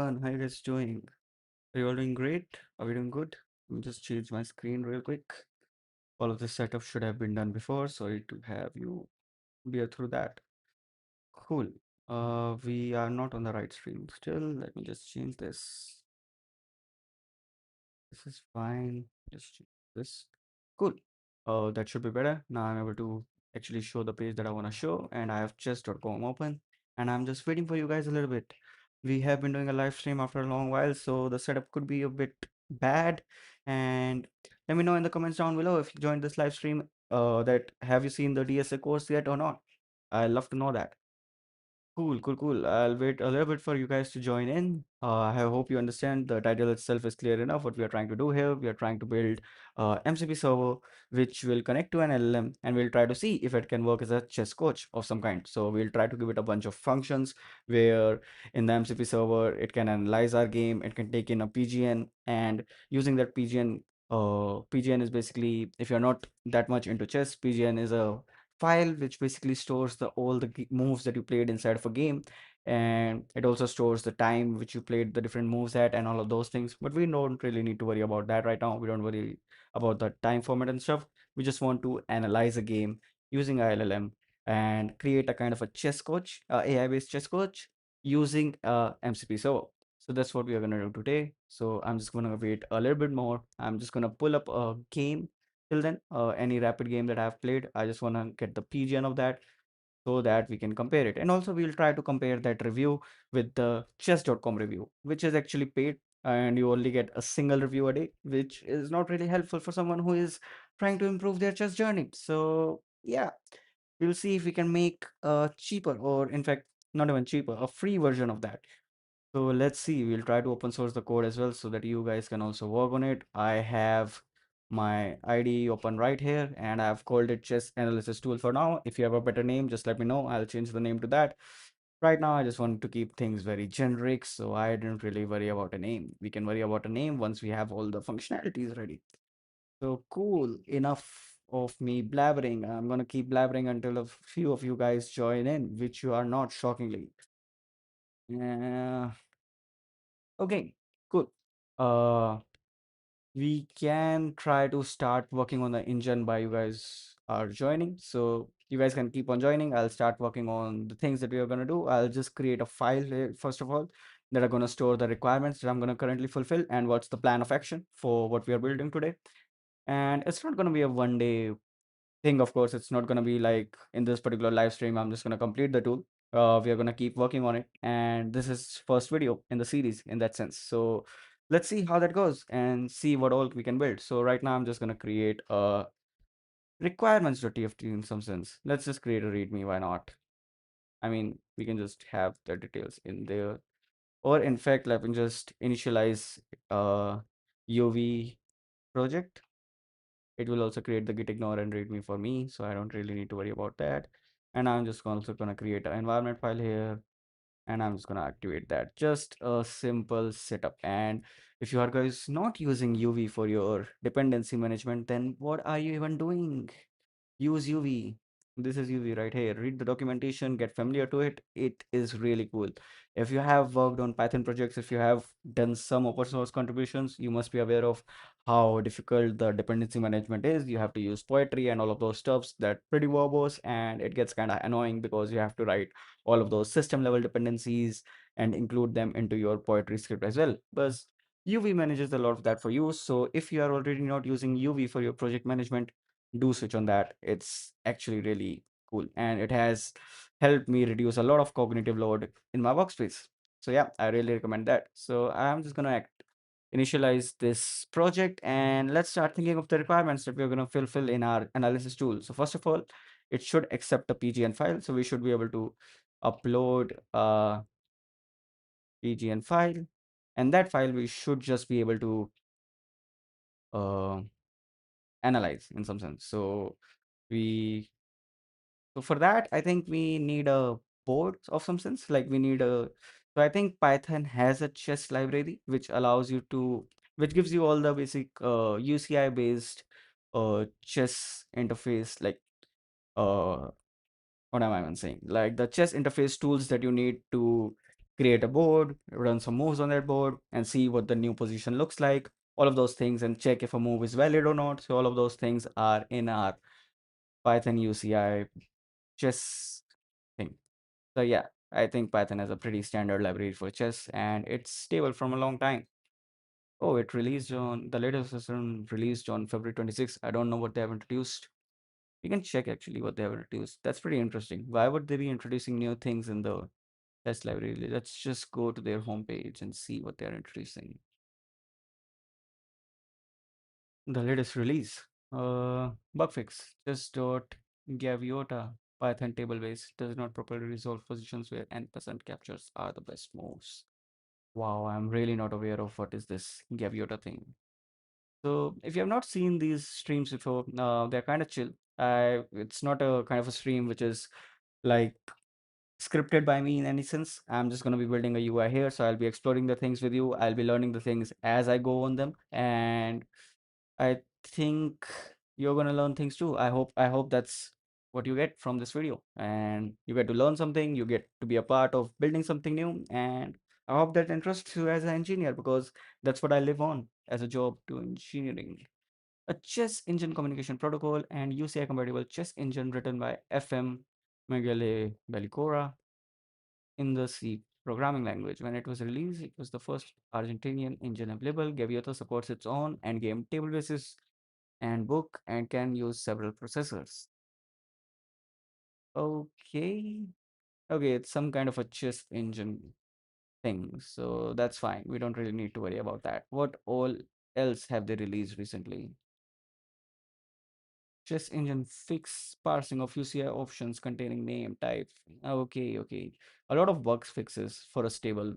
everyone. How you guys doing? Are you all doing great? Are we doing good? Let me just change my screen real quick. All of this setup should have been done before. Sorry to have you bear through that. Cool. We are not on the right screen still. Let me just change this. This is fine. Just change this. Cool. That should be better. Now I'm able to actually show the page that I want to show, and I have chess.com open, and I'm just waiting for you guys a little bit. We have been doing a live stream after a long while, so the setup could be a bit bad. And let me know in the comments down below if you joined this live stream. That have you seen the DSA course yet or not? I'd love to know that. Cool, cool, cool. I'll wait a little bit for you guys to join in. I hope you understand the title itself is clear enough what we are trying to do here. We are trying to build MCP server which will connect to an LLM, and we'll try to see if it can work as a chess coach of some kind. So we'll try to give it a bunch of functions where in the MCP server it can analyze our game, it can take in a PGN, and using that PGN, PGN is basically, if you're not that much into chess, PGN is a file which basically stores all the moves that you played inside of a game, and it also stores the time which you played the different moves at and all of those things. But we don't really need to worry about that right now. We don't worry about the time format and stuff. We just want to analyze a game using our LLM and create a kind of a chess coach, AI based chess coach, using MCP server. So that's what we are going to do today. So I'm just going to wait a little bit more. I'm just going to pull up a game. Till then, any rapid game that I've played, I just want to get the PGN of that so that we can compare it. And also, we'll try to compare that review with the chess.com review, which is actually paid, and you only get a single review a day, which is not really helpful for someone who is trying to improve their chess journey. So, yeah, we'll see if we can make a cheaper, or in fact, not even cheaper, a free version of that. So let's see, we'll try to open source the code as well so that you guys can also work on it. I have my IDE open right here, and I've called it chess analysis tool for now. If you have a better name, just let me know. I'll change the name to that. Right now, I just wanted to keep things very generic, so I didn't really worry about a name. We can worry about a name once we have all the functionalities ready. So cool, enough of me blabbering. I'm gonna keep blabbering until a few of you guys join in, which you are not, shockingly. Yeah. Okay, cool. Uh, we can try to start working on the engine by you guys are joining. So you guys can keep on joining. I'll start working on the things that we are going to do. I'll just create a file here, first of all, that are going to store the requirements that I'm going to currently fulfill and what's the plan of action for what we are building today. And it's not going to be a one day thing. Of course, it's not going to be like in this particular live stream I'm just going to complete the tool. We are going to keep working on it, and this is first video in the series in that sense. So let's see how that goes and see what all we can build. So right now I'm just going to create a requirements.tft in some sense. Let's just create a readme. Why not? I mean, we can just have the details in there, or in fact let me just initialize uv project. It will also create the git ignore and readme for me, so I don't really need to worry about that. And I'm just also going to create an environment file here, and I'm just going to activate that. Just a simple setup. And if you are guys not using UV for your dependency management, then what are you even doing? Use UV. This is UV right here. Read the documentation, get familiar to it. It is really cool. If you have worked on Python projects, if you have done some open source contributions, you must be aware of how difficult the dependency management is. You have to use poetry and all of those stuffs that pretty verbose, and it gets kind of annoying because you have to write all of those system level dependencies and include them into your poetry script as well. But UV manages a lot of that for you. So if you are already not using UV for your project management, do switch on that. It's actually really cool, and it has helped me reduce a lot of cognitive load in my workspace. So yeah, I really recommend that. So I'm just gonna initialize this project, and let's start thinking of the requirements that we're going to fulfill in our analysis tool. So first of all, it should accept a PGN file. So we should be able to upload a PGN file, and that file we should just be able to uh, analyze in some sense. We so for that, I think we need a board of some sense. Like we need a. So I think Python has a chess library which allows you to, which gives you all the basic UCI based chess interface, like uh what am I even saying? Like the chess interface tools that you need to create a board, run some moves on that board, and see what the new position looks like. All of those things, and check if a move is valid or not. So all of those things are in our Python UCI chess thing. So yeah, I think Python has a pretty standard library for chess, and it's stable from a long time. Oh, it released on the latest version released on February 26th. I don't know what they have introduced. You can check actually what they have introduced. That's pretty interesting. Why would they be introducing new things in the test library? Let's just go to their homepage and see what they're introducing. The latest release. Bug fix. Just dot gaviota Python table base does not properly resolve positions where n% captures are the best moves. Wow, I'm really not aware of what is this gaviota thing. So if you have not seen these streams before, they're kind of chill. It's not a kind of a stream which is like scripted by me in any sense. I'm just going to be building a UI here, so I'll be exploring the things with you. I'll be learning the things as I go on them, and I think you're going to learn things too. I hope that's what you get from this video, and you get to learn something. You get to be a part of building something new, and I hope that interests you as an engineer because that's what I live on as a job to engineering. A chess engine communication protocol and UCI compatible chess engine written by FM Miguel Bellicora in the C programming language. When it was released, it was the first Argentinian engine available. Gaviota supports its own endgame table basis and book and can use several processors. Okay. Okay, it's some kind of a chess engine thing. So that's fine. We don't really need to worry about that. What all else have they released recently? Chess engine fix parsing of UCI options containing name type. Okay, okay. A lot of bugs fixes for a stable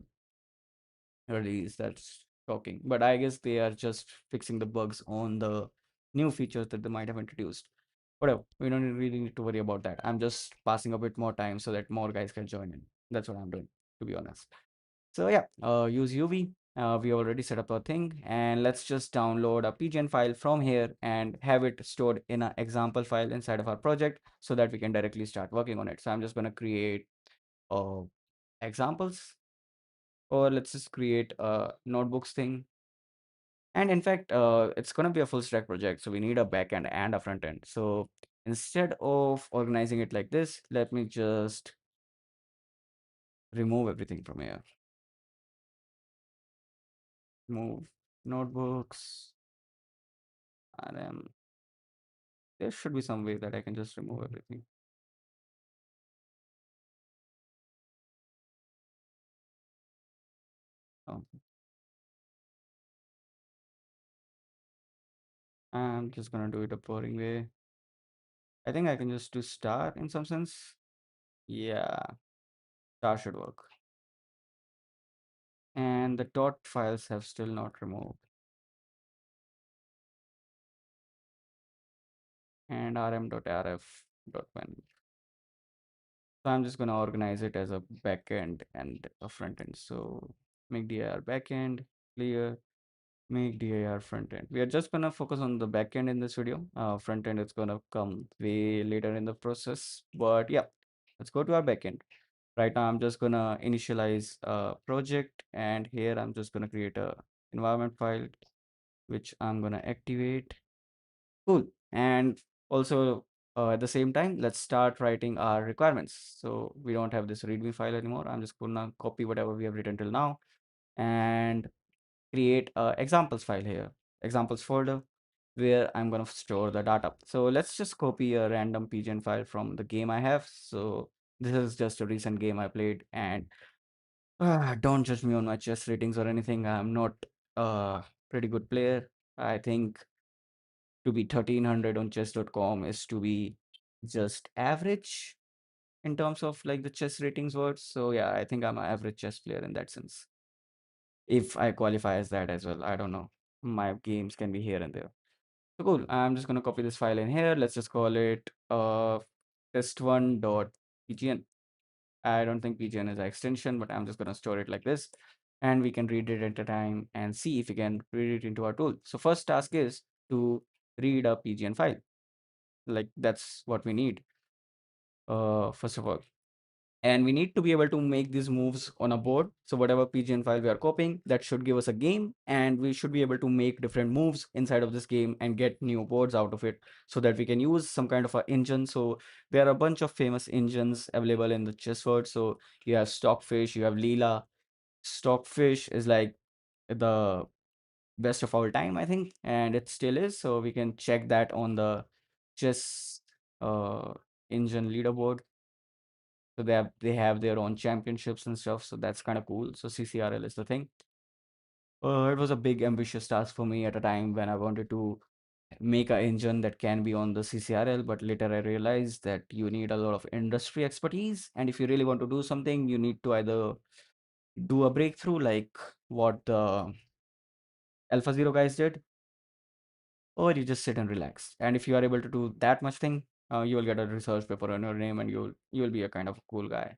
release. That's shocking. But I guess they are just fixing the bugs on the new features that they might have introduced. Whatever. We don't really need to worry about that. I'm just passing a bit more time so that more guys can join in. That's what I'm doing, to be honest. So yeah, use UV. We already set up a thing, and let's just download a PGN file from here and have it stored in an example file inside of our project so that we can directly start working on it. So I'm just going to create examples, or let's just create a notebooks thing. And in fact, it's going to be a full stack project, so we need a backend and a front end. So instead of organizing it like this, let me just remove everything from here. Move notebooks, RM. There should be some way that I can just remove everything. Oh, I'm just gonna do it a boring way. I think I can just do star in some sense. Yeah, star should work. And the dot files have still not removed. And rm.rf.when. So I'm just gonna organize it as a backend and a front end. So make dir backend, clear, make dir front end. We are just gonna focus on the backend in this video. Front end is gonna come way later in the process. But yeah, let's go to our backend. Right now, I'm just gonna initialize a project, and here I'm just gonna create a environment file, which I'm gonna activate. Cool. And also, at the same time, let's start writing our requirements. So we don't have this README file anymore. I'm just gonna copy whatever we have written till now and create a examples file here, examples folder, where I'm gonna store the data. So let's just copy a random PGN file from the game I have. So this is just a recent game I played, and don't judge me on my chess ratings or anything. I'm not a pretty good player. I think to be 1300 on chess.com is to be just average in terms of like the chess ratings words. So yeah, I think I'm an average chess player in that sense. If I qualify as that as well, I don't know. My games can be here and there. So cool. I'm just gonna copy this file in here. Let's just call it test1.pgn. I don't think pgn is an extension, but I'm just gonna store it like this. And we can read it at a time and see if we can read it into our tool. So first task is to read a pgn file. Like that's what we need. First of all. and we need to be able to make these moves on a board. So whatever pgn file we are copying, that should give us a game, and we should be able to make different moves inside of this game and get new boards out of it, so that we can use some kind of a engine. So there are a bunch of famous engines available in the chess world. So you have Stockfish, you have Leela. Stockfish is like the best of all time, I think, and it still is. So we can check that on the chess uh engine leaderboard. So they have their own championships and stuff. So that's kind of cool. So CCRL is the thing. It was a big ambitious task for me at a time when I wanted to make an engine that can be on the CCRL, but later I realized that you need a lot of industry expertise, and if you really want to do something, you need to either do a breakthrough like what the AlphaZero guys did, or you just sit and relax. And if you are able to do that much thing, you will get a research paper on your name, and you'll be a kind of cool guy.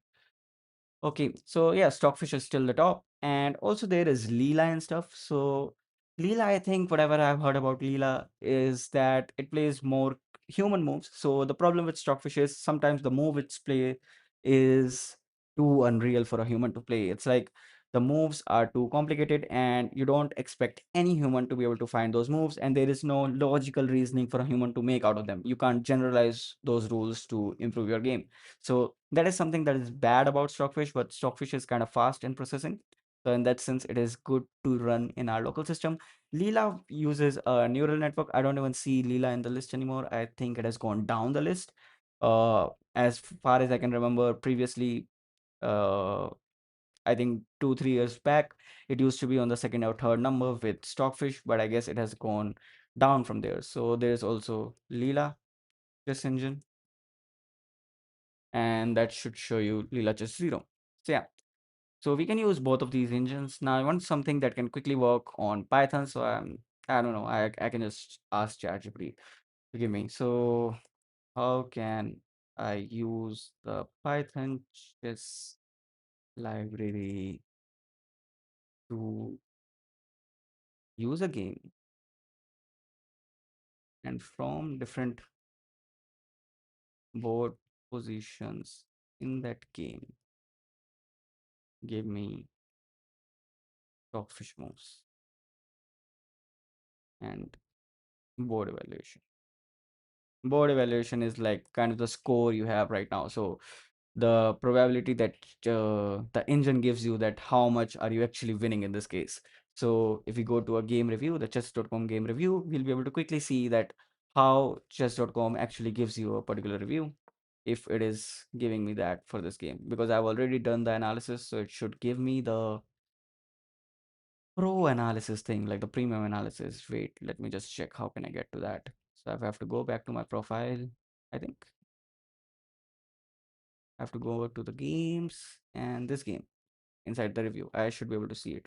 Okay, so yeah, Stockfish is still the top, and also there is Leela and stuff. So Leela, I think whatever I've heard about Leela is that it plays more human moves. So the problem with Stockfish is sometimes the move it's play is too unreal for a human to play. It's like the moves are too complicated, and you don't expect any human to be able to find those moves, and there is no logical reasoning for a human to make out of them. You can't generalize those rules to improve your game. So that is something that is bad about Stockfish, but Stockfish is kind of fast in processing. So in that sense, it is good to run in our local system. Leela uses a neural network. I don't even see Leela in the list anymore. I think it has gone down the list. As far as I can remember, previously, uh, I think 2 3 years back, it used to be on the second or third number with Stockfish, but I guess it has gone down from there. So there's also Leela, this engine, and that should show you Leela Chess 0. So yeah, so we can use both of these engines. Now I want something that can quickly work on Python. So I don't know, I can just ask ChatGPT to give me. So how can I use the Python chess library to use a game, and from different board positions in that game, give me Stockfish moves and board evaluation. Board evaluation is like kind of the score you have right now. So the probability that the engine gives you, that how much are you actually winning in this case. So if we go to a game review, the chess.com game review, we'll be able to quickly see that how chess.com actually gives you a particular review, if it is giving me that for this game, because I've already done the analysis. So it should give me the pro analysis thing, like the premium analysis. Wait, let me just check how can I get to that. So I have to go back to my profile. I think I have to go over to the games, and this game inside the review, I should be able to see it.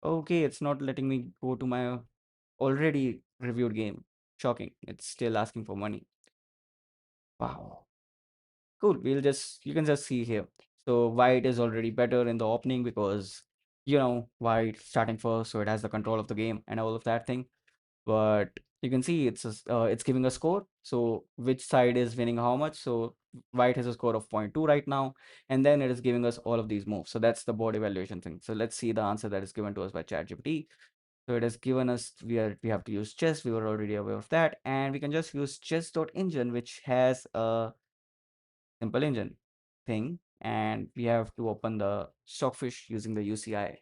Okay, it's not letting me go to my already reviewed game. Shocking. It's still asking for money. Wow. Cool. You can just see here. So white is already better in the opening because, white starting first, so it has the control of the game and all of that thing. But you can see it's giving a score. So which side is winning how much? So white has a score of 0.2 right now, and then it is giving us all of these moves. So that's the board evaluation thing. So let's see the answer that is given to us by ChatGPT. So it has given us, we have to use chess. We were already aware of that, and we can just use chess.engine, which has a simple engine thing, and we have to open the Stockfish using the UCI.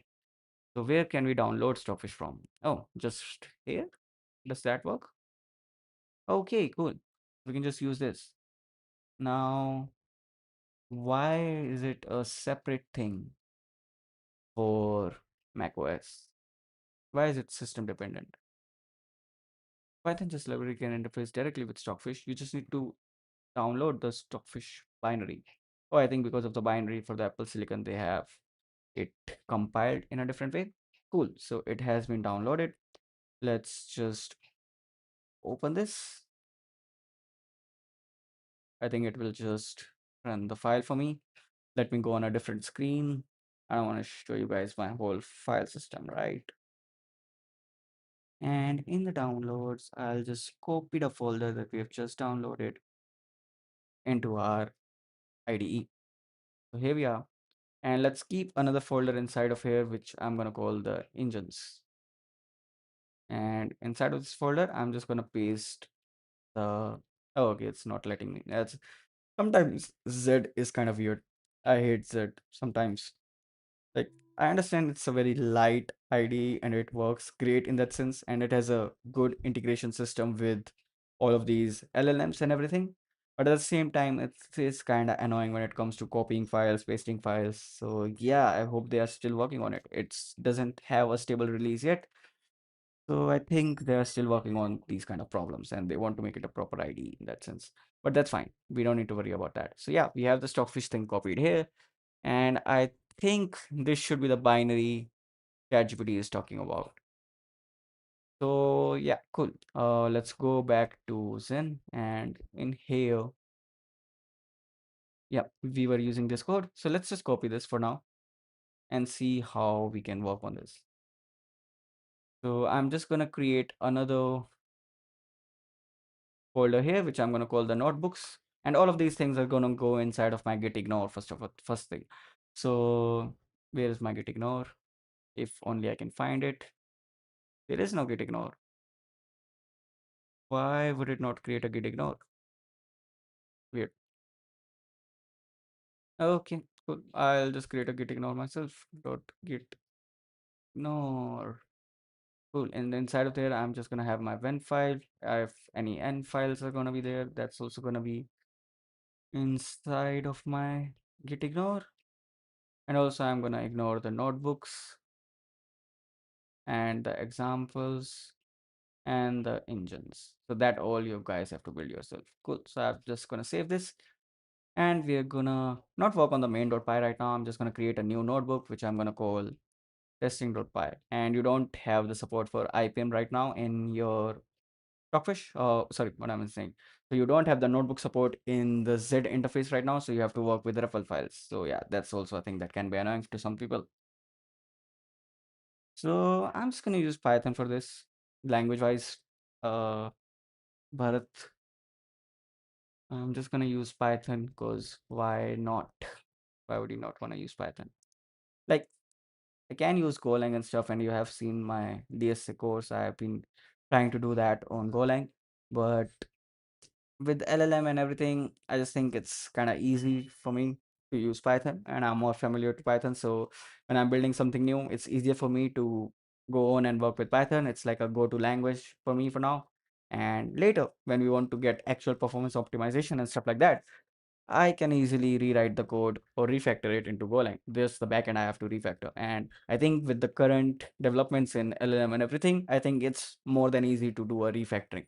So where can we download Stockfish from? Oh, just here. Does that work? Okay, cool. We can just use this. Now, why is it a separate thing for macOS? Why is it system dependent? Python just library can interface directly with Stockfish. You just need to download the Stockfish binary. Oh, I think because of the binary for the Apple Silicon, they have it compiled in a different way. Cool. So it has been downloaded. Let's just open this. I think it will just run the file for me. Let me go on a different screen. I don't want to show you guys my whole file system, right? And in the downloads, I'll just copy the folder that we have just downloaded into our IDE. So here we are. And let's keep another folder inside of here, which I'm gonna call the engines. And inside of this folder, I'm just gonna paste the, oh, okay, it's not letting me. That's sometimes Z is kind of weird. I hate Z sometimes. Like, I understand it's a very light IDE and it works great in that sense, and it has a good integration system with all of these LLMs and everything. But at the same time, it is kind of annoying when it comes to copying files, pasting files. So yeah, I hope they are still working on it. It doesn't have a stable release yet. So I think they are still working on these kind of problems and they want to make it a proper ID in that sense. But that's fine. We don't need to worry about that. So yeah, we have the stockfish thing copied here. And I think this should be the binary ChatGPT is talking about. So yeah, cool. Let's go back to Zen and in here, yeah, we were using this code. So let's just copy this for now and see how we can work on this. So I'm just gonna create another folder here, which I'm gonna call the notebooks. And all of these things are gonna go inside of my git ignore first thing. So where is my git ignore? If only I can find it. There is no git ignore. Why would it not create a git ignore? Weird. Okay, cool. I'll just create a git ignore myself. Dot git ignore. Cool. And inside of there, I'm just gonna have my when file. If any n files are gonna be there, that's also gonna be inside of my git ignore. And also I'm gonna ignore the notebooks and the examples and the engines. So that all you guys have to build yourself. Cool. So I'm just gonna save this. And we're gonna not work on the main.py right now. I'm just gonna create a new notebook, which I'm gonna call testing.py. And you don't have the support for IPM right now in your Stockfish. Sorry, what I'm saying. So you don't have the notebook support in the Z interface right now. So you have to work with REPL files. So yeah, that's also a thing that can be annoying to some people. So I'm just gonna use Python for this language wise. Bharat, I'm just gonna use Python because why not? Why would you not want to use Python? Like, I can use Golang and stuff, and you have seen my DSA course. I have been trying to do that on Golang, but with LLM and everything, I just think it's kind of easy for me to use Python, and I'm more familiar to Python. So when I'm building something new, it's easier for me to go on and work with Python. It's like a go-to language for me for now. And later, when we want to get actual performance optimization and stuff like that, I can easily rewrite the code or refactor it into Golang. There's the backend I have to refactor. And I think with the current developments in LLM and everything, I think it's more than easy to do a refactoring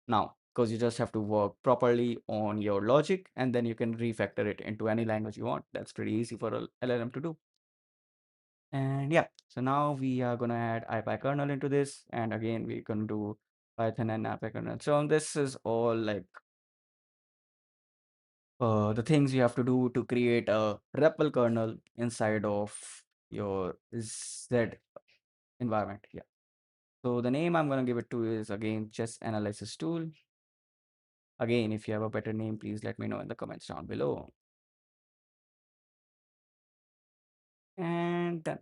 now because you just have to work properly on your logic and then you can refactor it into any language you want. That's pretty easy for a LLM to do. And yeah, so now we are going to add IPy kernel into this. And again, we can do Python and IPy kernel. So this is all like the things you have to do to create a REPL kernel inside of your Z environment. Yeah. So the name I'm going to give it to is again chess analysis tool. Again, if you have a better name, please let me know in the comments down below. And done.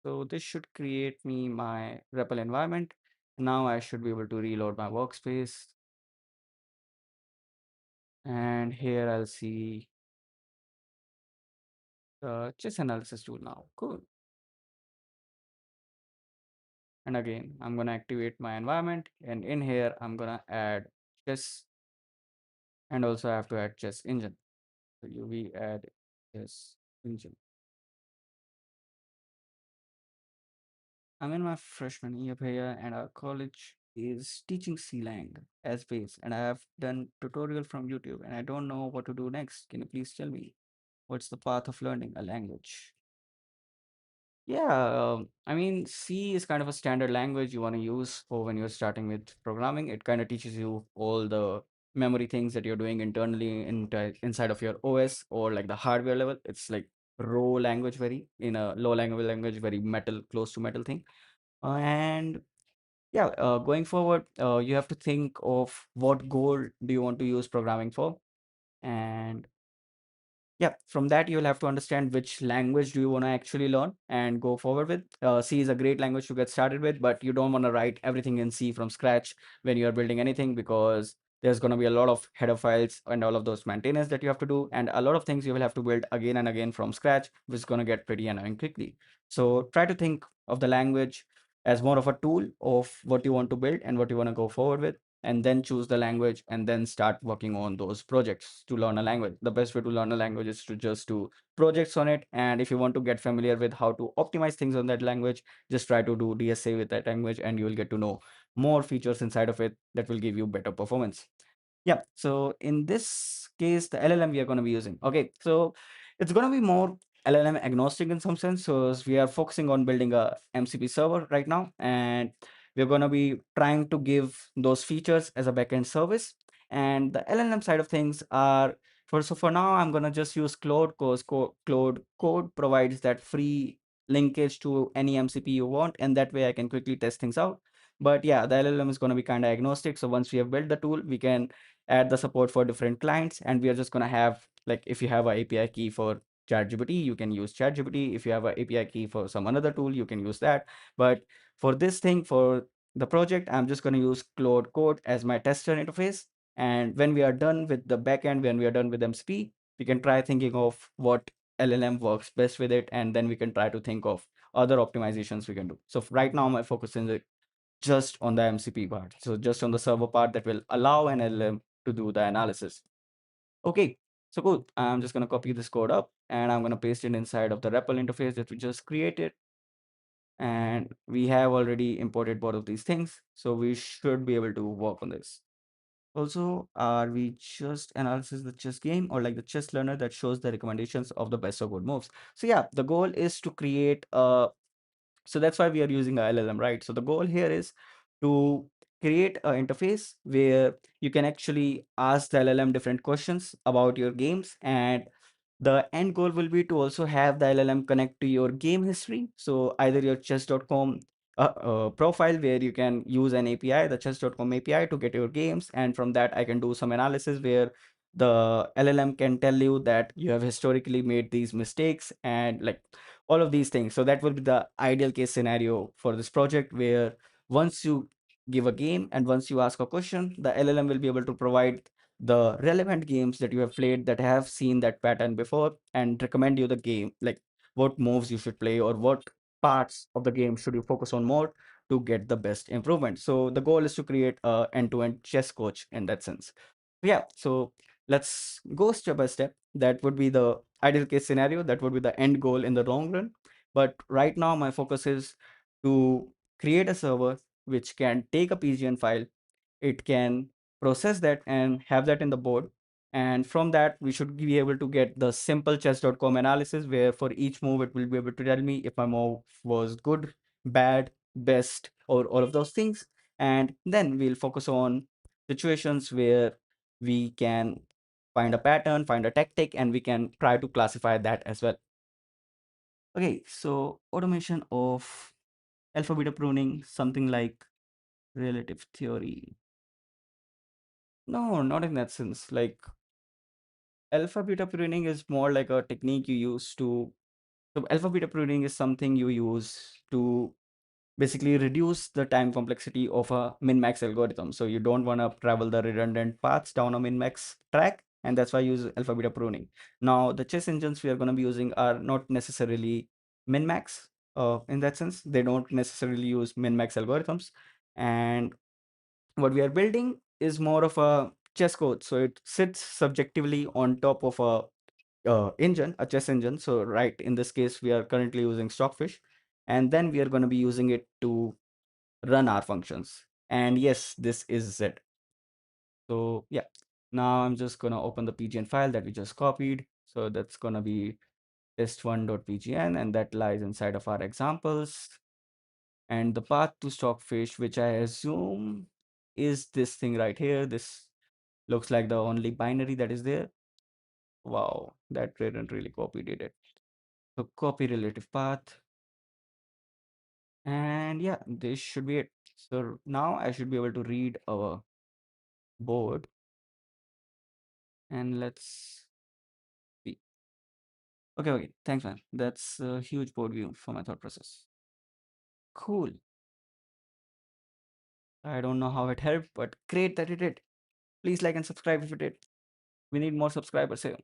So this should create me my REPL environment. Now I should be able to reload my workspace. And here I'll see the chess analysis tool now. Cool. And again, I'm going to activate my environment. And in here, I'm going to add chess. And also I have to add chess engine. So UV add chess engine. I'm in my freshman year here and our college is teaching C-Lang as base. And I have done tutorial from YouTube and I don't know what to do next. Can you please tell me what's the path of learning a language? Yeah, I mean, C is kind of a standard language you want to use for when you're starting with programming. It kind of teaches you all the memory things that you're doing internally inside of your OS or like the hardware level. It's like raw language, very in a low language, very metal, close to metal thing. And yeah, going forward, you have to think of what goal do you want to use programming for, and Yeah, from that you'll have to understand which language do you want to actually learn and go forward with. C is a great language to get started with, but you don't want to write everything in C from scratch when you're building anything, because there's going to be a lot of header files and all of those maintenance that you have to do, and a lot of things you will have to build again and again from scratch, which is going to get pretty annoying quickly. So try to think of the language as more of a tool of what you want to build and what you want to go forward with, and then choose the language and then start working on those projects to learn a language. The best way to learn a language is to just do projects on it. And if you want to get familiar with how to optimize things on that language, just try to do DSA with that language and you will get to know more features inside of it that will give you better performance. Yeah, so in this case, the LLM we are going to be using. Okay, so it's going to be more LLM agnostic in some sense. So we are focusing on building a MCP server right now, and we're going to be trying to give those features as a backend service. And the LLM side of things are for now, I'm going to just use Claude because Claude Code provides that free linkage to any MCP you want, and that way I can quickly test things out. But yeah, the LLM is going to be kind of agnostic. So once we have built the tool, we can add the support for different clients, and we are just going to have, like, if you have a API key for ChatGPT, you can use ChatGPT. If you have a API key for some another tool, you can use that. But for this thing, for the project, I'm just going to use Claude Code as my tester interface. And when we are done with the backend, when we are done with MCP, we can try thinking of what LLM works best with it, and then we can try to think of other optimizations we can do. So right now my focus is just on the MCP part. So just on the server part that will allow an LLM to do the analysis. Okay, so cool. I'm just going to copy this code up and I'm going to paste it inside of the REPL interface that we just created. And we have already imported both of these things. So we should be able to work on this. Also, are we just analysis the chess game or like the chess learner that shows the recommendations of the best or good moves? So yeah, the goal is to create a, so that's why we are using a LLM, right? So the goal here is to create an interface where you can actually ask the LLM different questions about your games, and the end goal will be to also have the LLM connect to your game history. So either your chess.com profile, where you can use an API, the chess.com API, to get your games. And from that, I can do some analysis where the LLM can tell you that you have historically made these mistakes and like all of these things. So that will be the ideal case scenario for this project, where once you give a game and once you ask a question, the LLM will be able to provide the relevant games that you have played that have seen that pattern before and recommend you the game, like what moves you should play or what parts of the game should you focus on more to get the best improvement. So the goal is to create a end-to-end chess coach in that sense. Yeah, so let's go step by step. That would be the ideal case scenario, that would be the end goal in the long run. But right now my focus is to create a server which can take a pgn file, it can process that and have that in the board. And from that, we should be able to get the simple chess.com analysis, where for each move, it will be able to tell me if my move was good, bad, best, or all of those things. And then we'll focus on situations where we can find a pattern, find a tactic, and we can try to classify that as well. Okay, so automation of alpha beta pruning, something like relative theory. No, not in that sense. Like alpha beta pruning is more like a technique you use to, so alpha beta pruning is something you use to basically reduce the time complexity of a min-max algorithm. So you don't want to travel the redundant paths down a min-max track, and that's why I use alpha beta pruning. Now the chess engines we are going to be using are not necessarily min-max. In that sense, they don't necessarily use min-max algorithms, and what we are building is more of a chess code. So it sits subjectively on top of a engine, a chess engine. So right, in this case, we are currently using Stockfish, and then we are going to be using it to run our functions. And yes, this is Z. So yeah, now I'm just going to open the PGN file that we just copied. So that's going to be test1.pgn, and that lies inside of our examples. And the path to Stockfish, which I assume is this thing right here. This looks like the only binary that is there. Wow, that didn't really copy, did it? So copy relative path. And yeah, this should be it. So now I should be able to read our board, and let's see. Okay, okay. Thanks, man. That's a huge board view for my thought process. Cool. I don't know how it helped, but great that it did. Please like and subscribe if it did. We need more subscribers here.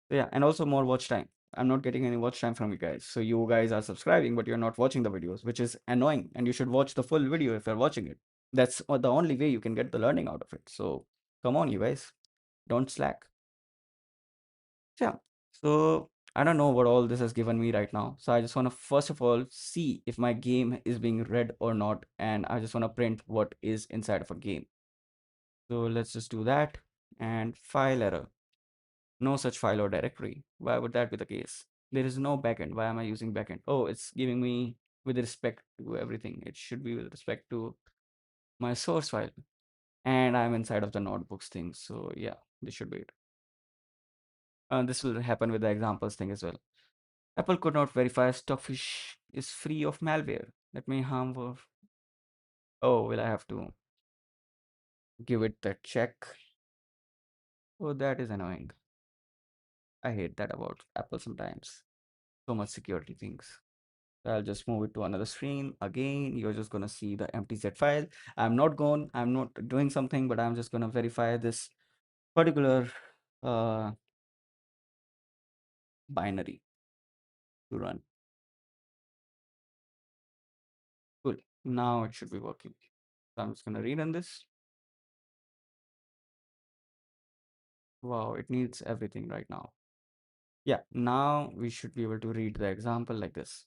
Yeah, and also more watch time. I'm not getting any watch time from you guys. So you guys are subscribing, but you're not watching the videos, which is annoying. And you should watch the full video if you're watching it. That's the only way you can get the learning out of it. So come on, you guys. Don't slack. Yeah. So I don't know what all this has given me right now. So I just want to first of all see if my game is being read or not. And I just want to print what is inside of a game. So let's just do that. And file error. No such file or directory. Why would that be the case? There is no backend. Why am I using backend? Oh, it's giving me with respect to everything. It should be with respect to my source file. And I'm inside of the notebooks thing. So yeah, this should be it. This will happen with the examples thing as well. Apple could not verify Stockfish is free of malware that may harm. Oh, will I have to give it the check? Oh, that is annoying. I hate that about Apple sometimes. So much security things. I'll just move it to another screen. Again, you're just gonna see the empty Z file. I'm not doing something, but I'm just gonna verify this particular uh, binary to run. Cool. Now it should be working. So I'm just gonna rerun this. Wow, it needs everything right now. Yeah, now we should be able to read the example like this.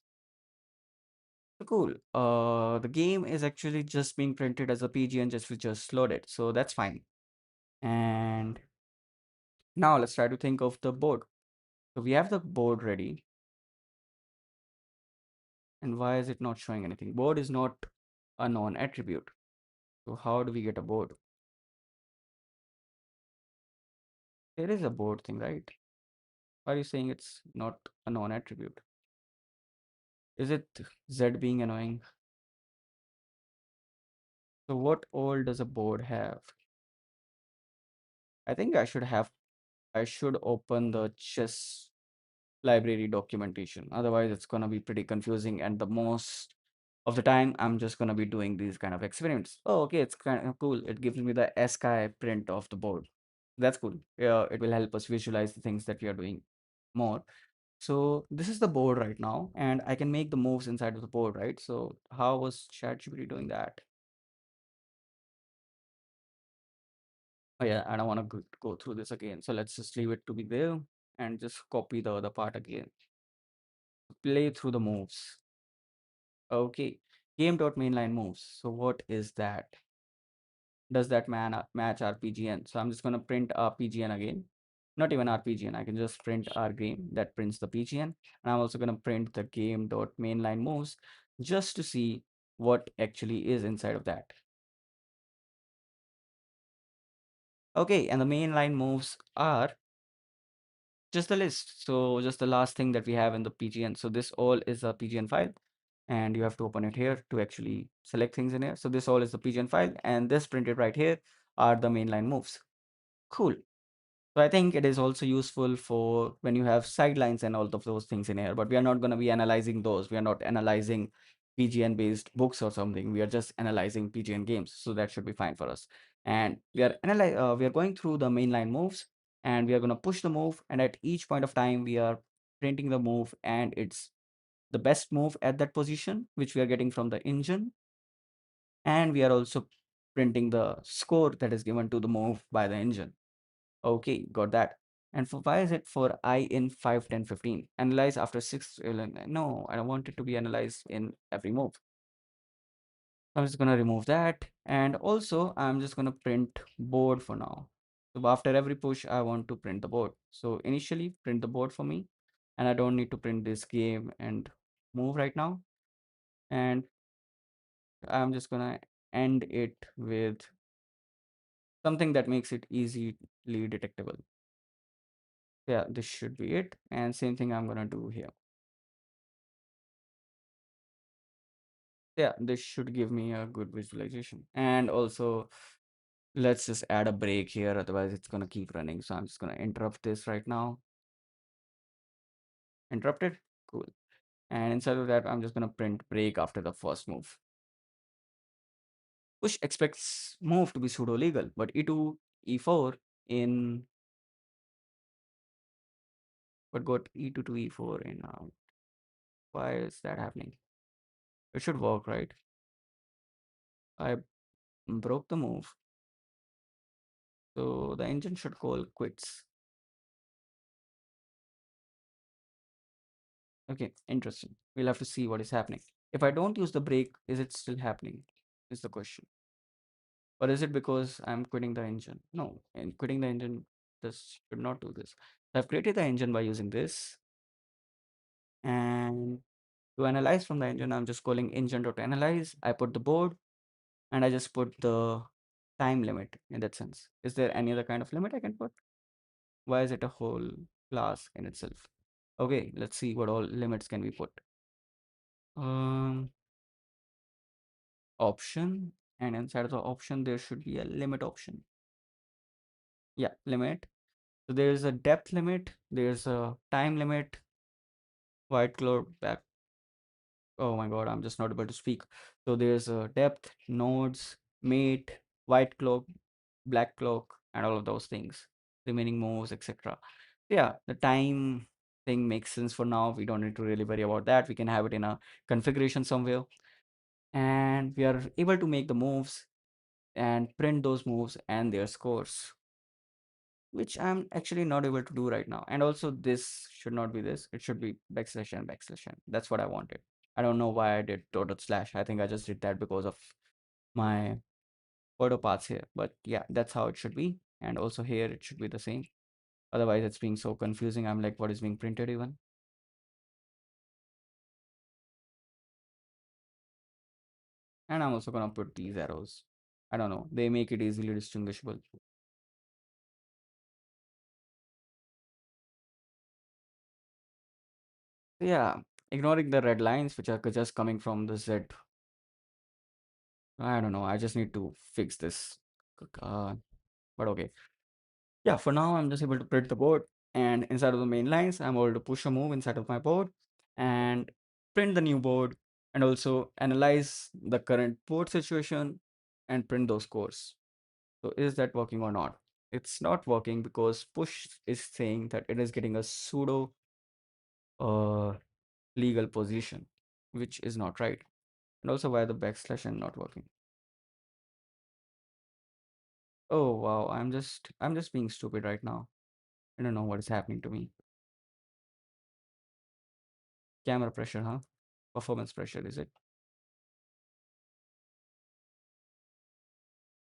So cool. The game is actually just being printed as a PG and just we just loaded. So that's fine. And now let's try to think of the board. So we have the board ready. And why is it not showing anything? Board is not a known attribute. So how do we get a board? There is a board thing, right? Why are you saying it's not a known attribute? Is it Z being annoying? So what all does a board have? I think I should open the chess library documentation. Otherwise, it's gonna be pretty confusing. And the most of the time, I'm just gonna be doing these kind of experiments. Oh, okay, it's kind of cool. It gives me the ASCII print of the board. That's cool. Yeah, it will help us visualize the things that we are doing more. So this is the board right now, and I can make the moves inside of the board, right? So how was ChatGPT doing that? Oh yeah, I don't want to go through this again. So let's just leave it to be there and just copy the other part again. Play through the moves. Okay, game.mainline moves. So what is that? Does that match RPGN? So I'm just going to print RPGN again. Not even RPGN. I can just print our game that prints the PGN. And I'm also going to print the game.mainline moves just to see what actually is inside of that. Okay, and the mainline moves are just the list. So just the last thing that we have in the PGN. So this all is a PGN file. And you have to open it here to actually select things in here. So this all is the PGN file, and this printed right here are the mainline moves. Cool. So I think it is also useful for when you have sidelines and all of those things in here, but we are not going to be analyzing those. We are not analyzing PGN based books or something. We are just analyzing PGN games. So that should be fine for us. And we are going through the mainline moves, and we are going to push the move. And at each point of time, we are printing the move, and it's the best move at that position, which we are getting from the engine. And we are also printing the score that is given to the move by the engine. Okay, got that. And for why is it for I in 5, 10, 15? Analyze after 6. No, I don't want it to be analyzed in every move. I'm just going to remove that. And also, I'm just going to print board for now. So after every push, I want to print the board. So initially, print the board for me. And I don't need to print this game and move right now. And I'm just gonna end it with something that makes it easily detectable. Yeah, this should be it. And same thing I'm gonna do here. Yeah, this should give me a good visualization. And also, let's just add a break here, otherwise it's gonna keep running. So I'm just gonna interrupt this right now. Interrupted? Cool. And inside of that, I'm just gonna print break after the first move. Push expects move to be pseudo legal, but e2, e4 in but got e2 to e4 in why is that happening? It should work, right? I broke the move. So the engine should call quits. Okay, interesting. We'll have to see what is happening. If I don't use the brake, is it still happening? Is the question. Or is it because I'm quitting the engine? No, and quitting the engine, this should not do this. I've created the engine by using this. And to analyze from the engine, I'm just calling engine.analyze. I put the board and I just put the time limit in that sense. Is there any other kind of limit I can put? Why is it a whole class in itself? Okay, let's see what all limits can we put. Um, Option, and inside of the option, there should be a limit option. Yeah, limit. So there's a depth limit, there's a time limit, white cloud back. Oh my god, I'm just not able to speak. So there's a depth, nodes, mate, white clock, black clock, and all of those things, remaining moves, etc. Yeah, the time thing makes sense for now. We don't need to really worry about that. We can have it in a configuration somewhere, and we are able to make the moves and print those moves and their scores, which I'm actually not able to do right now. And also, this should not be this. It should be backslash and backslash n. That's what I wanted. I don't know why I did dot slash. I think I just did that because of my auto paths here. But yeah, that's how it should be. And also here, it should be the same. Otherwise, it's being so confusing. I'm like, what is being printed even? And I'm also gonna put these arrows. I don't know. They make it easily distinguishable. So yeah, ignoring the red lines, which are just coming from the Z. I don't know. I just need to fix this. Uh, but okay. Yeah, for now, I'm just able to print the board. And inside of the main lines, I'm able to push a move inside of my board and print the new board and also analyze the current board situation and print those scores. So is that working or not? It's not working because push is saying that it is getting a pseudo uh, legal position, which is not right. And also why the backslash and not working. Oh wow, I'm just being stupid right now. I don't know what is happening to me. Camera pressure, huh? Performance pressure, is it?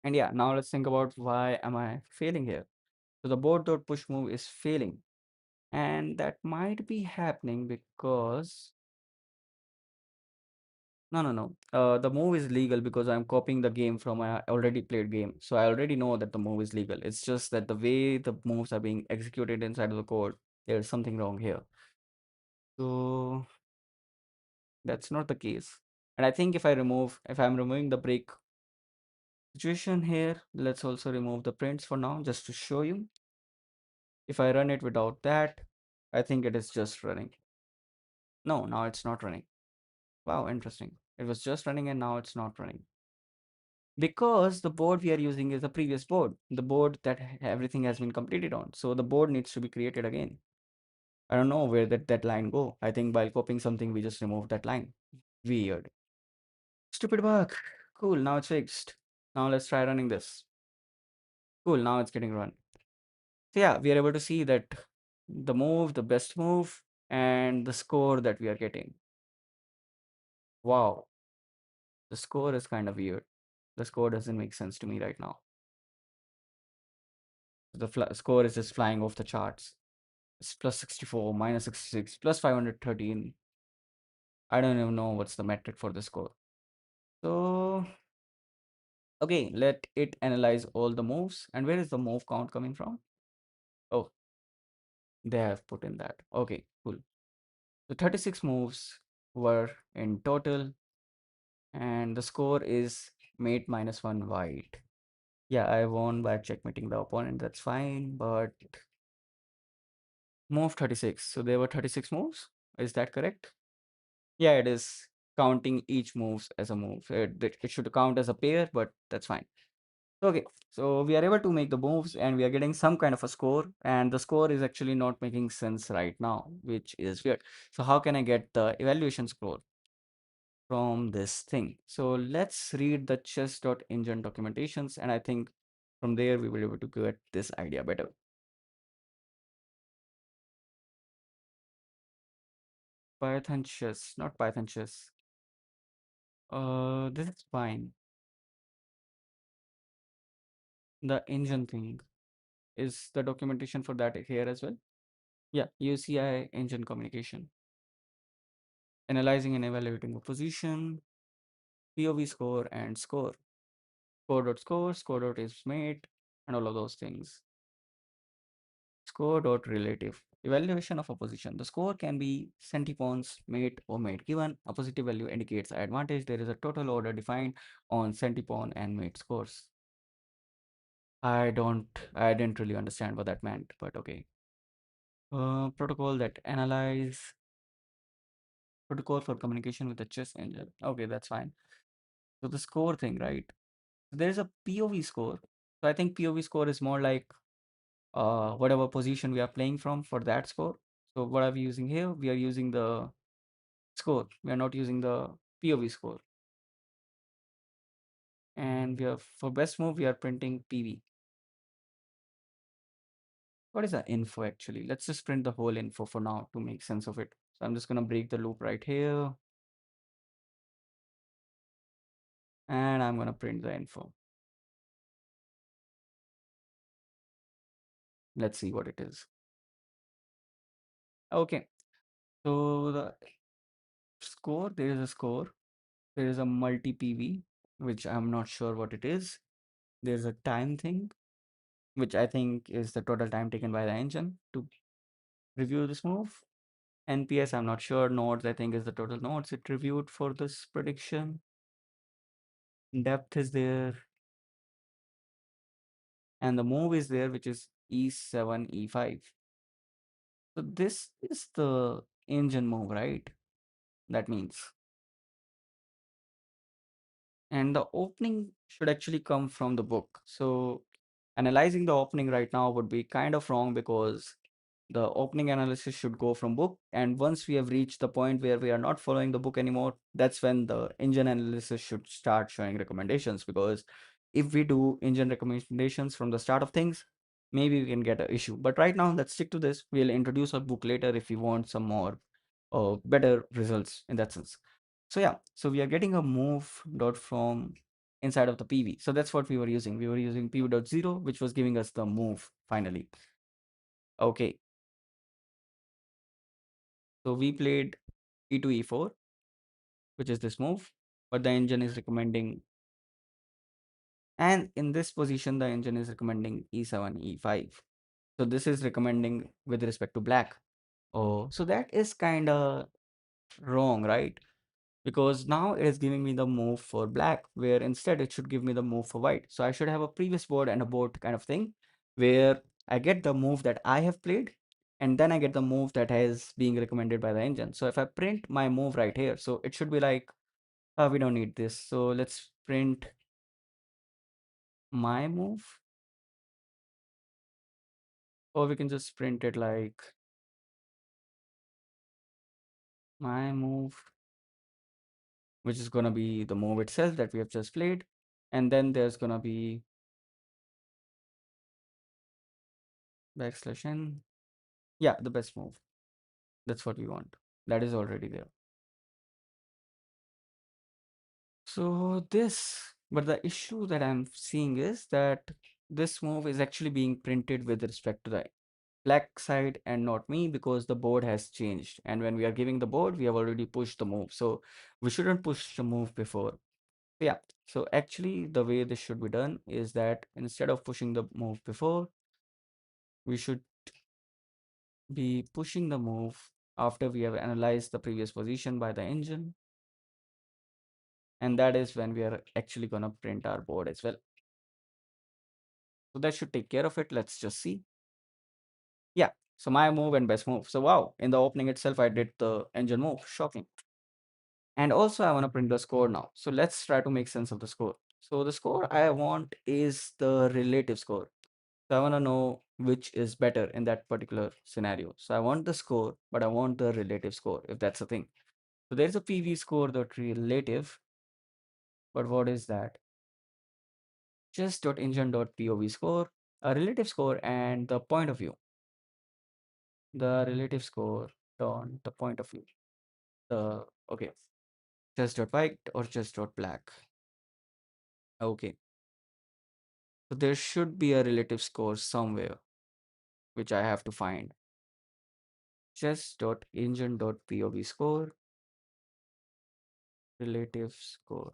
And yeah, now let's think about why am I failing here? So the board dot push move is failing. And that might be happening because no. The move is legal because I'm copying the game from a already played game. So I already know that the move is legal. It's just that the way the moves are being executed inside of the code, there's something wrong here. So that's not the case. And I think if I'm removing the break situation here, let's also remove the prints for now, just to show you. If I run it without that, I think it is just running. No, now it's not running. Wow, interesting. It was just running and now it's not running. Because the board we are using is the previous board, the board that everything has been completed on. So the board needs to be created again. I don't know where that line go. I think while copying something, we just removed that line. Weird. Stupid bug. Cool, now it's fixed. Now let's try running this. Cool, now it's getting run. So yeah, we are able to see that the move, the best move, and the score that we are getting. Wow, the score is kind of weird. The score doesn't make sense to me right now. The score is just flying off the charts. It's plus 64, minus 66, plus 513. I don't even know what's the metric for the score. So, okay, let it analyze all the moves. And where is the move count coming from? Oh, they have put in that. Okay, cool. So 36 moves were in total, and the score is mate minus one white. Yeah, I won by checkmating the opponent. That's fine, but move 36. So there were 36 moves. Is that correct? Yeah, it is counting each moves as a move. It should count as a pair, but that's fine. Okay, so we are able to make the moves and we are getting some kind of a score, and the score is actually not making sense right now, which is weird. So how can I get the evaluation score from this thing? So let's read the chess.engine documentations, and I think from there we will be able to get this idea better. Python chess, not Python chess. This is fine. The engine thing. Is the documentation for that here as well? Yeah, UCI engine communication. Analyzing and evaluating a position, POV score and score. Score.score, score.isMate, and all of those things. Score.relative. Evaluation of a position. The score can be centipons, mate, or mate. Given a positive value indicates advantage, there is a total order defined on centipon and mate scores. I didn't really understand what that meant, but okay. Protocol that analyze protocol for communication with the chess engine. Okay, that's fine. So the score thing, right? There's a POV score. So I think POV score is more like whatever position we are playing from for that score. So what are we using here? We are using the score. We are not using the POV score. And we are for best move, we are printing PV. What is the info actually? Let's just print the whole info for now to make sense of it. So I'm just gonna break the loop right here. And I'm gonna print the info. Let's see what it is. Okay. So the score, there is a score. There is a multipv, which I'm not sure what it is. There's a time thing, which I think is the total time taken by the engine to review this move. NPS, I'm not sure. Nodes, I think, is the total nodes it reviewed for this prediction. Depth is there. And the move is there, which is E7, E5. So this is the engine move, right? That means. And the opening should actually come from the book. So analyzing the opening right now would be kind of wrong because the opening analysis should go from book, and once we have reached the point where we are not following the book anymore, that's when the engine analysis should start showing recommendations. Because if we do engine recommendations from the start of things, maybe we can get an issue. But right now, let's stick to this. We'll introduce a book later if we want some more better results in that sense. So yeah, so we are getting a move dot from inside of the PV. So that's what we were using. We were using PV.0, which was giving us the move finally. Okay, so we played E2, E4, which is this move, but the engine is recommending, and in this position, the engine is recommending E7, E5. So this is recommending with respect to black. Oh, so that is kind of wrong, right? Because now it is giving me the move for black, where instead it should give me the move for white. So I should have a previous board and a board kind of thing, where I get the move that I have played, and then I get the move that is being recommended by the engine. So if I print my move right here, so it should be like, we don't need this. So let's print my move, or we can just print it like my move, which is gonna be the move itself that we have just played. And then there's gonna be backslash n. Yeah, the best move. That's what we want. That is already there. So this, but the issue that I'm seeing is that this move is actually being printed with respect to the black side and not me, because the board has changed. And when we are giving the board, we have already pushed the move. So we shouldn't push the move before. Yeah. So actually the way this should be done is that instead of pushing the move before, we should be pushing the move after we have analyzed the previous position by the engine. And that is when we are actually going to print our board as well. So that should take care of it. Let's just see. Yeah. So my move and best move. So wow, in the opening itself, I did the engine move. Shocking. And also I want to print the score now. So let's try to make sense of the score. So the score I want is the relative score. So I want to know which is better in that particular scenario. So I want the score, but I want the relative score, if that's a thing. So there's a PV score dot relative, but what is that? Just dot engine dot POV score, a relative score, and the point of view. The relative score on the point of view. The okay, just dot white or just dot black. Okay, so there should be a relative score somewhere, which I have to find. Just dot engine dot POV score, relative score.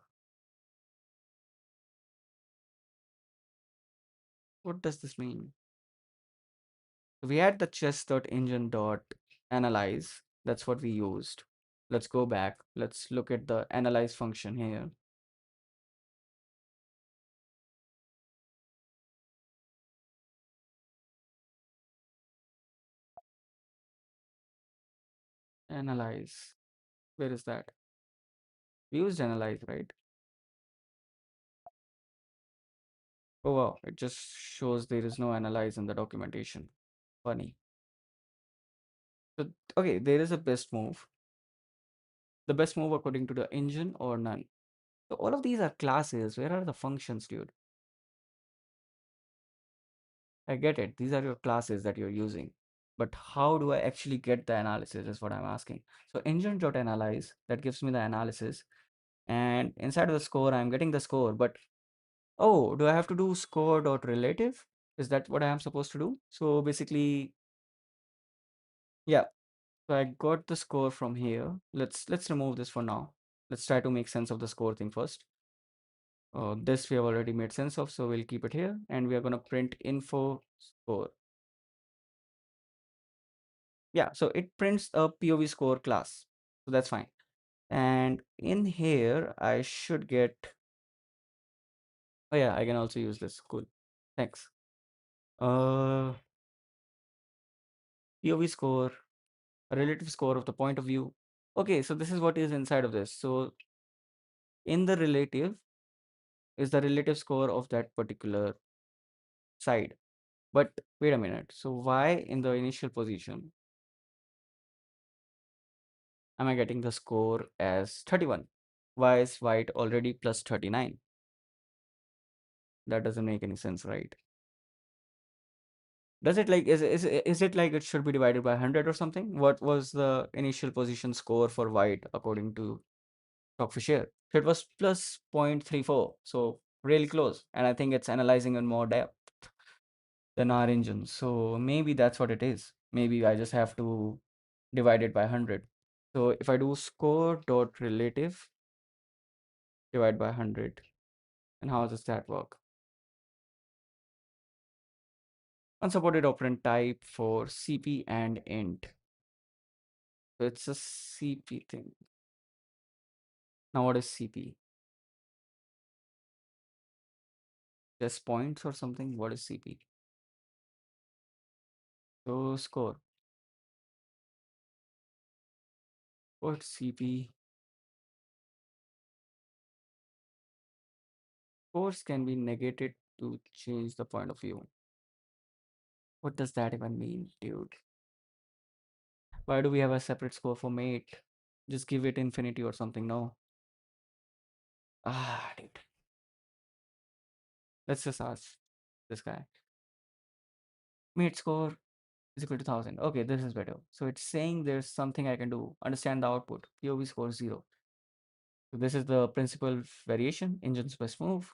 What does this mean? We had the chess.engine dot analyze. That's what we used. Let's go back. Let's look at the analyze function here. Analyze. Where is that? We used analyze, right? Oh wow, it just shows there is no analyze in the documentation. Funny. So okay, there is a best move. The best move according to the engine or none. So all of these are classes. Where are the functions, dude? I get it. These are your classes that you're using. But how do I actually get the analysis is what I'm asking. So engine.analyze, that gives me the analysis. And inside of the score, I'm getting the score. But oh, do I have to do score.relative? Is that what I am supposed to do? So basically, yeah. So I got the score from here. Let's remove this for now. Let's try to make sense of the score thing first. This we have already made sense of, so we'll keep it here. And we are going to print info score. Yeah, so it prints a POV score class. So that's fine. And in here, I should get, oh yeah, I can also use this. Cool. Thanks. Uh, POV score, a relative score of the point of view. Okay, so this is what is inside of this. So in the relative is the relative score of that particular side. But wait a minute. So why in the initial position am I getting the score as 31? Why is white already plus 39? That doesn't make any sense, right? Does it like is it like it should be divided by 100 or something? What was the initial position score for white according to Stockfish here? So it was plus 0.34, so really close. And I think it's analyzing in more depth than our engine. So maybe that's what it is. Maybe I just have to divide it by 100. So if I do score dot relative divide by 100, and how does that work? Unsupported operand type for CP and int. So it's a CP thing. Now what is CP? Just points or something? What is CP? So score. What CP? Scores can be negated to change the point of view. What does that even mean, dude? Why do we have a separate score for mate? Just give it infinity or something, no? Ah, dude. Let's just ask this guy. Mate score is equal to 1000. Okay, this is better. So it's saying there's something I can do. Understand the output. POV score 0. So this is the principal variation, engine's best move.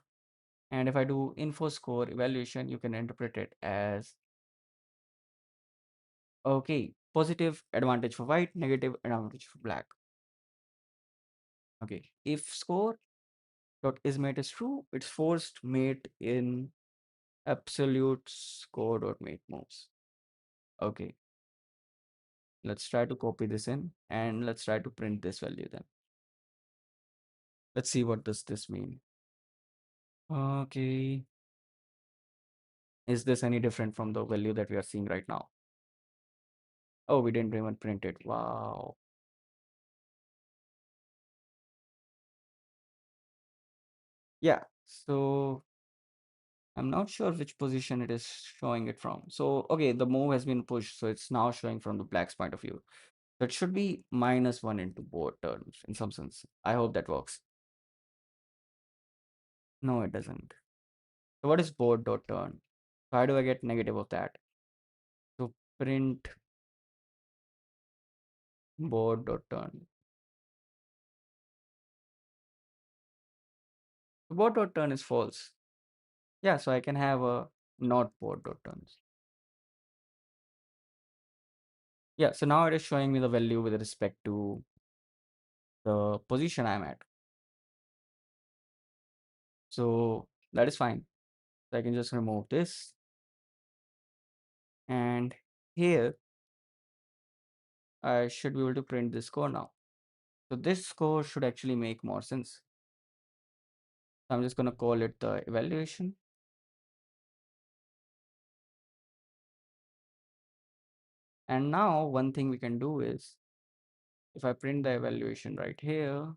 And if I do info score evaluation, you can interpret it as okay, positive advantage for white, negative advantage for black. Okay, if score dot is mate is true, it's forced mate in absolute score dot mate moves. Okay, let's try to copy this in and let's try to print this value then. Let's see what does this mean. Okay, is this any different from the value that we are seeing right now? Oh, we didn't even print it. Wow. Yeah. So I'm not sure which position it is showing it from. So, okay, the move has been pushed. So it's now showing from the black's point of view. That should be -1 into both terms in some sense. I hope that works. No, it doesn't. So what is board dot turn? How do I get negative of that? So print board dot turn. Board dot turn is false. Yeah, so I can have a not board dot turns. Yeah, so now it is showing me the value with respect to the position I'm at. So that is fine. So I can just remove this. And here I should be able to print this score now. So this score should actually make more sense. So I'm just going to call it the evaluation. And now one thing we can do is if I print the evaluation right here,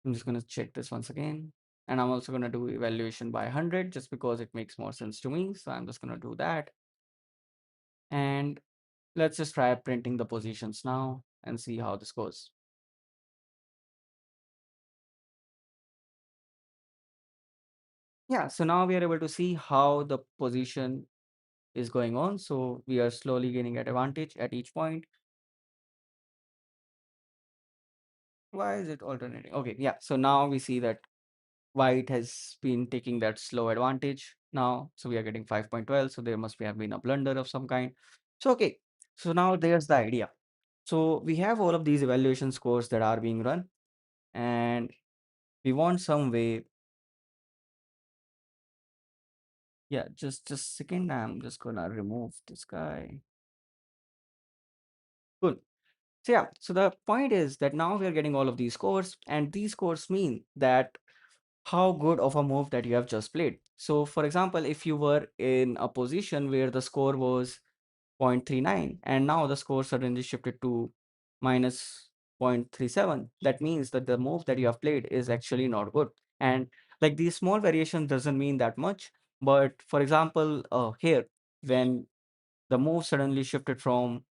I'm just going to check this once again. And I'm also going to do evaluation by 100 just because it makes more sense to me. So I'm just going to do that. And let's just try printing the positions now and see how this goes. Yeah, so now we are able to see how the position is going on. So we are slowly gaining an advantage at each point. Why is it alternating? Okay, yeah. So now we see that white has been taking that slow advantage now. So we are getting 5.12. So there must have been a blunder of some kind. So, okay. So now there's the idea. So we have all of these evaluation scores that are being run, and we want some way. Yeah, just a second. I'm just gonna remove this guy. Cool. So yeah, so the point is that now we are getting all of these scores, and these scores mean that how good of a move that you have just played. So for example, if you were in a position where the score was 0.39 and now the score suddenly shifted to minus 0.37, that means that the move that you have played is actually not good. And like these small variations doesn't mean that much, but for example, here when the move suddenly shifted from,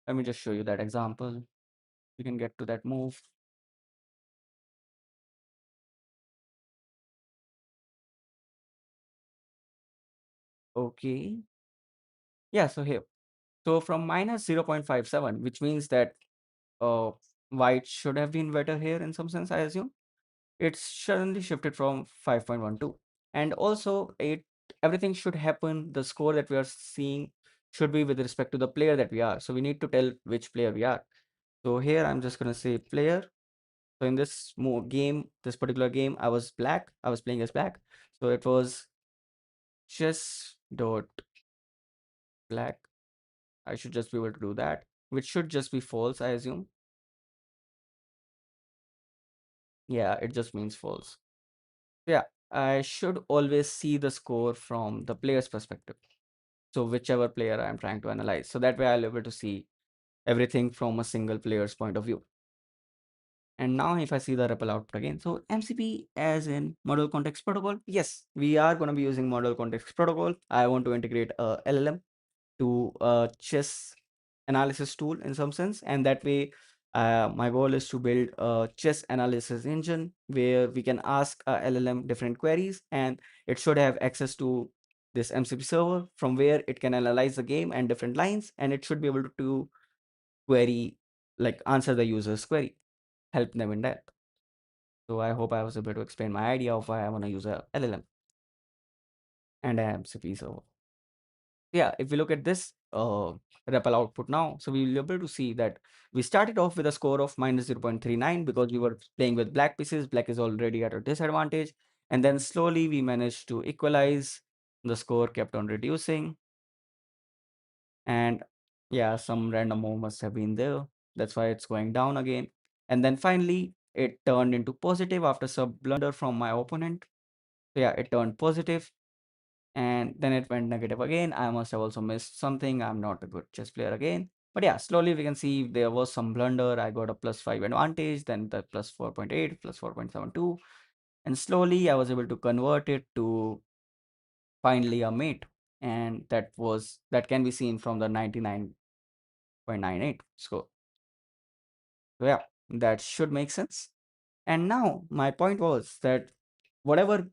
let me just show you that example. You can get to that move. Okay. Yeah, so here. So from minus 0.57, which means that uh, white should have been better here in some sense, I assume. It's suddenly shifted from 5.12. And also, everything should happen. The score that we are seeing should be with respect to the player that we are. So we need to tell which player we are. So here I'm just going to say player. So in this game, this particular game, I was black. I was playing as black. So it was chess dot black. I should just be able to do that, which should just be false, I assume. Yeah, it just means false. Yeah, I should always see the score from the player's perspective. So whichever player I'm trying to analyze. So that way I'll be able to see everything from a single player's point of view. And now if I see the REPL output again, so MCP as in model context protocol. Yes, we are going to be using model context protocol. I want to integrate a LLM to a chess analysis tool in some sense. And that way, my goal is to build a chess analysis engine where we can ask a LLM different queries and it should have access to this MCP server from where it can analyze the game and different lines. And it should be able to query, like answer the user's query, help them in that. So I hope I was able to explain my idea of why I want to use a LLM and a MCP server. Yeah, if we look at this REPL output now, so we will be able to see that we started off with a score of minus 0.39 because we were playing with black pieces. Black is already at a disadvantage. And then slowly we managed to equalize. The score kept on reducing. And yeah, some random move must have been there. That's why it's going down again. And then finally, it turned into positive after some blunder from my opponent. So yeah, it turned positive. and then it went negative again. I must have also missed something. I'm not a good chess player again. But yeah, slowly we can see there was some blunder. I got a +5 advantage, then the +4.8, +4.72, and slowly I was able to convert it to finally a mate. And that can be seen from the 99.98 score. So yeah, that should make sense. And now my point was that whatever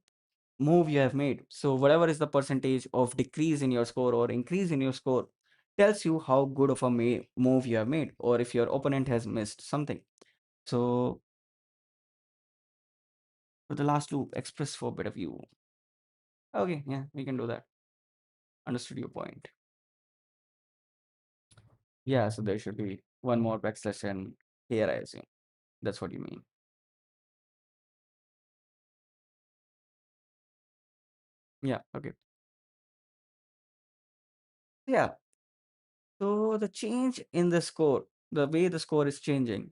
move you have made, so whatever is the percentage of decrease in your score or increase in your score, tells you how good of a move you have made, or if your opponent has missed something. So for the last loop, express for better view. Okay, yeah, we can do that. Understood your point. Yeah, so there should be one more backslash n here, I assume. That's what you mean. Yeah, okay. Yeah, so the change in the score, the way the score is changing,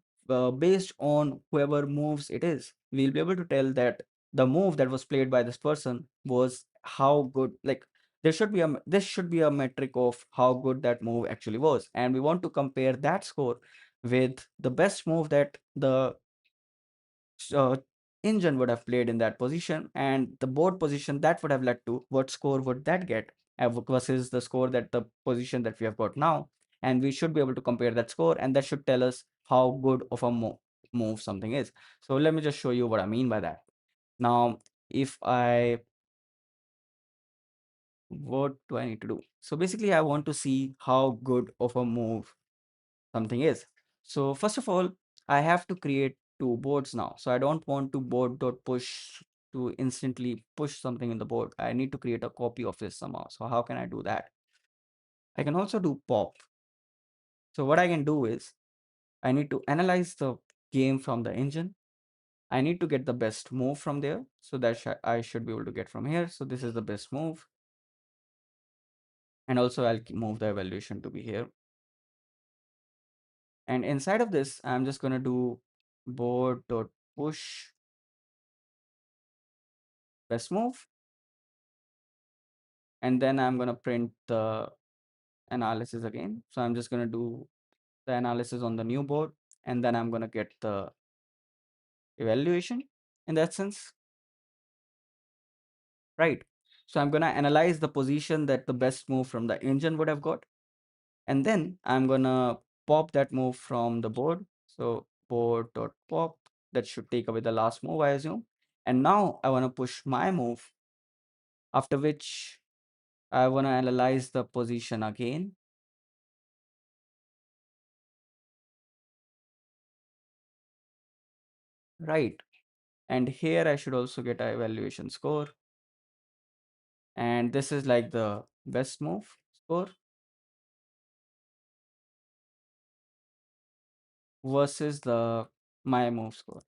based on whoever moves it is, we'll be able to tell that the move that was played by this person was how good. Like this should be a metric of how good that move actually was, and we want to compare that score with the best move that the uh, engine would have played in that position, and the board position that would have led to what score would that get versus the score that the position that we have got now. And we should be able to compare that score, and that should tell us how good of a move something is. So let me just show you what I mean by that. Now, if I what do I need to do? So basically I want to see how good of a move something is. So first of all, I have to create two boards now. So I don't want to board.push to instantly push something in the board. I need to create a copy of this somehow. So how can I do that? I can also do pop. So what I can do is I need to analyze the game from the engine. I need to get the best move from there. So that I should be able to get from here. So this is the best move. And also I'll move the evaluation to be here. And inside of this, I'm just going to do board.push best move. And then I'm going to print the analysis again. So I'm just going to do the analysis on the new board, and then I'm going to get the evaluation in that sense, right? So I'm going to analyze the position that the best move from the engine would have got, and then I'm going to pop that move from the board. So board.pop, that should take away the last move, I assume. And now I want to push my move, after which I want to analyze the position again. Right. And here I should also get a evaluation score. And this is like the best move score versus the my move score.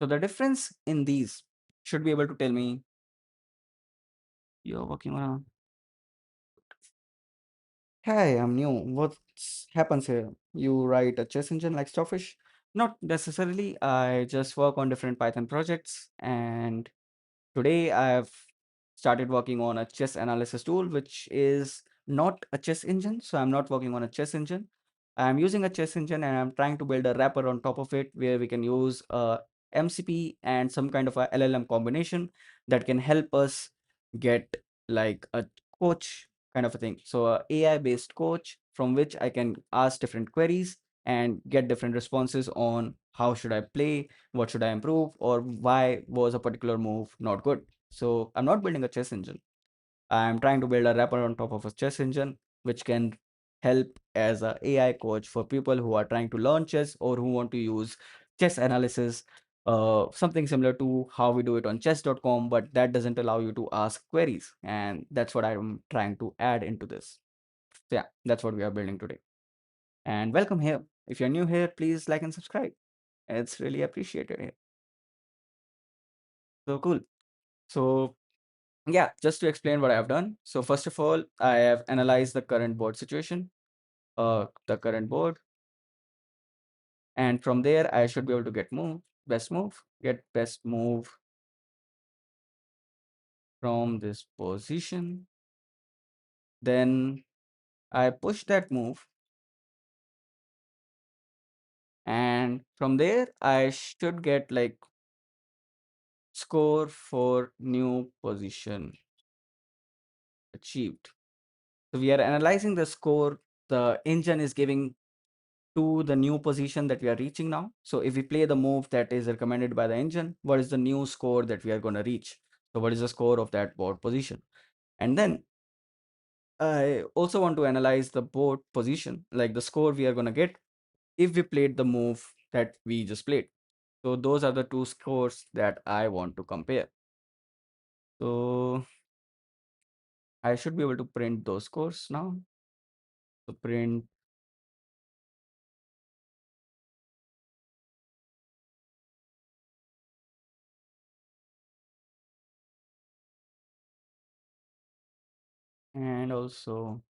So the difference in these should be able to tell me you're working on. Hey, I'm new. What happens here? You write a chess engine like Stockfish? Not necessarily. I just work on different Python projects, and today I have started working on a chess analysis tool, which is not a chess engine. So I'm not working on a chess engine. I'm using a chess engine, and I'm trying to build a wrapper on top of it where we can use a MCP and some kind of a LLM combination that can help us get like a coach kind of a thing. So a AI based coach from which I can ask different queries and get different responses on how should I play, what should I improve, or why was a particular move not good. So I'm not building a chess engine. I'm trying to build a wrapper on top of a chess engine, which can help as a AI coach for people who are trying to learn chess or who want to use chess analysis, something similar to how we do it on chess.com, but that doesn't allow you to ask queries. And that's what I'm trying to add into this. So yeah, that's what we are building today. And welcome here. If you're new here, please like and subscribe. It's really appreciated here. So cool. So yeah, just to explain what I have done. So first of all, I have analyzed the current board situation, the current board, and from there I should be able to get move. best move, get best move from this position. Then I push that move, and from there I should get like score for new position achieved. So we are analyzing the score the engine is giving to the new position that we are reaching now. So if we play the move that is recommended by the engine, what is the new score that we are going to reach? So what is the score of that board position? And then I also want to analyze the board position, like the score we are going to get if we played the move that we just played. So those are the two scores that I want to compare. So I should be able to print those scores now. So print, and also,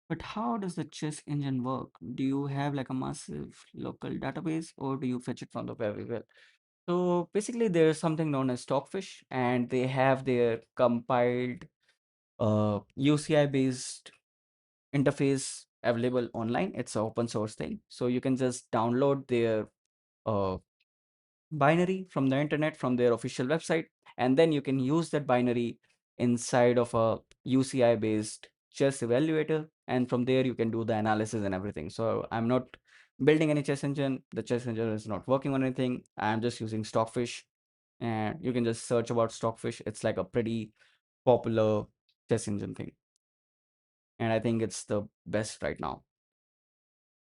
but how does the chess engine work? Do you have like a massive local database or do you fetch it from the web as well? So basically, there's something known as Stockfish, and they have their compiled UCI based interface available online. It's an open source thing. So you can just download their uh, binary from the internet, from their official website, and then you can use that binary inside of a UCI based chess evaluator, and from there you can do the analysis and everything. So I'm not building any chess engine. The chess engine is not working on anything. I'm just using Stockfish, and you can just search about Stockfish. It's like a pretty popular chess engine thing, and I think it's the best right now.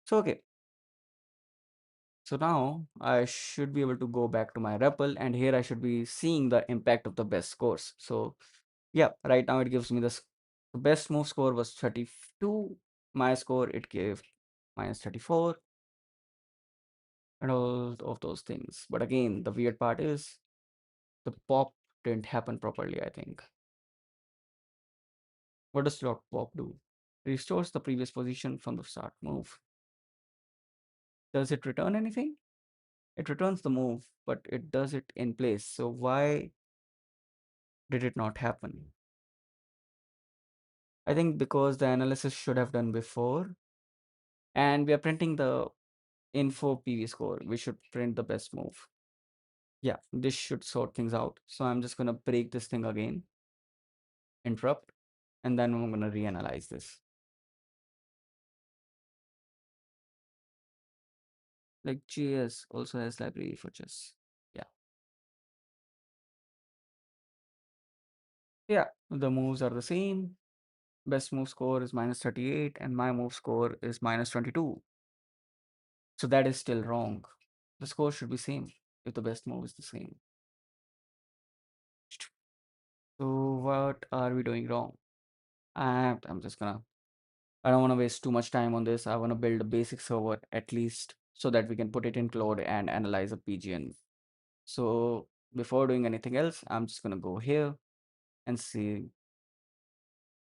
So okay, so now I should be able to go back to my REPL, and here I should be seeing the impact of the best scores. So yeah, right now it gives me the best move score was 32. My score it gave minus 34 and all of those things. But again, the weird part is the pop didn't happen properly, I think. What does dot pop do? Restores the previous position from the start move. Does it return anything? It returns the move, but it does it in place. So why did it not happen? I think because the analysis should have done before, and we are printing the info PV score. We should print the best move. Yeah, this should sort things out. So I'm just gonna break this thing again, interrupt, and then I'm gonna reanalyze this. Like JS also has library for chess. Yeah. Yeah, the moves are the same. Best move score is minus 38 and my move score is minus 22. So that is still wrong. The score should be same if the best move is the same. So what are we doing wrong? I'm just gonna, I don't want to waste too much time on this. I want to build a basic server at least so that we can put it in cloud and analyze a PGN. So before doing anything else, I'm just gonna go here and see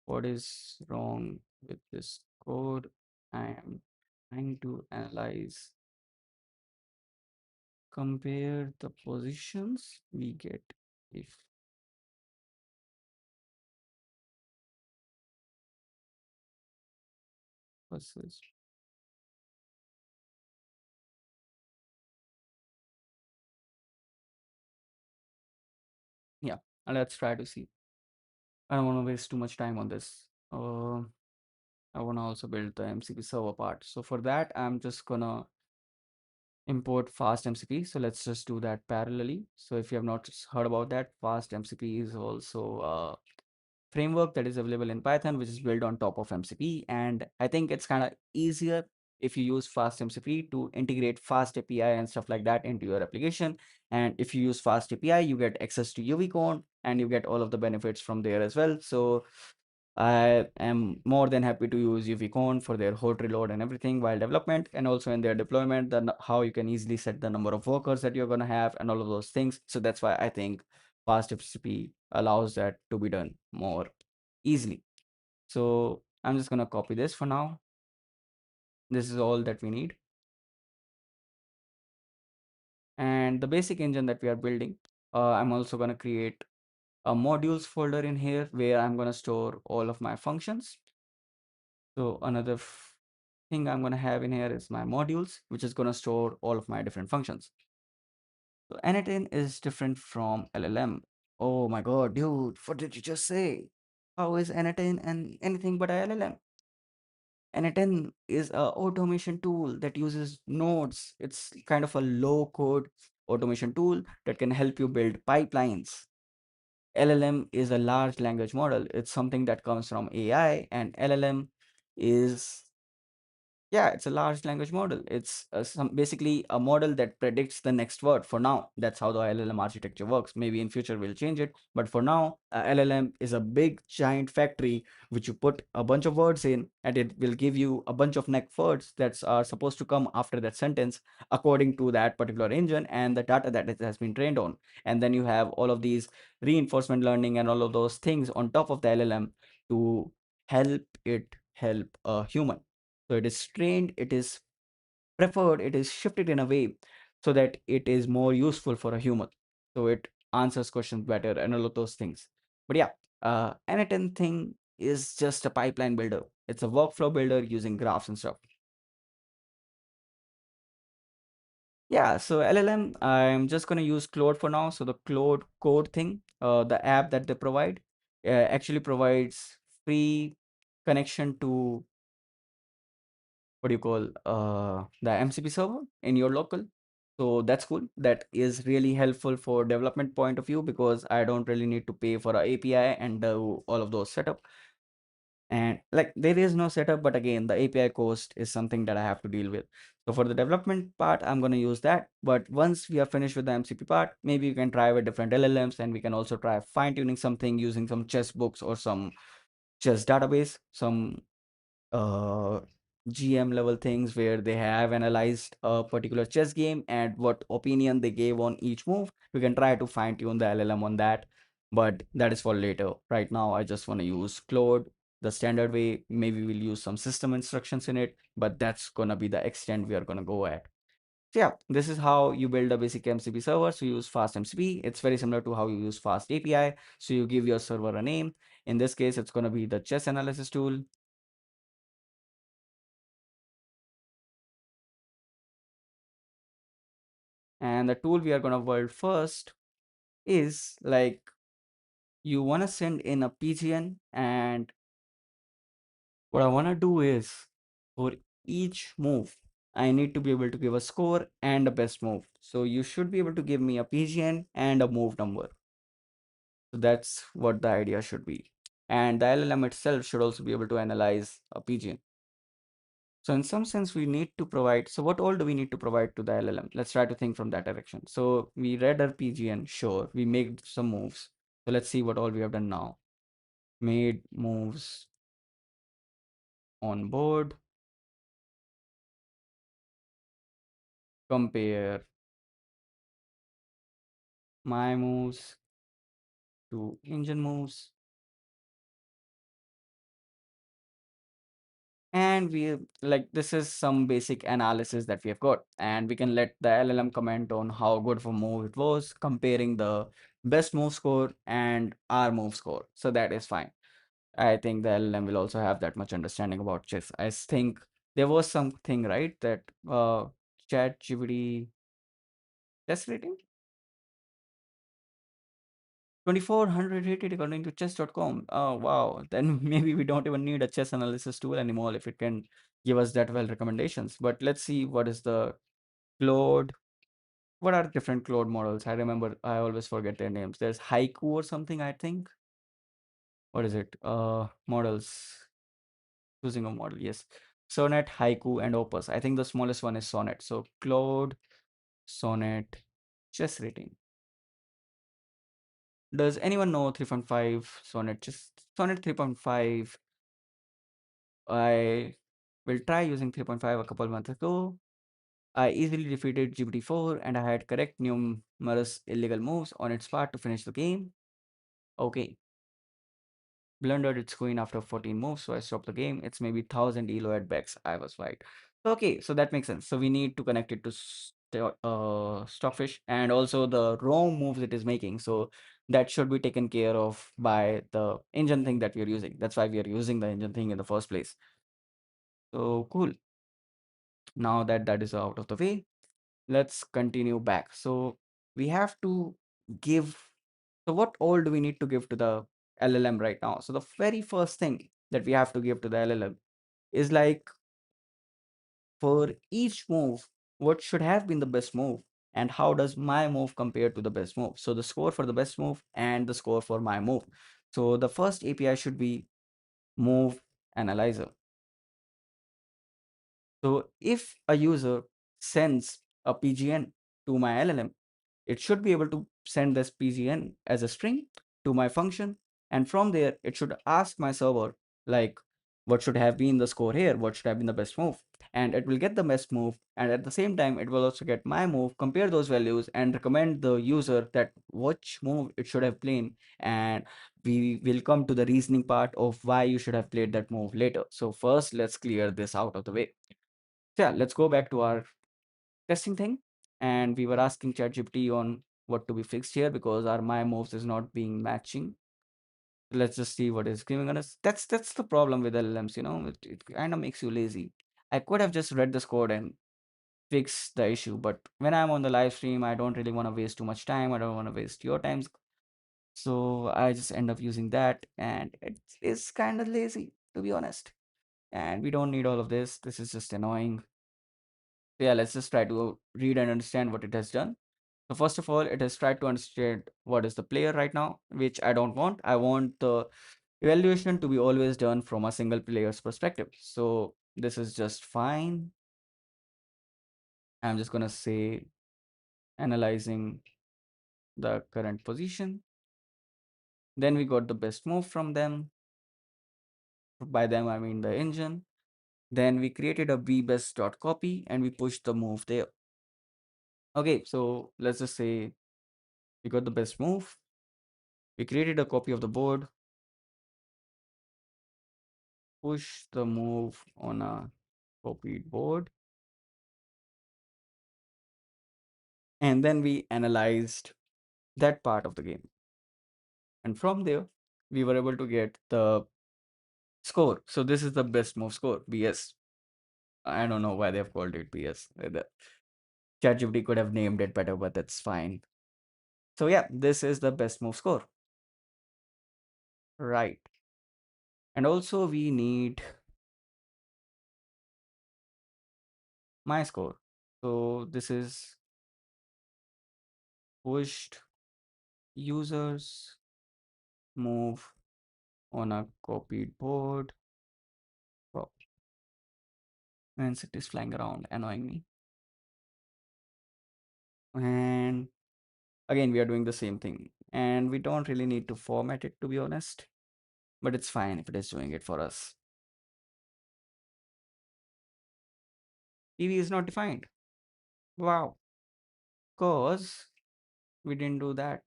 what is wrong with this code. I am trying to analyze, compare the positions we get if versus. Yeah, and let's try to see. I don't want to waste too much time on this. I want to also build the MCP server part. So for that, I'm just gonna import fast MCP. So let's just do that parallelly. So if you have not heard about that, fast MCP is also a framework that is available in Python, which is built on top of MCP. And I think it's kind of easier if you use fast MCP to integrate fast API and stuff like that into your application. And if you use fast API, you get access to UV code and you get all of the benefits from there as well. So I am more than happy to use UVCon for their hot reload and everything while development, and also in their deployment, how you can easily set the number of workers that you're going to have and all of those things. So that's why I think fast FTP allows that to be done more easily. So I'm just going to copy this for now. This is all that we need. And the basic engine that we are building, I'm also going to create a modules folder in here where I'm going to store all of my functions. So another thing I'm going to have in here is my modules, which is going to store all of my different functions. So N18 is different from LLM. Oh my God, dude, what did you just say? How is N18 and anything but a LLM? N18 is a automation tool that uses nodes. It's kind of a low code automation tool that can help you build pipelines. LLM is a large language model. It's something that comes from AI, and LLM is, yeah, it's a large language model. It's basically a model that predicts the next word. For now, that's how the LLM architecture works. Maybe in future we'll change it, but for now, LLM is a big giant factory which you put a bunch of words in, and it will give you a bunch of next words that are supposed to come after that sentence according to that particular engine and the data that it has been trained on. And then you have all of these reinforcement learning and all of those things on top of the LLM to help it help a human. So it is trained, it is preferred, it is shifted in a way so that it is more useful for a human. So it answers questions better and all of those things. But yeah, N10 thing is just a pipeline builder. It's a workflow builder using graphs and stuff. Yeah, so LLM, I'm just going to use Claude for now. So the Claude code thing, the app that they provide, actually provides free connection to what do you call the MCP server in your local. So that's cool. That is really helpful for development point of view because I don't really need to pay for a API and do all of those setup. And like there is no setup, but again, the API cost is something that I have to deal with. So for the development part, I'm going to use that. But once we are finished with the MCP part, maybe we can try with different LLMs, and we can also try fine tuning something using some chess books or some chess database, some uh, GM level things where they have analyzed a particular chess game and what opinion they gave on each move. We can try to fine tune the LLM on that, but that is for later. Right now, I just want to use Claude the standard way. Maybe we'll use some system instructions in it, but that's gonna be the extent we are gonna go at. So yeah, this is how you build a basic MCP server. So you use fast MCP. It's very similar to how you use fast API. So you give your server a name. In this case, it's gonna be the chess analysis tool. And the tool we are going to build first is like you want to send in a PGN, and what I want to do is for each move, I need to be able to give a score and a best move. So you should be able to give me a PGN and a move number. So that's what the idea should be. And the LLM itself should also be able to analyze a PGN. So in some sense, we need to provide. So what all do we need to provide to the LLM? Let's try to think from that direction. So we read our PGN, sure. We made some moves. So let's see what all we have done now. Made moves on board, compare my moves to engine moves. And we like this is some basic analysis that we have got, and we can let the LLM comment on how good of a move it was, comparing the best move score and our move score. So that is fine. I think the LLM will also have that much understanding about chess. I think there was something, right, that chat GPT chess rating 2400 rated according to chess.com. Oh wow, then maybe we don't even need a chess analysis tool anymore if it can give us that well recommendations. But let's see what is the Claude. What are different Claude models? I remember I always forget their names. There's Haiku or something, I think. What is it? Models. Choosing a model, yes. Sonnet, Haiku, and Opus. I think the smallest one is Sonnet. So Claude, Sonnet, chess rating. Does anyone know 3.5 Sonnet? Just Sonnet 3.5. I will try using 3.5 a couple months ago. I easily defeated GPT-4 and I had correct numerous illegal moves on its part to finish the game. Okay, blundered its queen after 14 moves, so I stopped the game. It's maybe 1000 elo at Bex. I was right. Okay, so that makes sense. So we need to connect it to Stockfish and also the wrong moves it is making. So that should be taken care of by the engine thing that we are using. That's why we are using the engine thing in the first place. So cool. Now that that is out of the way, let's continue back. So we have to give. So what all do we need to give to the LLM right now? So the very first thing that we have to give to the LLM is like, for each move, what should have been the best move and how does my move compare to the best move? So the score for the best move and the score for my move. So the first API should be move analyzer. So if a user sends a PGN to my LLM, it should be able to send this PGN as a string to my function. And from there, it should ask my server, like, what should have been the score here? What should have been the best move? And it will get the best move. And at the same time, it will also get my move, compare those values, and recommend the user that which move it should have played. And we will come to the reasoning part of why you should have played that move later. So first, let's clear this out of the way. So yeah, let's go back to our testing thing. And we were asking ChatGPT on what to be fixed here because our my moves is not being matching. Let's just see what is giving us. That's the problem with LLMs, it kind of makes you lazy. I could have just read this code and fixed the issue, but when I'm on the live stream, I don't really want to waste too much time. I don't want to waste your time. So I just end up using that, and it is kind of lazy, to be honest. And we don't need all of this. This is just annoying. Yeah, let's just try to read and understand what it has done. So first of all, it has tried to understand what is the player right now, which I don't want. I want the evaluation to be always done from a single player's perspective. So this is just fine. I'm just gonna say analyzing the current position. Then we got the best move from them. By them, I mean the engine. Then we created a vbest.copy and we pushed the move there. Okay, so let's just say we got the best move. We created a copy of the board, push the move on a copied board, and then we analyzed that part of the game. And from there, we were able to get the score. So this is the best move score, BS. I don't know why they've called it BS. The ChatGPT could have named it better, but that's fine. So yeah, this is the best move score. Right. And also we need my score. So this is pushed users move on a copied board. Oh, and it is flying around, annoying me. And again, we are doing the same thing. And we don't really need to format it, to be honest. But it's fine if it is doing it for us. PV is not defined. Wow. Because we didn't do that.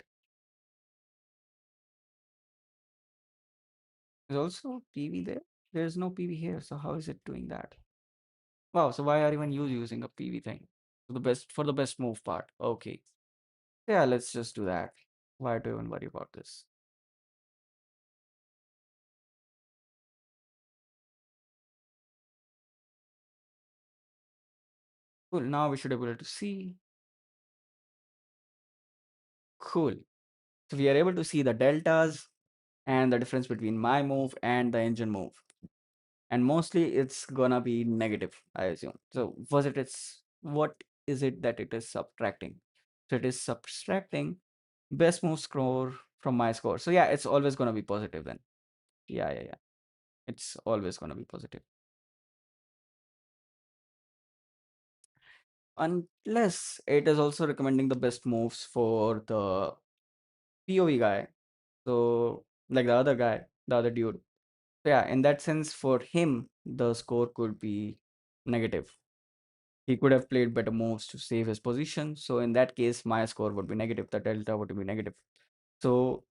There's also PV there. There's no PV here. So how is it doing that? Wow. So why are even you using a PV thing? For the best move part. Okay. Yeah, let's just do that. Why do you even worry about this? Cool. Now we should be able to see. Cool. So we are able to see the deltas and the difference between my move and the engine move. And mostly it's gonna be negative, I assume. So first it's what is it that it is subtracting? So it is subtracting best move score from my score. So yeah, it's always gonna be positive then. Yeah. It's always gonna be positive. Unless it is also recommending the best moves for the POV guy. So like the other guy, the other dude. So yeah, in that sense, for him, the score could be negative. He could have played better moves to save his position. So in that case, my score would be negative. The delta would be negative. So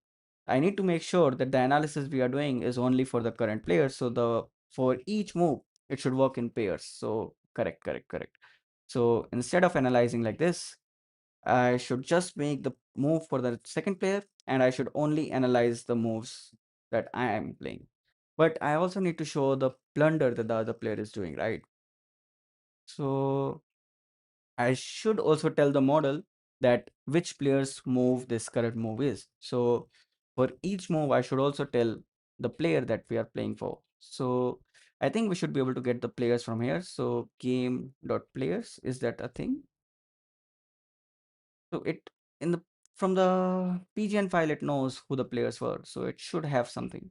I need to make sure that the analysis we are doing is only for the current player. So the for each move, it should work in pairs. So correct, correct, correct. So instead of analyzing like this, I should just make the move for the second player and I should only analyze the moves that I am playing. But I also need to show the blunder that the other player is doing, right? So I should also tell the model that which player's move this correct move is. So for each move, I should also tell the player that we are playing for. So I think we should be able to get the players from here. So game.players, is that a thing? So it in the from the PGN file, it knows who the players were. So it should have something.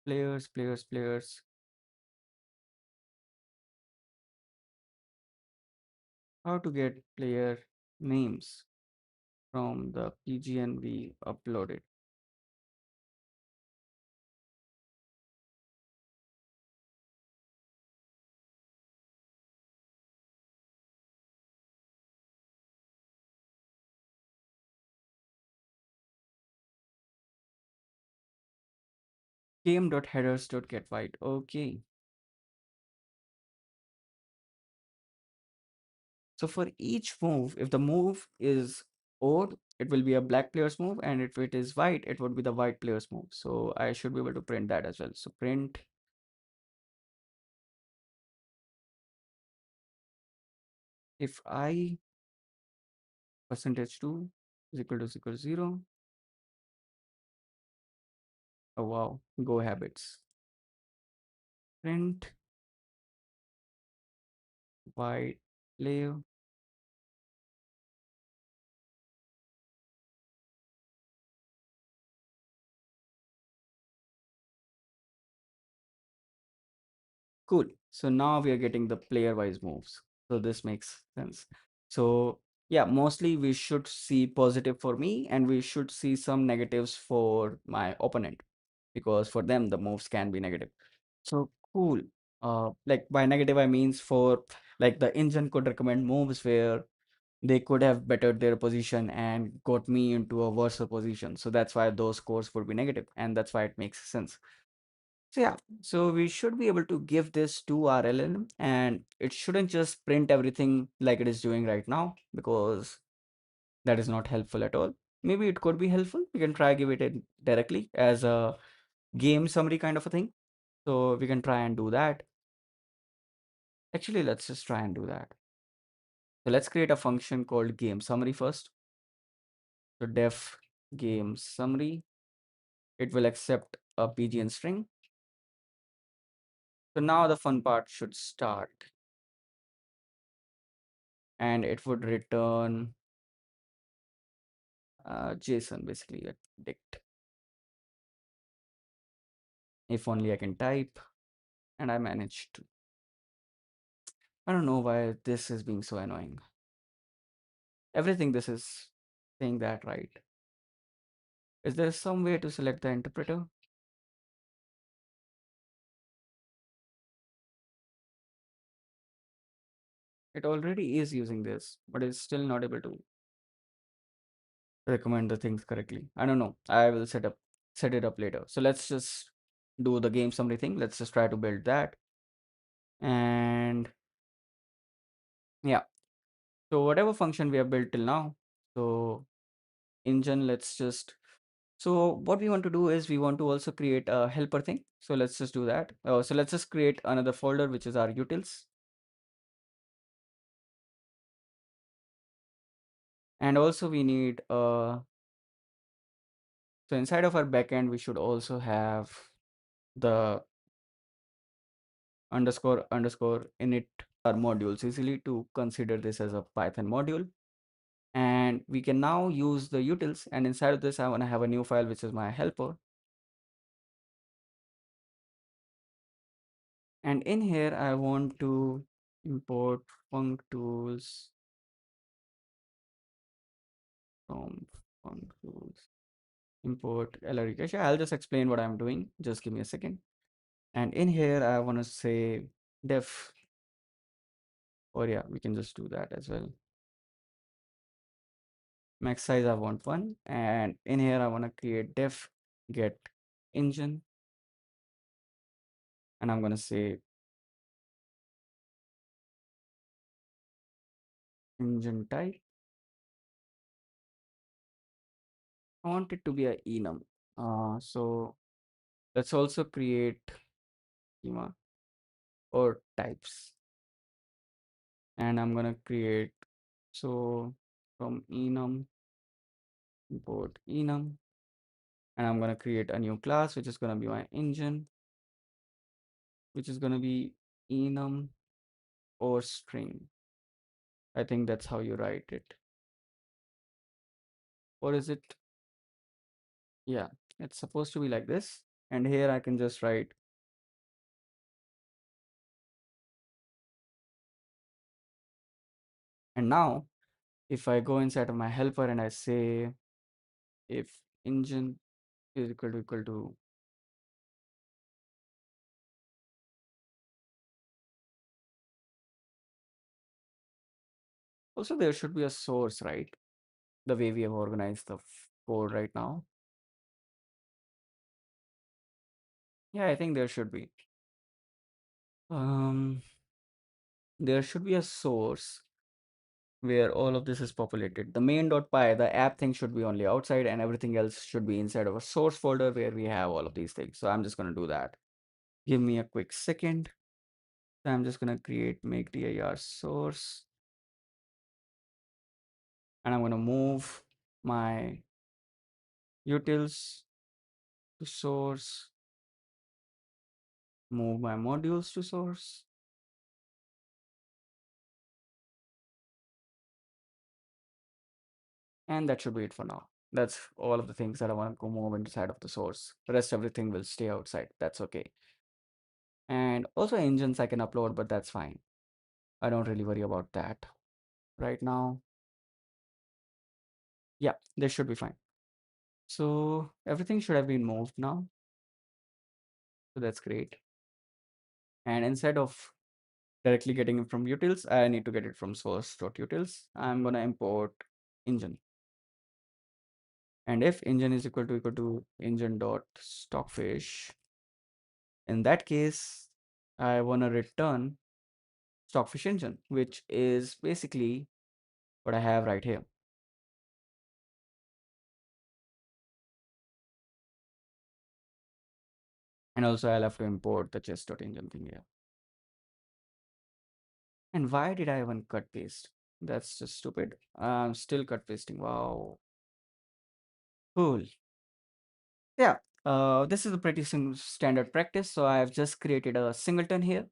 Players, players, players. How to get player names from the PGN we uploaded. Game.headers.getWhite. Okay. So for each move, if the move is odd, it will be a black player's move, and if it is white, it would be the white player's move. So I should be able to print that as well. So print if I %2 is equal to 0. Oh wow, go habits. Print white player. Cool. So now we are getting the player wise moves. So this makes sense. So yeah, mostly we should see positive for me and we should see some negatives for my opponent because for them the moves can be negative. So cool. Like by negative I means for like the engine could recommend moves where they could have bettered their position and got me into a worse position. So that's why those scores would be negative and that's why it makes sense. So yeah, so we should be able to give this to our LLM and it shouldn't just print everything like it is doing right now because that is not helpful at all. Maybe it could be helpful. We can try give it in directly as a game summary kind of a thing. So we can try and do that. Actually, let's just try and do that. So let's create a function called game summary first. So def game summary, it will accept a PGN string. So now the fun part should start and it would return JSON basically a dict. If only I can type, and I managed to. I don't know why this is being so annoying. Everything this is saying that right. Is there some way to select the interpreter? It already is using this, but it's still not able to recommend the things correctly. I don't know. I will set it up later. So let's just do the game summary thing. Let's just try to build that. And yeah. So whatever function we have built till now. So engine, let's just so what we want to do is we want to also create a helper thing. So let's just do that. So let's just create another folder, which is our utils. And also we need, so inside of our backend, we should also have the underscore init our modules easily to consider this as a Python module. And we can now use the utils. And inside of this, I want to have a new file, which is my helper. And in here, I want to import func tools from func tools import LRE cache. I'll just explain what I'm doing. Just give me a second. And in here, I want to say def, or yeah, we can just do that as well. Max size, I want 1. And in here, I want to create def get engine. And I'm going to say engine type. I want it to be a enum. So let's also create schema or types. And I'm going to create, so from enum, import enum. And I'm going to create a new class, which is going to be my engine, which is going to be enum or string. I think that's how you write it. Or is it? Yeah, it's supposed to be like this. And here I can just write. And now if I go inside of my helper and I say if engine is equal to also there should be a source, right? The way we have organized the code right now. Yeah, I think there should be. Um, there should be a source where all of this is populated. The main.py, the app thing should be only outside and everything else should be inside of a source folder where we have all of these things. So I'm just going to do that. Give me a quick second. So I'm just going to create make dir source. And I'm going to move my utils to source, move my modules to source. And that should be it for now. That's all of the things that I want to go move inside of the source. The rest everything will stay outside. That's okay. And also engines I can upload, but that's fine. I don't really worry about that right now. Yeah, this should be fine. So everything should have been moved now. So that's great. And instead of directly getting it from utils, I need to get it from source.utils. I'm going to import engine. And if engine is equal to engine.stockfish, in that case, I want to return stockfish engine, which is basically what I have right here. And also I'll have to import the chess.engine thing here. And why did I even cut paste? That's just stupid. I'm still cut pasting. Wow. Cool. Yeah. This is a pretty standard practice. So I've just created a singleton here.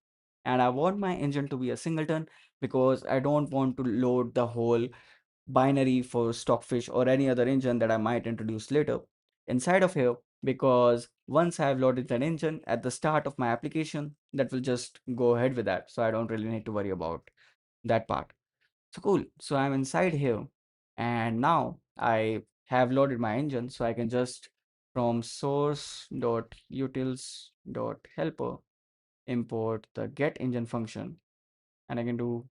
And I want my engine to be a singleton because I don't want to load the whole binary for Stockfish or any other engine that I might introduce later inside of here, because once I've loaded that engine at the start of my application, that will just go ahead with that. So I don't really need to worry about that part. So cool. So I'm inside here and now I have loaded my engine. So I can just from source.utils.helper import the get engine function, and I can do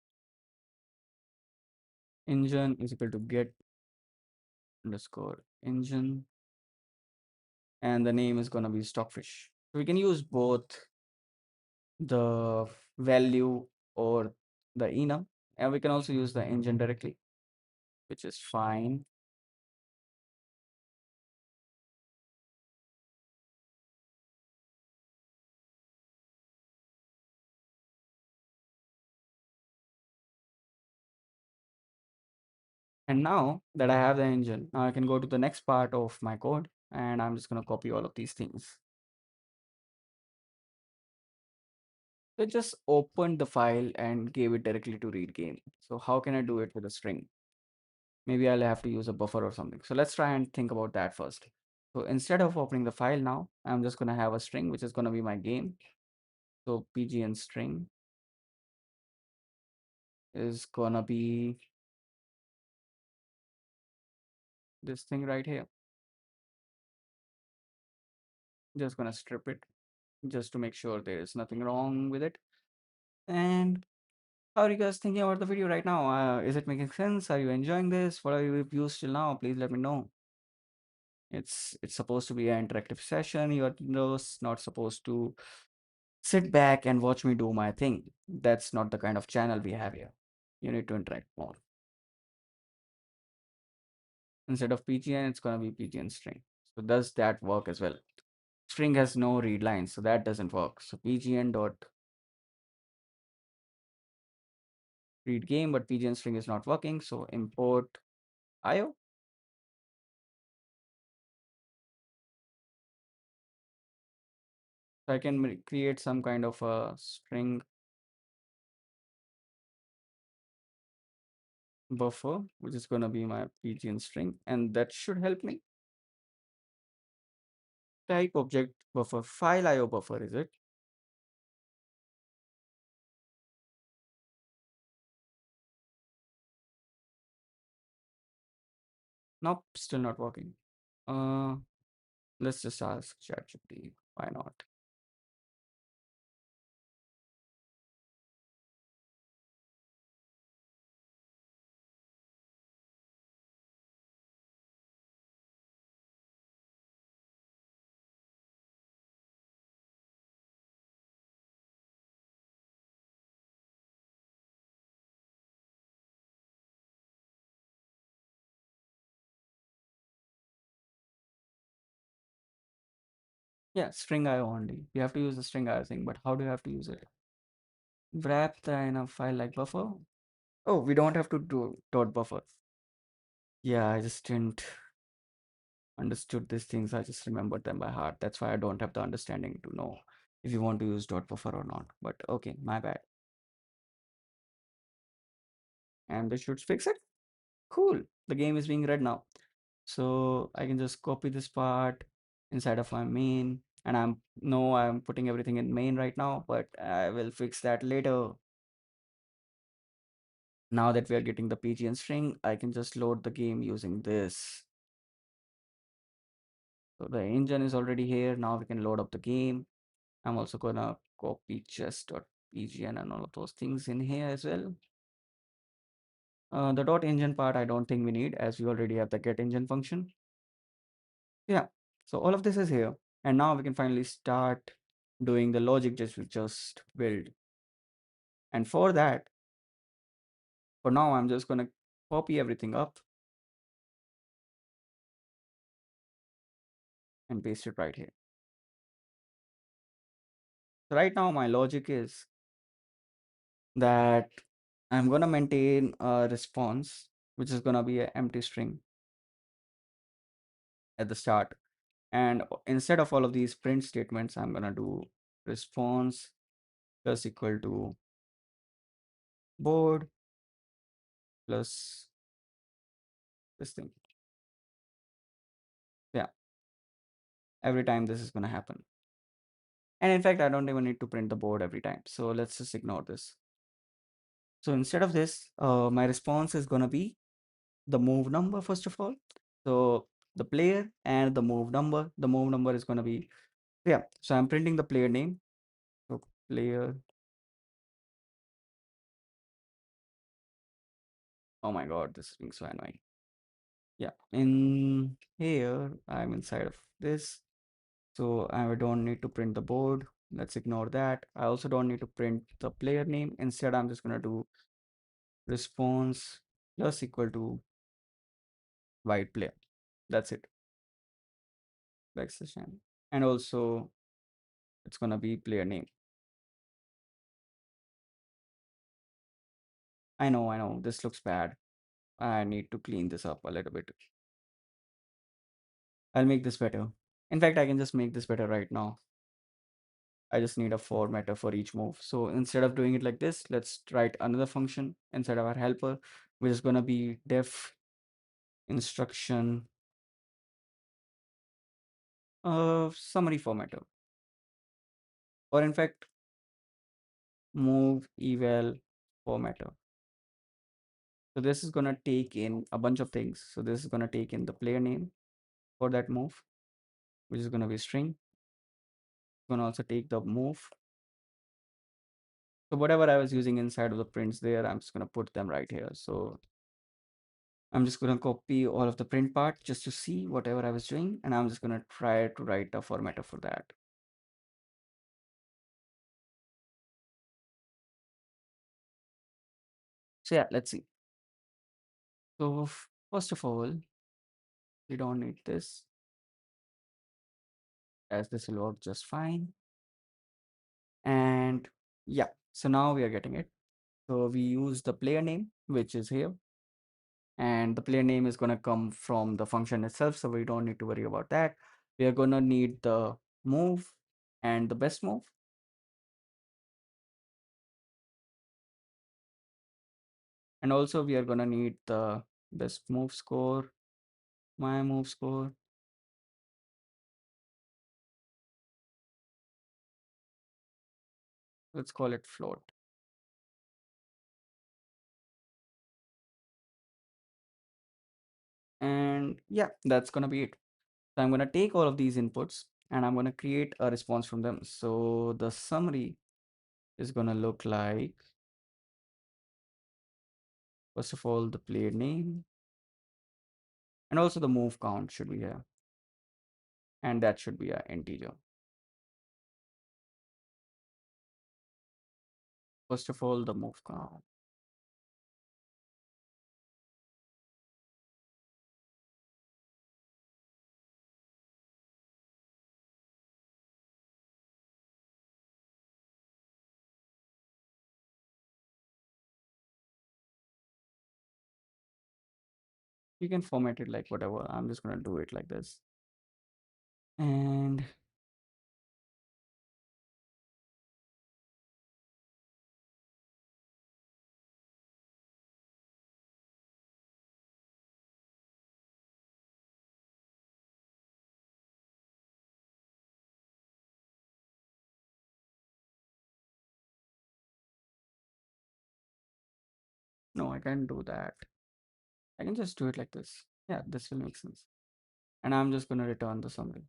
engine is equal to get underscore engine, and the name is going to be stockfish. So we can use both the value or the enum, and we can also use the engine directly, which is fine. And now that I have the engine, now I can go to the next part of my code, and I'm just going to copy all of these things. So I just opened the file and gave it directly to read game. So how can I do it with a string? Maybe I'll have to use a buffer or something. So let's try and think about that first. So instead of opening the file now, I'm just going to have a string, which is going to be my game. So pgn string is gonna be this thing right here. Just gonna strip it just to make sure there is nothing wrong with it. And how are you guys thinking about the video right now? Is it making sense? Are you enjoying this? What are your views till now? Please let me know. It's supposed to be an interactive session. You're not supposed to sit back and watch me do my thing. That's not the kind of channel we have here. You need to interact more. Instead of PGN, it's gonna be PGN string. So does that work as well? String has no read lines, so that doesn't work. So PGN dot read game, but PGN string is not working. So import IO. So I can create some kind of a string buffer, which is going to be my PGN string, and that should help me. Type object buffer, file IO buffer, is it? Nope, still not working. Uh, let's just ask ChatGPT. Why not? Yeah, string IO only. You have to use the string IO thing, but how do you have to use it? Wrap the in a file like buffer. Oh, we don't have to do dot buffer. Yeah, I just didn't understood these things. I just remembered them by heart. That's why I don't have the understanding to know if you want to use dot buffer or not. But okay, my bad. And this should fix it. Cool. The game is being read now. So I can just copy this part inside of my main. And I'm putting everything in main right now, but I will fix that later. Now that we are getting the PGN string, I can just load the game using this. So the engine is already here. Now we can load up the game. I'm also gonna copy chess.pgn and all of those things in here as well. The dot engine part, I don't think we need as we already have the get engine function. Yeah, so all of this is here. And now we can finally start doing the logic just we just build. And for that, for now, I'm just gonna copy everything up and paste it right here. So right now, my logic is that I'm gonna maintain a response, which is gonna be an empty string at the start. And instead of all of these print statements, I'm gonna do response plus equal to board plus this thing. Yeah, every time this is gonna happen. And in fact, I don't even need to print the board every time. So let's just ignore this. So instead of this, my response is gonna be the move number first of all. So the player and the move number. The move number is gonna be, yeah. So I'm printing the player name. So player. Oh my God, this is being so annoying. Yeah, in here, I'm inside of this. So I don't need to print the board. Let's ignore that. I also don't need to print the player name. Instead, I'm just gonna do response plus equal to white player. That's it. Backslash n. And also it's gonna be player name. I know, this looks bad. I need to clean this up a little bit. I'll make this better. In fact, I can just make this better right now. I just need a formatter for each move. So instead of doing it like this, let's write another function inside of our helper, which is gonna be def instruction summary formatter, or in fact move eval formatter. So this is gonna take in a bunch of things. So this is gonna take in the player name for that move, which is gonna be string. Gonna also take the move. So whatever I was using inside of the prints there, I'm just gonna put them right here. So I'm just gonna copy all of the print part just to see whatever I was doing, and I'm just gonna try to write a formatter for that. So yeah, let's see. So first of all, we don't need this, as this will work just fine. And yeah, so now we are getting it. So we use the player name, which is here, and the player name is going to come from the function itself. So we don't need to worry about that. We are going to need the move and the best move. And also we are going to need the best move score, my move score. Let's call it float. And yeah, that's going to be it. So I'm going to take all of these inputs and I'm going to create a response from them. So the summary is going to look like, first of all, the player name, and also the move count should be here. And that should be an integer. First of all, the move count. You can format it like whatever. I'm just going to do it like this. And no, I can't do that. I can just do it like this. Yeah, this will make sense. And I'm just going to return the summary.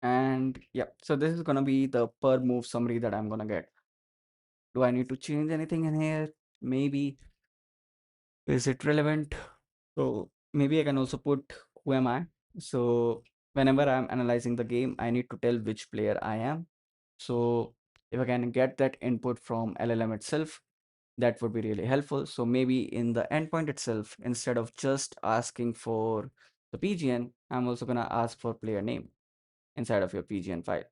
And yeah, so this is going to be the per move summary that I'm going to get. Do I need to change anything in here? Maybe. Is it relevant? So maybe I can also put who am I? So whenever I'm analyzing the game, I need to tell which player I am. So if I can get that input from LLM itself, that would be really helpful. So maybe in the endpoint itself, instead of just asking for the PGN, I'm also going to ask for player name inside of your PGN file.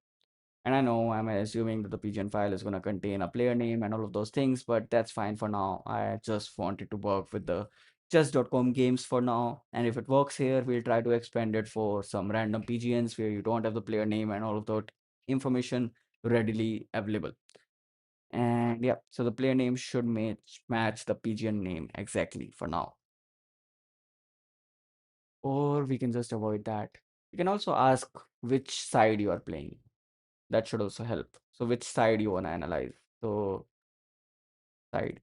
And I know I'm assuming that the PGN file is going to contain a player name and all of those things, but that's fine for now. I just wanted to work with the chess.com games for now. And if it works here, we'll try to expand it for some random PGNs where you don't have the player name and all of that information readily available. And yeah, so the player name should match the PGN name exactly for now. Or we can just avoid that. You can also ask which side you are playing. That should also help. So which side you want to analyze. So side,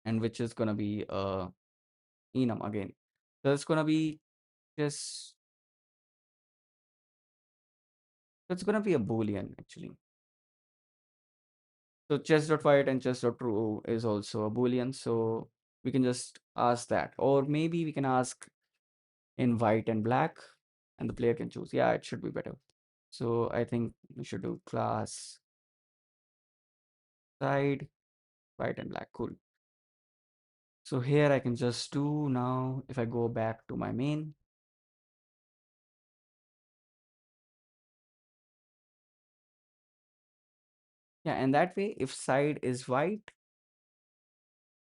and which is going to be enum again. So it's going to be just, it's going to be a boolean actually. So chess.white and chess.true is also a boolean. So we can just ask that, or maybe we can ask in white and black, and the player can choose. Yeah, it should be better. So I think we should do class side white and black. Cool. So here I can just do now, if I go back to my main, yeah, and that way, if side is white,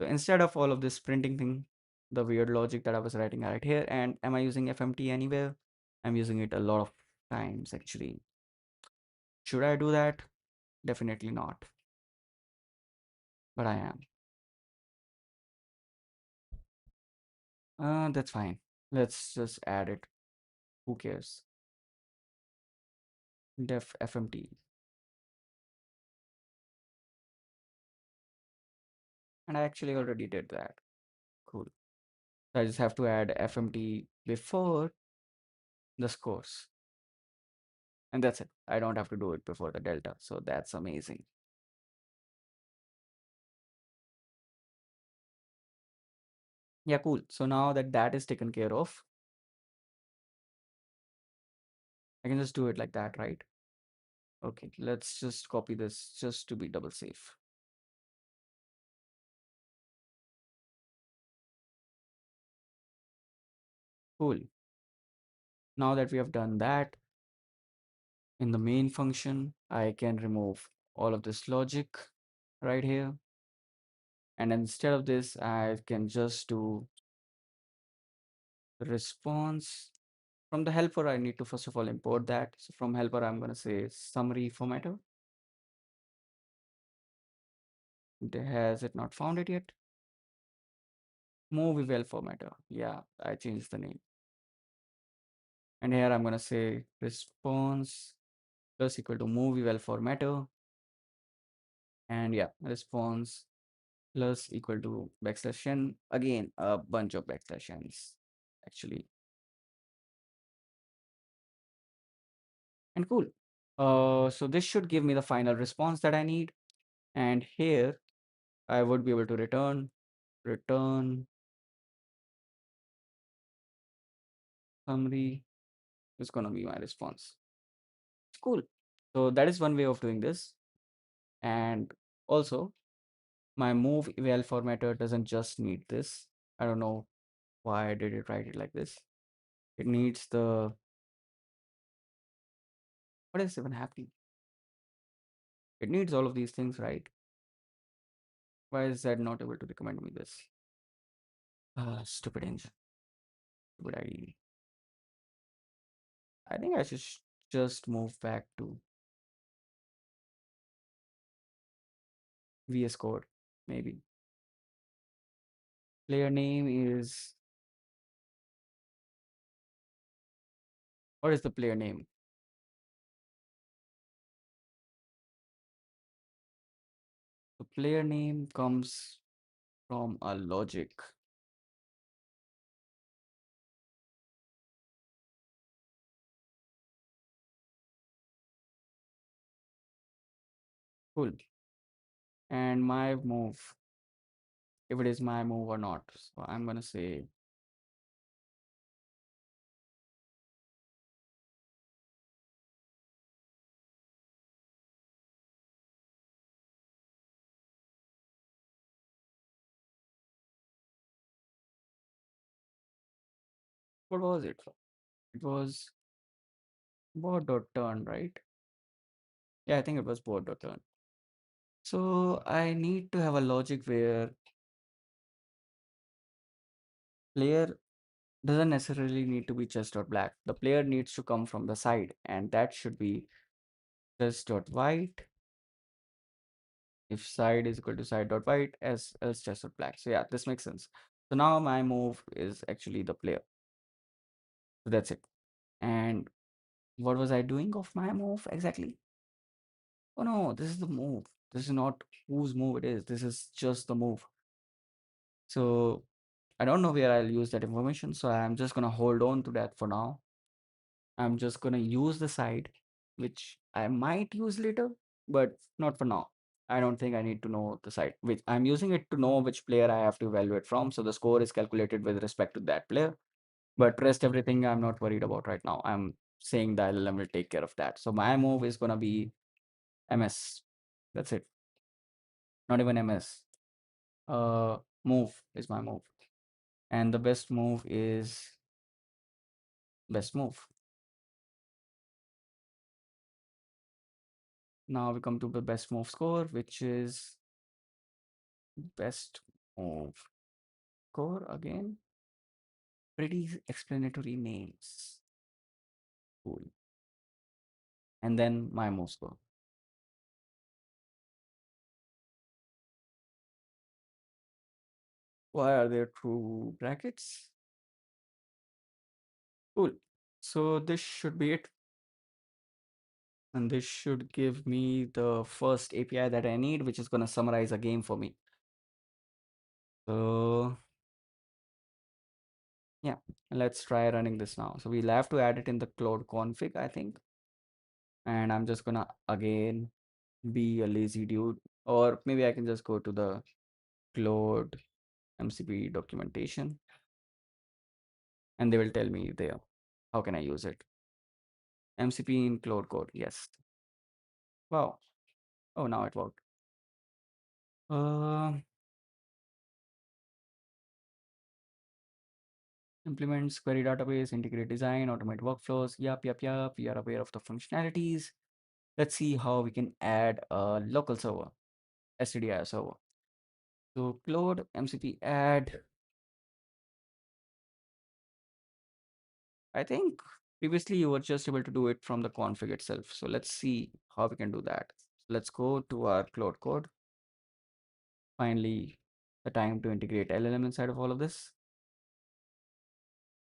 so instead of all of this printing thing, the weird logic that I was writing right here, and am I using FMT anywhere? I'm using it a lot of times actually. Should I do that? Definitely not, but I am. That's fine. Let's just add it. Who cares? def fmt, and I actually already did that. Cool. So I just have to add fmt before the scores, and that's it. I don't have to do it before the delta, so that's amazing. Yeah, cool. So now that that is taken care of, I can just do it like that, right? Okay, let's just copy this just to be double safe. Cool. Now that we have done that, in the main function, I can remove all of this logic right here. And instead of this, I can just do response. From the helper, I need to first of all import that. So from helper, I'm going to say summary formatter. Has it not found it yet? Move well formatter. Yeah, I changed the name. And here I'm going to say response plus equal to move well formatter. And yeah, response plus equal to backslash n. Again, a bunch of backslash n's actually. And cool. So this should give me the final response that I need. And here I would be able to return summary is going to be my response. Cool. So that is one way of doing this. And also my move eval formatter doesn't just need this. I don't know why I did it write it like this. It needs the, what is even happening? It needs all of these things, right? Why is that not able to recommend me this? Stupid engine. Stupid IDE. I think I should just move back to VS Code, maybe. Player name is, what is the player name? The player name comes from a logic. Cool. And my move, if it is my move or not. So I'm gonna say, what was it? It was board.turn, right? Yeah, I think it was board.turn. So I need to have a logic where player doesn't necessarily need to be chess.black. The player needs to come from the side, and that should be chess.white. If side is equal to side.white, as else chess.black. So yeah, this makes sense. So now my move is actually the player. So that's it. And what was I doing of my move exactly? Oh no, this is the move. This is not whose move it is. This is just the move. So I don't know where I'll use that information. So I'm just gonna hold on to that for now. I'm just gonna use the side, which I might use later, but not for now. I don't think I need to know the side, which I'm using it to know which player I have to evaluate from. So the score is calculated with respect to that player. But rest everything I'm not worried about right now. I'm saying the LLM will take care of that. So my move is gonna be MS. That's it. Not even MS. Move is my move. And the best move is best move. Now we come to the best move score, which is best move score again. Pretty explanatory names. Cool. And then my move score. Why are there two brackets? Cool. So this should be it. And this should give me the first API that I need, which is going to summarize a game for me. So yeah, let's try running this now. So we'll have to add it in the cloud config, I think. And I'm just gonna again be a lazy dude, or maybe I can just go to the cloud MCP documentation and they will tell me there. How can I use it? MCP in cloud code. Yes. Wow. Oh, now it worked. Uh, Implements query database, integrate design, automate workflows. Yup. We are aware of the functionalities. Let's see how we can add a local server, STDI server. So cloud MCP add. I think previously you were just able to do it from the config itself. So let's see how we can do that. Let's go to our cloud code. Finally, the time to integrate LLM inside of all of this.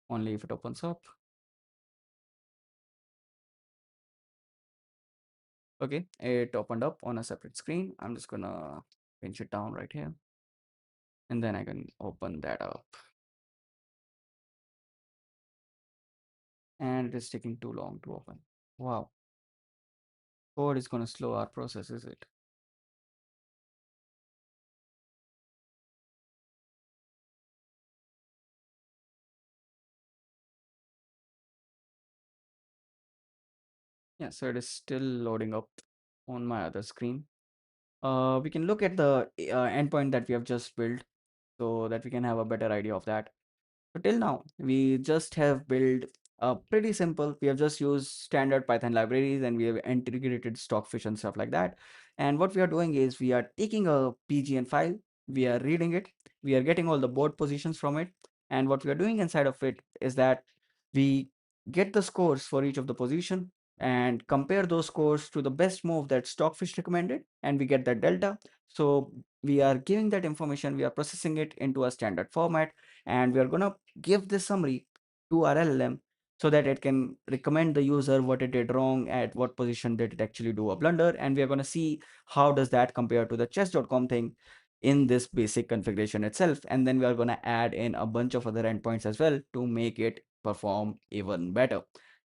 Only if it opens up. Okay, it opened up on a separate screen. I'm just gonna pinch it down right here. And then I can open that up. And it is taking too long to open. Wow, code is gonna slow our process, is it? Yeah, so it is still loading up on my other screen. We can look at the endpoint that we have just built so that we can have a better idea of that. So till now, we just have built pretty simple. We have just used standard Python libraries and we have integrated Stockfish and stuff like that. And what we are doing is we are taking a PGN file, we are reading it, we are getting all the board positions from it. And what we are doing inside of it is that we get the scores for each of the position and compare those scores to the best move that Stockfish recommended, and we get that delta. So we are giving that information, we are processing it into a standard format, and we are going to give this summary to our LLM so that it can recommend the user what it did wrong, at what position did it actually do a blunder, and we are going to see how does that compare to the chess.com thing in this basic configuration itself. And then we are going to add in a bunch of other endpoints as well to make it perform even better.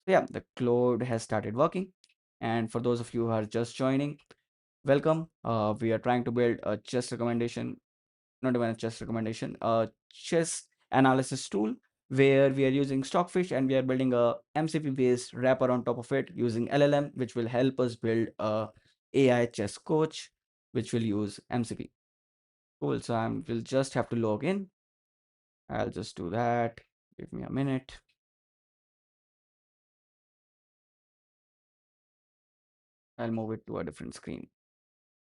So yeah, the code has started working. And for those of you who are just joining, welcome. We are trying to build a chess recommendation, not even a chess recommendation, a chess analysis tool where we are using Stockfish and we are building a MCP based wrapper on top of it using LLM, which will help us build a AI chess coach, which will use MCP. Cool. So we'll just have to log in. I'll just do that. Give me a minute. I'll move it to a different screen.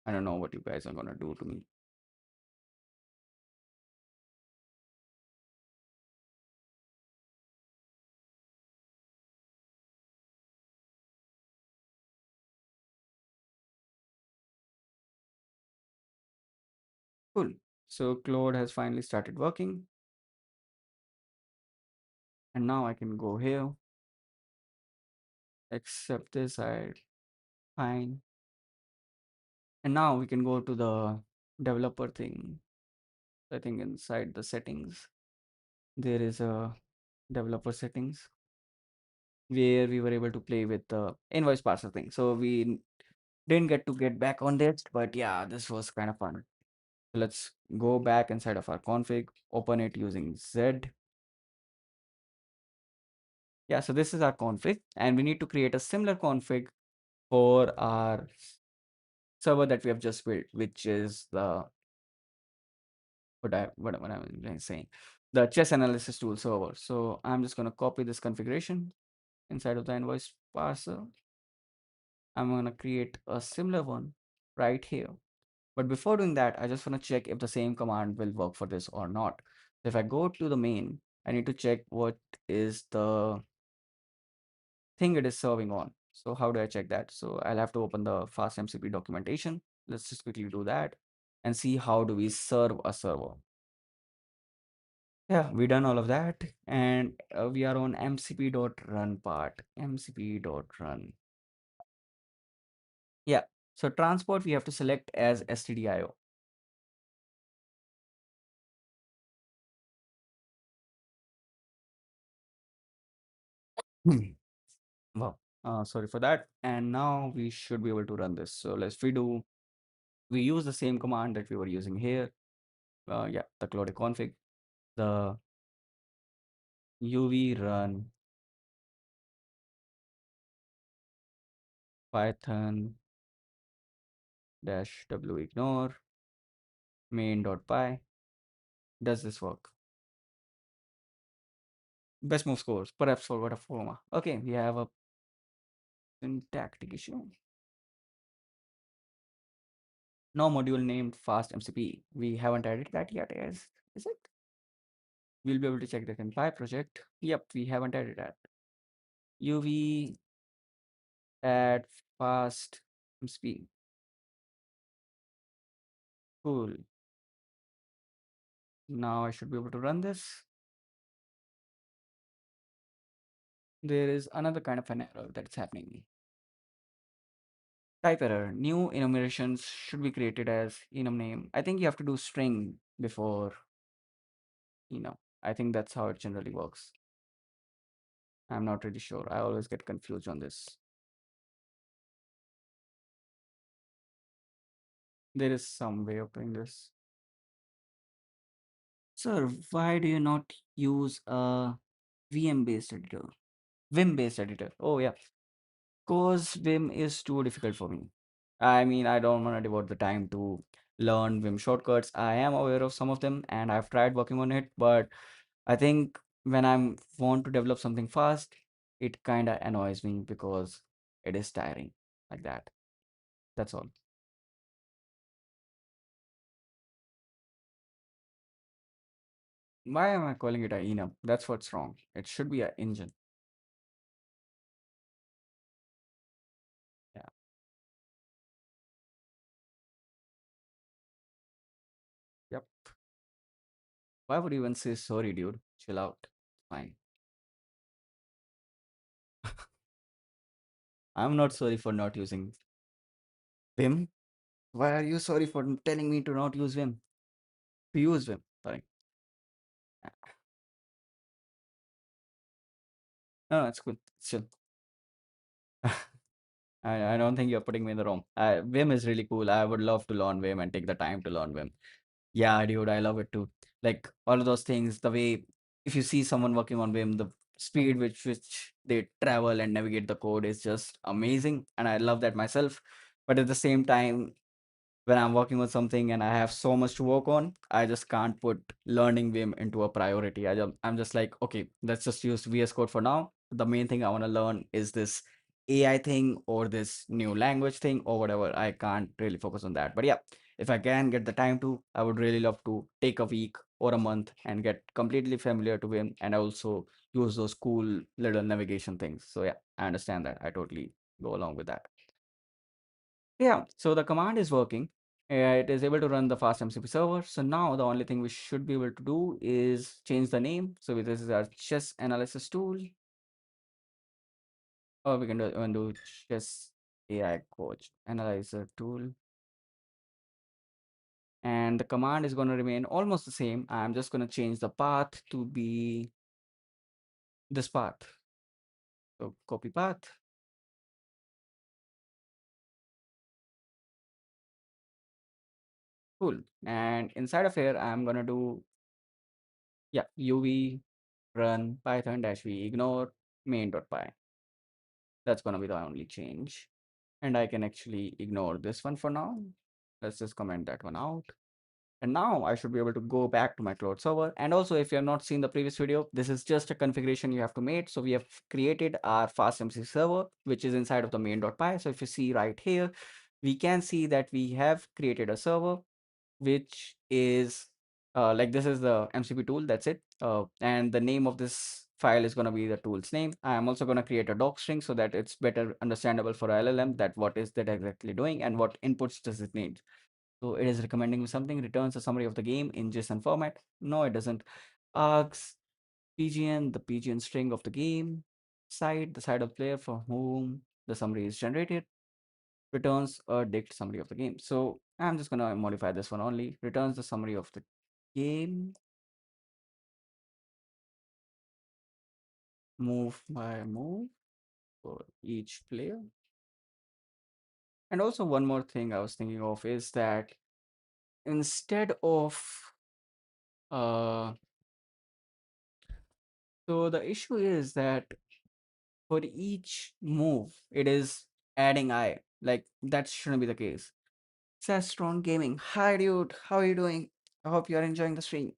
I don't know what you guys are going to do to me. Cool. So Claude has finally started working. And now I can go here, accept this, I fine. And now we can go to the developer thing. I think inside the settings, there is a developer settings where we were able to play with the invoice parser thing. So we didn't get back on this, but yeah, this was kind of fun. So let's go back inside of our config, open it using Z. Yeah, so this is our config, and we need to create a similar config for our server that we have just built, which is the what I'm saying, the chess analysis tool server. So I'm just going to copy this configuration inside of the invoice parser. I'm going to create a similar one right here. But before doing that, I just want to check if the same command will work for this or not. If I go to the main, I need to check what is the thing it is serving on. So how do I check that? So I'll have to open the fast MCP documentation. Let's just quickly do that and see how do we serve a server. Yeah, we done all of that, and we are on mcp.run part. mcp.run. So transport, we have to select as stdio. Hmm. Wow. Sorry for that. And now we should be able to run this. So let's redo. We use the same command that we were using here. Yeah, the cloud config, the uv run python dash w ignore main.py. Does this work? Best move scores, perhaps forgot a forma. Okay, we have a syntactic issue. No module named fast MCP. We haven't added that yet, is it? We'll be able to check that in Py project. Yep, we haven't added that. UV add fast MCP. Cool. Now I should be able to run this. There is another kind of an error that's happening. Type error. New enumerations should be created as enum name. I think you have to do string before enum. I think that's how it generally works. I'm not really sure. I always get confused on this. There is some way of doing this. Sir, why do you not use a VM based editor? Vim based editor. Oh yeah. Because Vim is too difficult for me. I mean, I don't want to devote the time to learn Vim shortcuts. I am aware of some of them and I've tried working on it, but I think when I want to develop something fast, it kind of annoys me because it is tiring like that. That's all. Why am I calling it a enum? That's what's wrong. It should be an engine. Yeah. Yep. Why would you even say sorry, dude? Chill out. Fine. I'm not sorry for not using Vim. Why are you sorry for telling me to not use Vim? To use Vim. Sorry. No, no, it's cool. It's chill. I don't think you're putting me in the wrong. Vim is really cool. I would love to learn Vim and take the time to learn Vim. Yeah, dude, I love it too. Like all of those things, the way if you see someone working on Vim, the speed which they travel and navigate the code is just amazing, and I love that myself. But at the same time, when I'm working on something and I have so much to work on, I just can't put learning Vim into a priority. I'm just like, okay, let's just use VS Code for now. The main thing I want to learn is this AI thing or this new language thing or whatever. I can't really focus on that. But yeah, if I can get the time to, I would really love to take a week or a month and get completely familiar to Vim and also use those cool little navigation things. So yeah, I understand that. I totally go along with that. Yeah, so the command is working. It is able to run the fast MCP server. So now the only thing we should be able to do is change the name. So this is our chess analysis tool, or we can do chess AI coach analyzer tool. And the command is going to remain almost the same. I'm just going to change the path to be this path. So copy path. Cool. And inside of here, I'm going to do, yeah, uv run python dash v ignore main.py. That's going to be the only change. And I can actually ignore this one for now. Let's just comment that one out. And now I should be able to go back to my cloud server. And also, if you have not seen the previous video, this is just a configuration you have to make. So we have created our fastMC server, which is inside of the main.py. So if you see right here, we can see that we have created a server which is like this is the MCP tool. That's it. And the name of this file is going to be the tool's name. I am also going to create a doc string so that it's better understandable for LLM that what is that exactly doing and what inputs does it need. So it is recommending me something, returns a summary of the game in JSON format. No, it doesn't. Asks PGN, the PGN string of the game, side, the side of player for whom the summary is generated. returns a dict summary of the game. So I'm just gonna modify this one only. Returns the summary of the game, move by move for each player. And also one more thing I was thinking of is that instead of uh so the issue is that for each move it is adding I. Like that shouldn't be the case. Sastron Gaming. Hi dude, how are you doing? I hope you are enjoying the stream.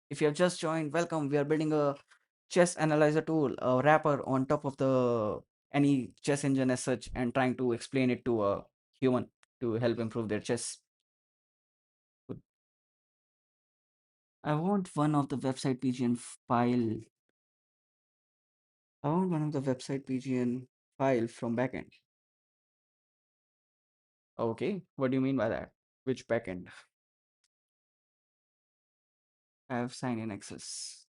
If you have just joined, welcome. We are building a chess analyzer tool, a wrapper on top of the any chess engine as such, and trying to explain it to a human to help improve their chess. Good. I want one of the website PGN file. I want one of the website PGN file from backend. Okay, what do you mean by that? Which backend? I have sign in access.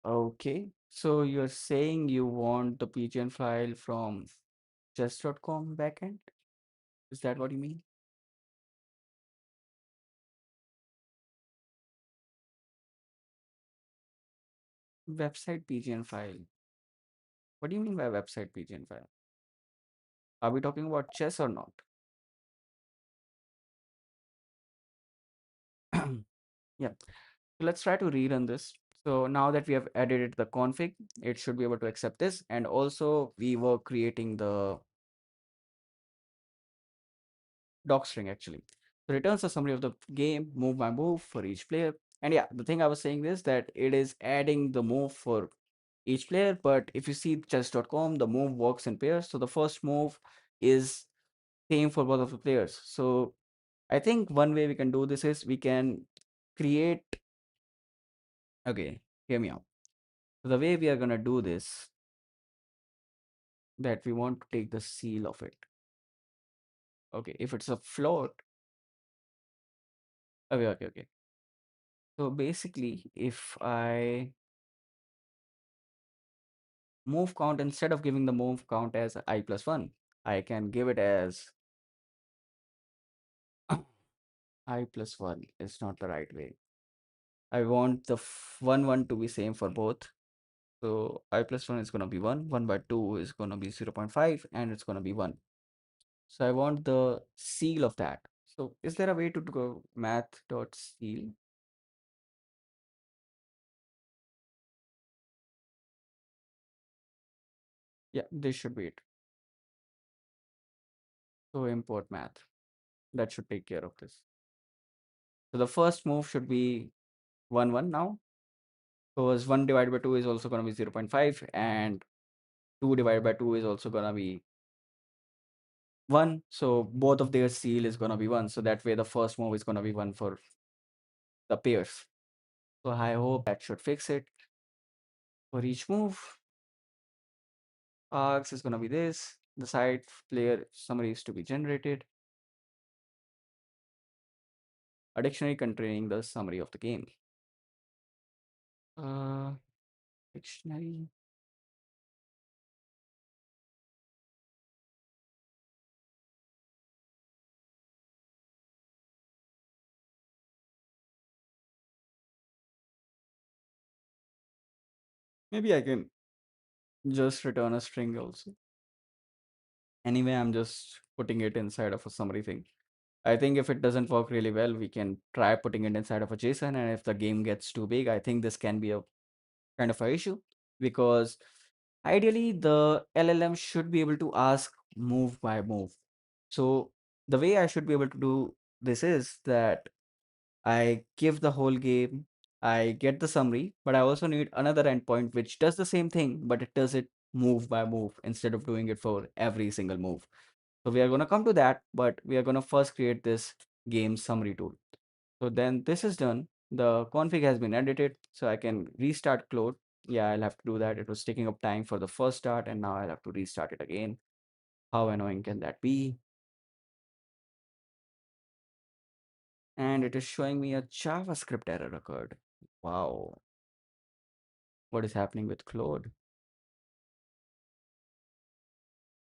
Okay, so you're saying you want the PGN file from chess.com backend? Is that what you mean? Website PGN file. What do you mean by website PGN file? Are we talking about chess or not? Yeah, so let's try to rerun this. So now that we have edited the config, it should be able to accept this. And also we were creating the doc string actually. So returns a summary of the game, move by move for each player. And yeah, the thing I was saying is that it is adding the move for each player. But if you see chess.com, the move works in pairs. So the first move is same for both of the players. So I think one way we can do this is we can create, okay, hear me out. So the way we are gonna do this, that we want to take the seal of it. Okay, if it's a float, okay. So basically, if I move count, instead of giving the move count as I plus one, I can give it as I plus one is not the right way. I want the 1 1 to be same for both. So I plus 1 is going to be 1, 1 by 2 is going to be 0.5, and it's going to be 1. So I want the seal of that. So is there a way to go math.seal? Yeah, this should be it. So import math. That should take care of this. So the first move should be 1 1 now, because 1 divided by 2 is also going to be 0.5, and 2 divided by 2 is also going to be 1. So both of their seal is going to be 1. So that way the first move is going to be 1 for the pairs. So I hope that should fix it. For each move, args is going to be this. The side player summary is to be generated. A dictionary containing the summary of the game. Uh, Dictionary. Maybe I can just return a string also. Anyway, I'm just putting it inside of a summary thing. I think if it doesn't work really well, we can try putting it inside of a JSON. And if the game gets too big, I think this can be a kind of a issue, because ideally the LLM should be able to ask move by move. So the way I should be able to do this is that I give the whole game, I get the summary, but I also need another endpoint which does the same thing, but it does it move by move instead of doing it for every single move. So we are going to come to that, but we are going to first create this game summary tool. So then this is done. The config has been edited, so I can restart Claude. Yeah, I'll have to do that. It was taking up time for the first start, and now I'll have to restart it again. How annoying can that be? And it is showing me a JavaScript error occurred. Wow, what is happening with Claude?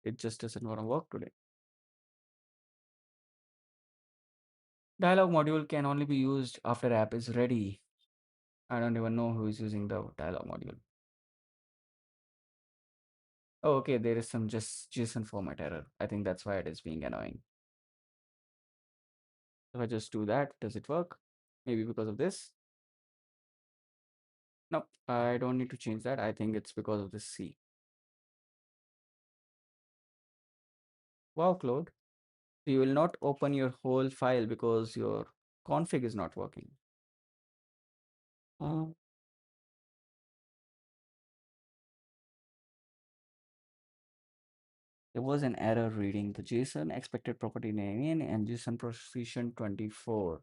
It just doesn't want to work today. Dialog module can only be used after app is ready. I don't even know who is using the dialog module. Oh, okay, there is some just JSON format error. I think that's why it is being annoying. If I just do that, does it work? Maybe because of this. No, I don't need to change that. I think it's because of this C. Wow, Claude. You will not open your whole file because your config is not working. Uh, there was an error reading the JSON expected property name and JSON proficient 24.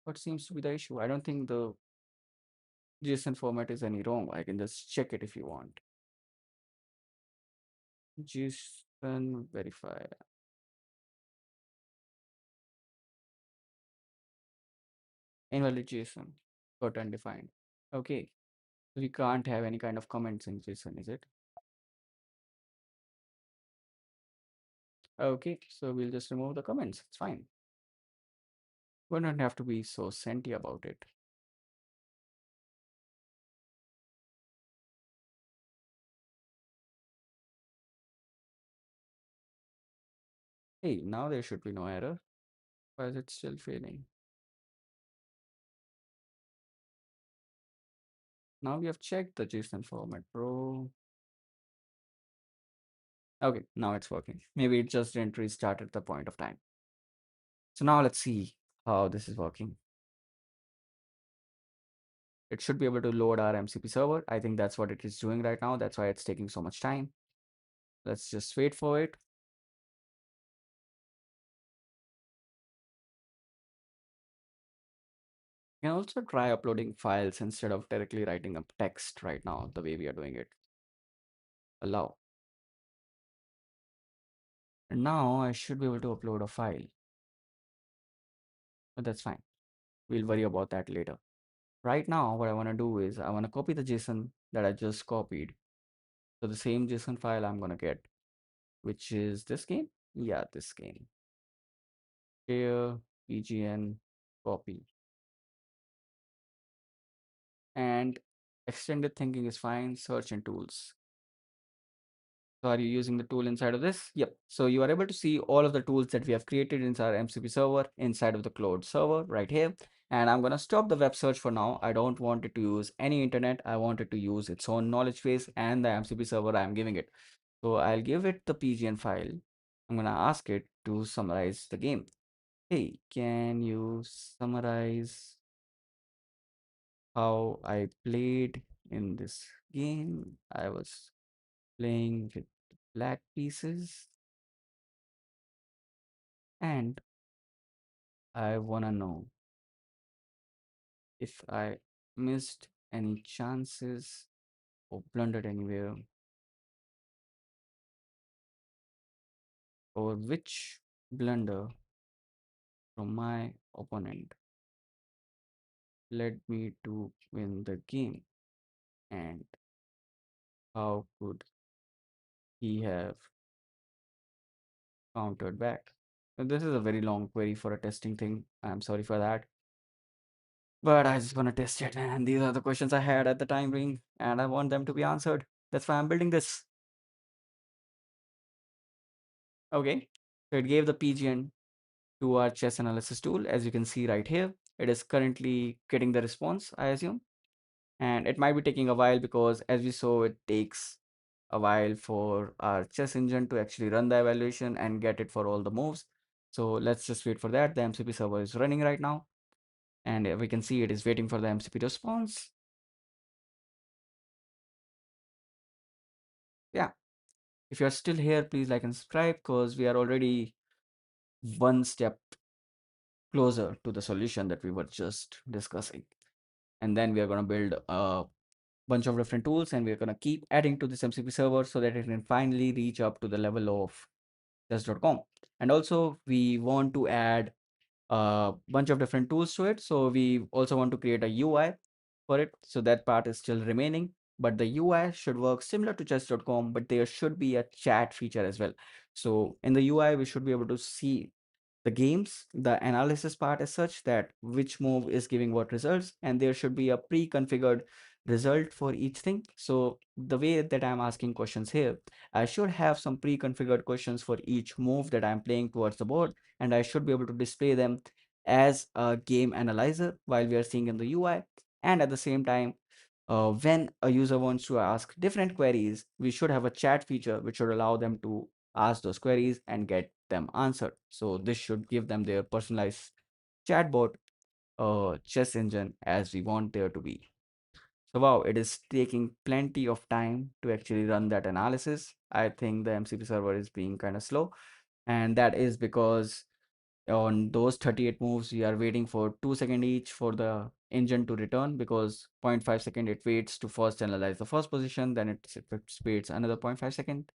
What seems to be the issue? I don't think the JSON format is any wrong. I can just check it if you want. JSON verify. Invalid JSON. Got undefined. Okay. We can't have any kind of comments in JSON, is it? Okay, so we'll just remove the comments. It's fine. We don't have to be so senti about it. Hey, now there should be no error. Why is it still failing? Now we have checked the JSON format, bro. Okay, now it's working. Maybe it just didn't restart at the point of time. So now let's see how this is working. It should be able to load our MCP server. I think that's what it is doing right now. That's why it's taking so much time. Let's just wait for it. You can also try uploading files instead of directly writing up text right now, the way we are doing it. Allow. And now I should be able to upload a file. But that's fine. We'll worry about that later. Right now, what I want to do is I want to copy the JSON that I just copied. So the same JSON file I'm going to get, which is this game. Yeah, this game. Here, pgn, copy. And extended thinking is fine. Search and tools. So are you using the tool inside of this? Yep. So you are able to see all of the tools that we have created inside our MCP server inside of the Cloud server right here. And I'm going to stop the web search for now. I don't want it to use any internet. I want it to use its own knowledge base and the MCP server I'm giving it. So I'll give it the PGN file. I'm going to ask it to summarize the game. Hey, can you summarize how I played in this game? I was playing with black pieces and I wanna know if I missed any chances or blundered anywhere, or which blunder from my opponent led me to win the game, and how could he have countered back. So this is a very long query for a testing thing. I'm sorry for that. But I just want to test it, and these are the questions I had at the time being, and I want them to be answered. That's why I'm building this. Okay. So it gave the PGN to our chess analysis tool. As you can see right here, it is currently getting the response, I assume. And it might be taking a while because as we saw, it takes a while for our chess engine to actually run the evaluation and get it for all the moves. So let's just wait for that. The MCP server is running right now. And we can see it is waiting for the MCP response. Yeah. If you're still here, please like and subscribe because we are already one step closer to the solution that we were just discussing. And then we are going to build a bunch of different tools and we're going to keep adding to this MCP server so that it can finally reach up to the level of chess.com. And also we want to add a bunch of different tools to it. So we also want to create a UI for it. So that part is still remaining, but the UI should work similar to chess.com, but there should be a chat feature as well. So in the UI, we should be able to see the games, the analysis part is such that which move is giving what results, and there should be a pre-configured result for each thing. So the way that I'm asking questions here, I should have some pre-configured questions for each move that I'm playing towards the board, and I should be able to display them as a game analyzer while we are seeing in the UI. And at the same time, when a user wants to ask different queries, we should have a chat feature which should allow them to ask those queries and get them answered. So this should give them their personalized chatbot chess engine as we want there to be. So wow, it is taking plenty of time to actually run that analysis. I think the MCP server is being kind of slow, and that is because on those 38 moves, we are waiting for 2 seconds each for the engine to return, because zero point 0.5 second it waits to first analyze the first position, then it waits another 0.5 second,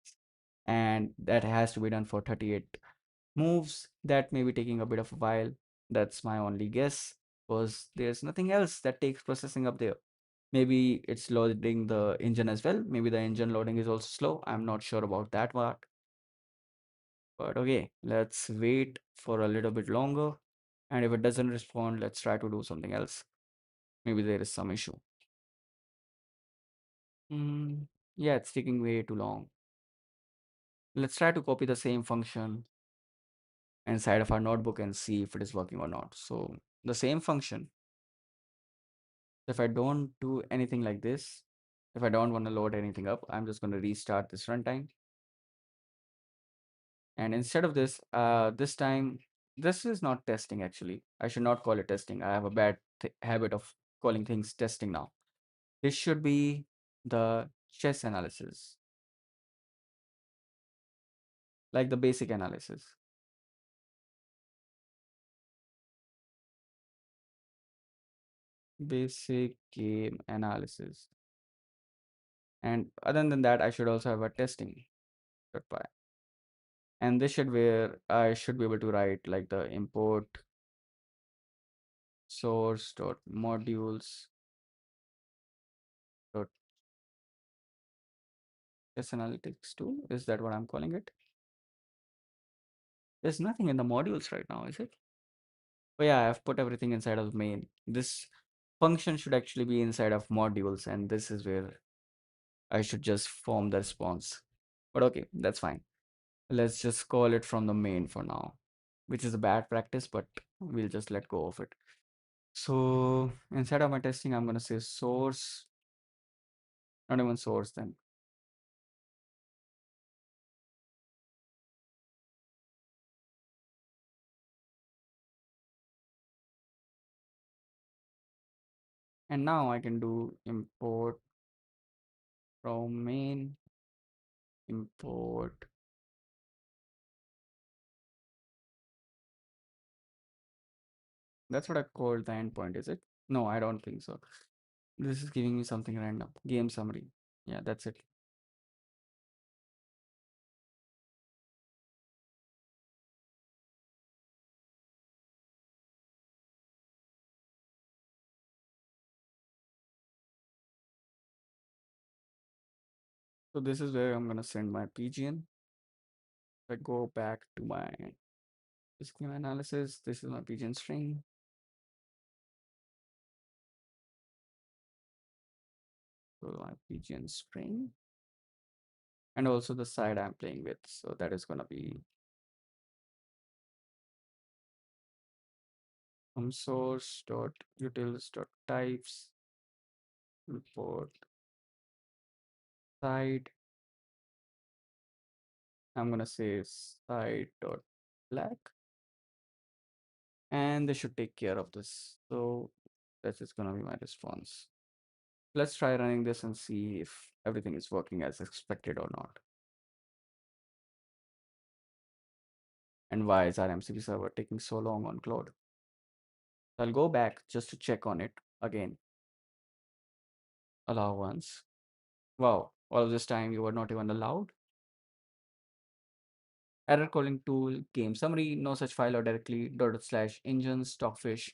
and that has to be done for 38 moves. That may be taking a bit of a while. That's my only guess, because there's nothing else that takes processing up there. Maybe it's loading the engine as well. Maybe the engine loading is also slow. I'm not sure about that part. But okay, let's wait for a little bit longer. And if it doesn't respond, let's try to do something else. Maybe there is some issue. Hmm. Yeah, it's taking way too long. Let's try to copy the same function inside of our notebook and see if it is working or not. So the same function, if I don't do anything like this, if I don't want to load anything up, I'm just going to restart this runtime. And instead of this, this time, this is not testing actually. I should not call it testing. I have a bad habit of calling things testing now. This should be the chess analysis, like the basic analysis. Basic game analysis. And other than that, I should also have a testing.py. And this should where I should be able to write like the import source dot modules dot chess analytics 2. Is that what I'm calling it? There's nothing in the modules right now, is it? Oh yeah, I've put everything inside of main. This function should actually be inside of modules, and this is where I should just form the response. But okay, that's fine. Let's just call it from the main for now, which is a bad practice, but we'll just let go of it. So inside of my testing, I'm gonna say source, not even source then. And now I can do import from main, import. That's what I called the endpoint, is it? No, I don't think so. This is giving me something random. Game summary. Yeah, that's it. So this is where I'm gonna send my PGN. If I go back to my schema analysis, this is my PGN string. So my PGN string, and also the side I'm playing with. So that is gonna be from source dot utils dot types import side. I'm gonna say side dot black, and they should take care of this. So that is gonna be my response. Let's try running this and see if everything is working as expected or not. And why is our MCP server taking so long on Cloud? I'll go back just to check on it again. Allow once. Wow, all of this time you were not even allowed. Error calling tool, game summary, no such file or directly, dot slash engines, stockfish.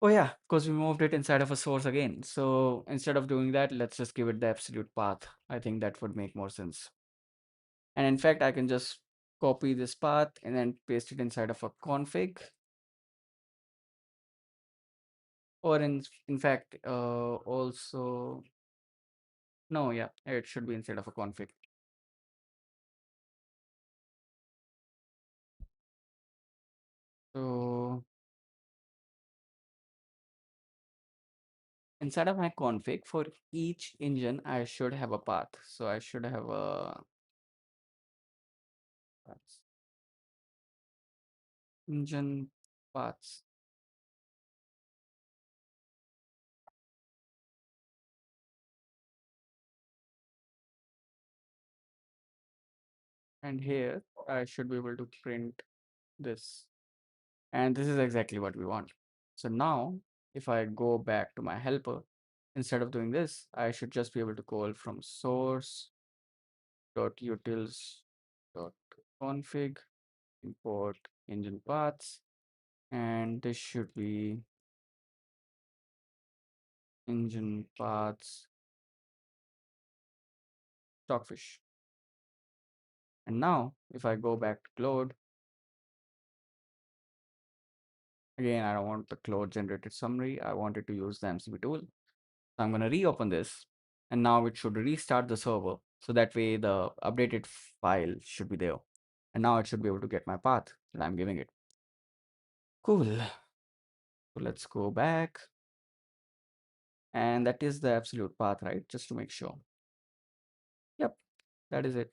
Oh yeah, because we moved it inside of a source again. So instead of doing that, let's just give it the absolute path. I think that would make more sense. And in fact, I can just copy this path and then paste it inside of a config. Or in fact, also, no, yeah, it should be inside of a config. So inside of my config for each engine, I should have a path. So I should have a paths, engine paths. And here I should be able to print this. And this is exactly what we want. So now if I go back to my helper, instead of doing this, I should just be able to call from source dot utils dot config import engine paths, and this should be engine paths stockfish. And now if I go back to Claude, again, I don't want the Claude generated summary. I wanted to use the MCP tool. So I'm going to reopen this, and now it should restart the server. So that way the updated file should be there. And now it should be able to get my path that I'm giving it. Cool. So let's go back. And that is the absolute path, right? Just to make sure. Yep, that is it.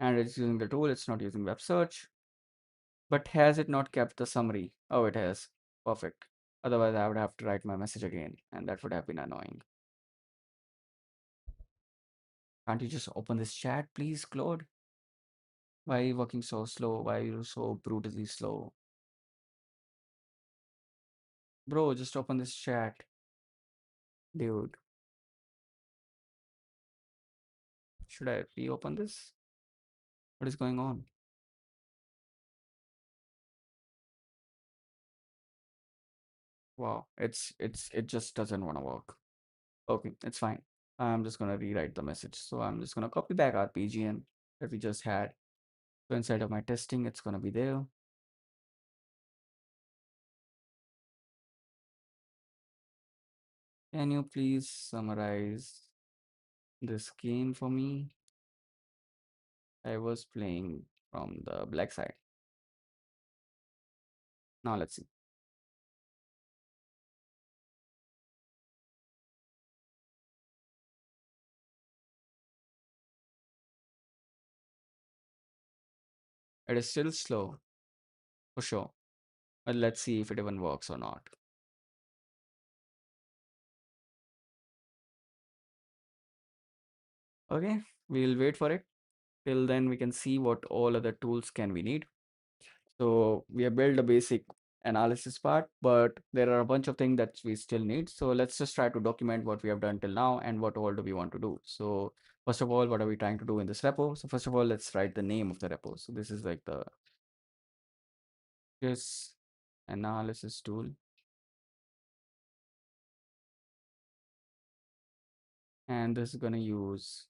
And it's using the tool, it's not using web search. But has it not kept the summary? Oh, it has. Perfect. Otherwise, I would have to write my message again, and that would have been annoying. Can't you just open this chat, please, Claude? Why are you working so slow? Why are you so brutally slow? Bro, just open this chat. Dude, should I reopen this? What is going on? Wow, it just doesn't want to work. Okay, it's fine. I'm just gonna rewrite the message. So I'm just gonna copy back our PGN that we just had. So inside of my testing, it's gonna be there. Can you please summarize this game for me? I was playing from the black side. Now let's see. It is still slow, for sure. But let's see if it even works or not. Okay, we'll wait for it. Till then, we can see what all other tools can we need. So we have built a basic analysis part, but there are a bunch of things that we still need. So let's just try to document what we have done till now and what all do we want to do. So first of all, what are we trying to do in this repo? So first of all, let's write the name of the repo. So this is like the this analysis tool. And this is going to use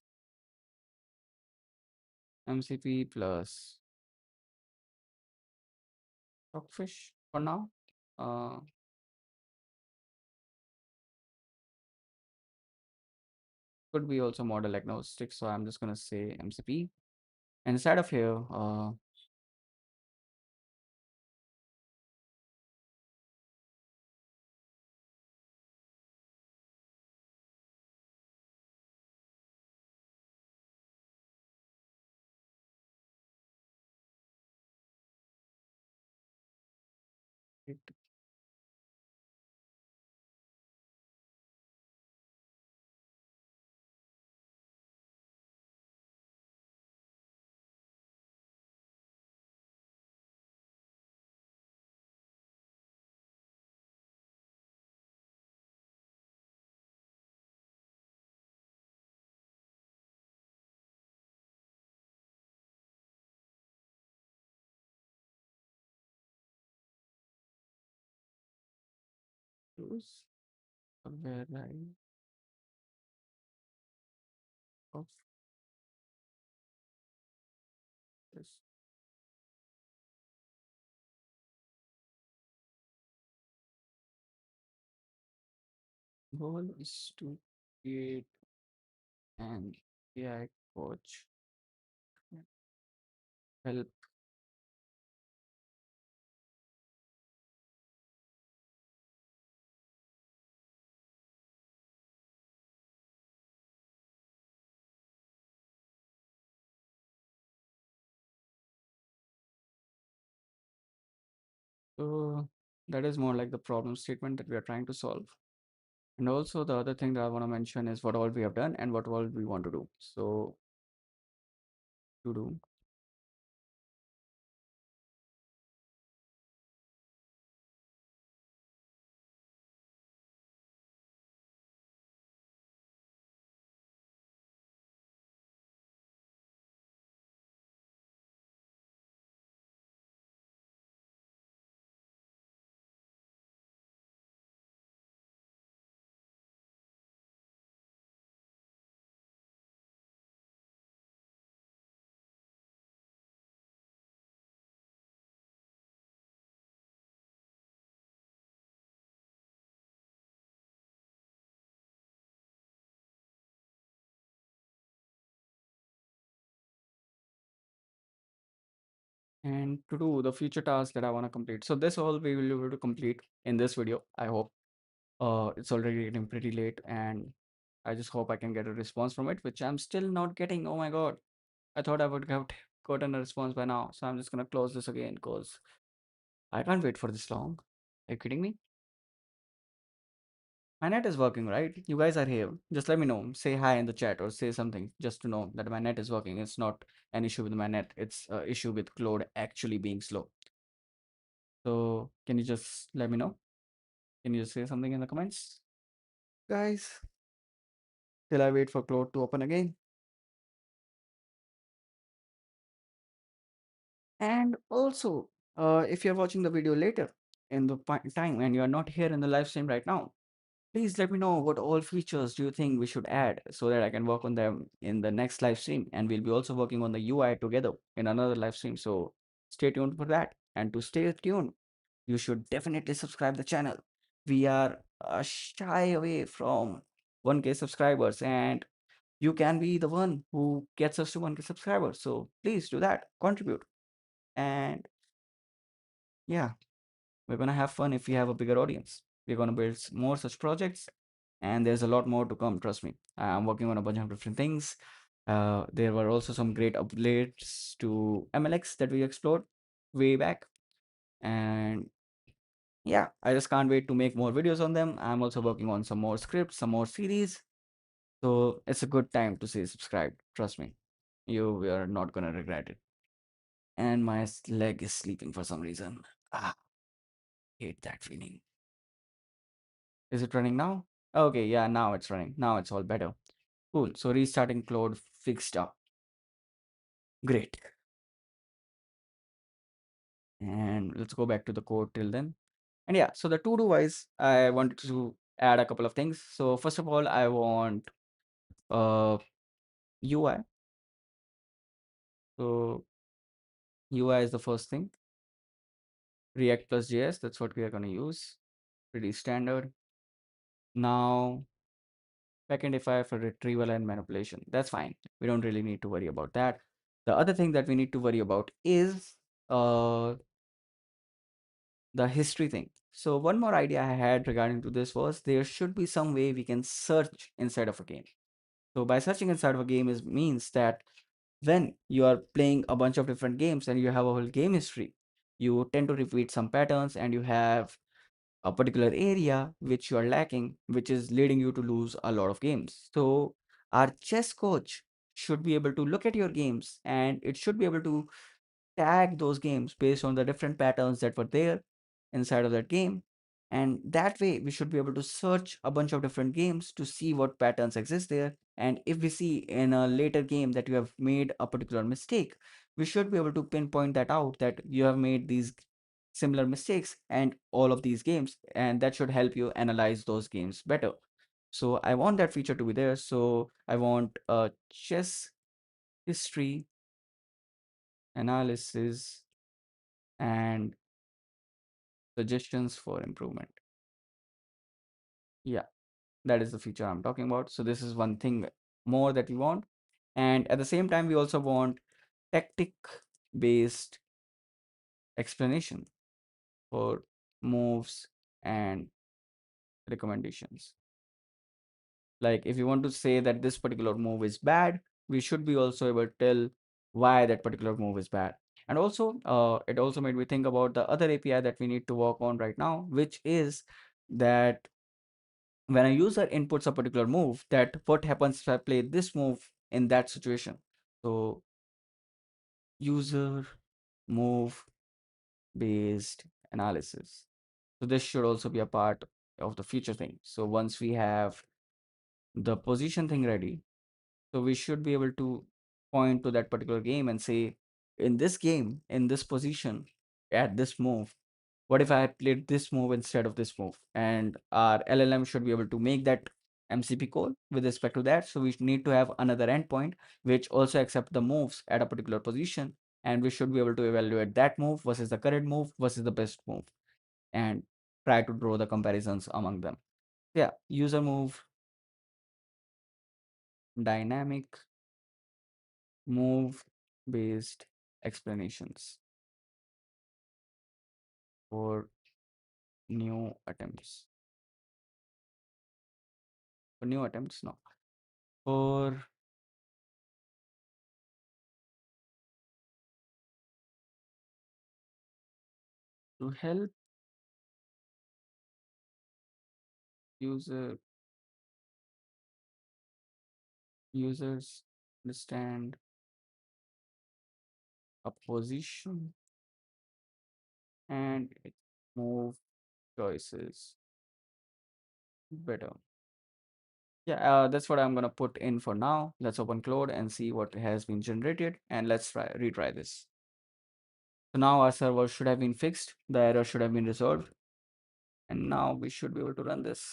MCP plus Stockfish for now. Uh, could be also model agnostic. So I'm just going to say MCP. And inside of here, it use a variety of this. Goal is to create an AI coach help. So that is more like the problem statement that we are trying to solve. And also the other thing that I want to mention is what all we have done and what all we want to do. So to do. And to do the future tasks that I want to complete. So this all we will be able to complete in this video, I hope. It's already getting pretty late and I just hope I can get a response from it, which I'm still not getting. Oh my God. I thought I would have gotten a response by now. So I'm just gonna close this again because I can't wait for this long. Are you kidding me? My net is working, right? You guys are here. Just let me know. Say hi in the chat or say something just to know that my net is working. It's not an issue with my net. It's an issue with Claude actually being slow. So can you just let me know? Can you just say something in the comments? Guys, till I wait for Claude to open again. And also, if you're watching the video later in the time and you're not here in the live stream right now, please let me know what all features do you think we should add so that I can work on them in the next live stream. And we'll be also working on the UI together in another live stream. So stay tuned for that. And to stay tuned, you should definitely subscribe the channel. We are shy away from 1K subscribers, and you can be the one who gets us to 1K subscribers. So please do that, contribute. And yeah, we're going to have fun if we have a bigger audience. We're going to build more such projects, and there's a lot more to come. Trust me. I'm working on a bunch of different things. There were also some great updates to MLX that we explored way back. And yeah, I just can't wait to make more videos on them. I'm also working on some more scripts, some more series. So it's a good time to say subscribe. Trust me, you are not going to regret it. And my leg is sleeping for some reason. Ah, hate that feeling. Is it running now? Okay, yeah, now it's running. Now it's all better. Cool. So restarting Claude fixed up. Great. And let's go back to the code till then. And yeah, so the to-do wise, I wanted to add a couple of things. So first of all, I want UI. So UI is the first thing. React plus JS, that's what we are going to use. Pretty standard. Now, backend for retrieval and manipulation. That's fine. We don't really need to worry about that. The other thing that we need to worry about is uh, the history thing. So one more idea I had regarding to this was there should be some way we can search inside of a game. So by searching inside of a game is means that when you are playing a bunch of different games and you have a whole game history, you tend to repeat some patterns and you have a particular area which you are lacking, which is leading you to lose a lot of games. So our chess coach should be able to look at your games and it should be able to tag those games based on the different patterns that were there inside of that game. And that way, we should be able to search a bunch of different games to see what patterns exist there. And if we see in a later game that you have made a particular mistake, we should be able to pinpoint that out that you have made these similar mistakes and all of these games, and that should help you analyze those games better. So I want that feature to be there. So I want a chess history analysis and suggestions for improvement. Yeah, that is the feature I'm talking about. So this is one thing more that we want. And at the same time, we also want tactic based explanation for moves and recommendations. Like if you want to say that this particular move is bad, we should be also able to tell why that particular move is bad. And also, it also made me think about the other API that we need to work on right now, which is that when a user inputs a particular move, that what happens if I play this move in that situation. So user move based analysis. So this should also be a part of the future thing. So once we have the position thing ready, so we should be able to point to that particular game and say, in this game, in this position, at this move, what if I had played this move instead of this move? And our LLM should be able to make that MCP call with respect to that. So we need to have another endpoint which also accept the moves at a particular position. And we should be able to evaluate that move versus the current move versus the best move and try to draw the comparisons among them. Yeah, user move, dynamic move based explanations for new attempts. For new attempts, no. For to help user users understand a position and its move choices better. Yeah, that's what I'm gonna put in for now. Let's open Claude and see what has been generated, and let's retry this. So now our server should have been fixed. The error should have been resolved, and now we should be able to run this.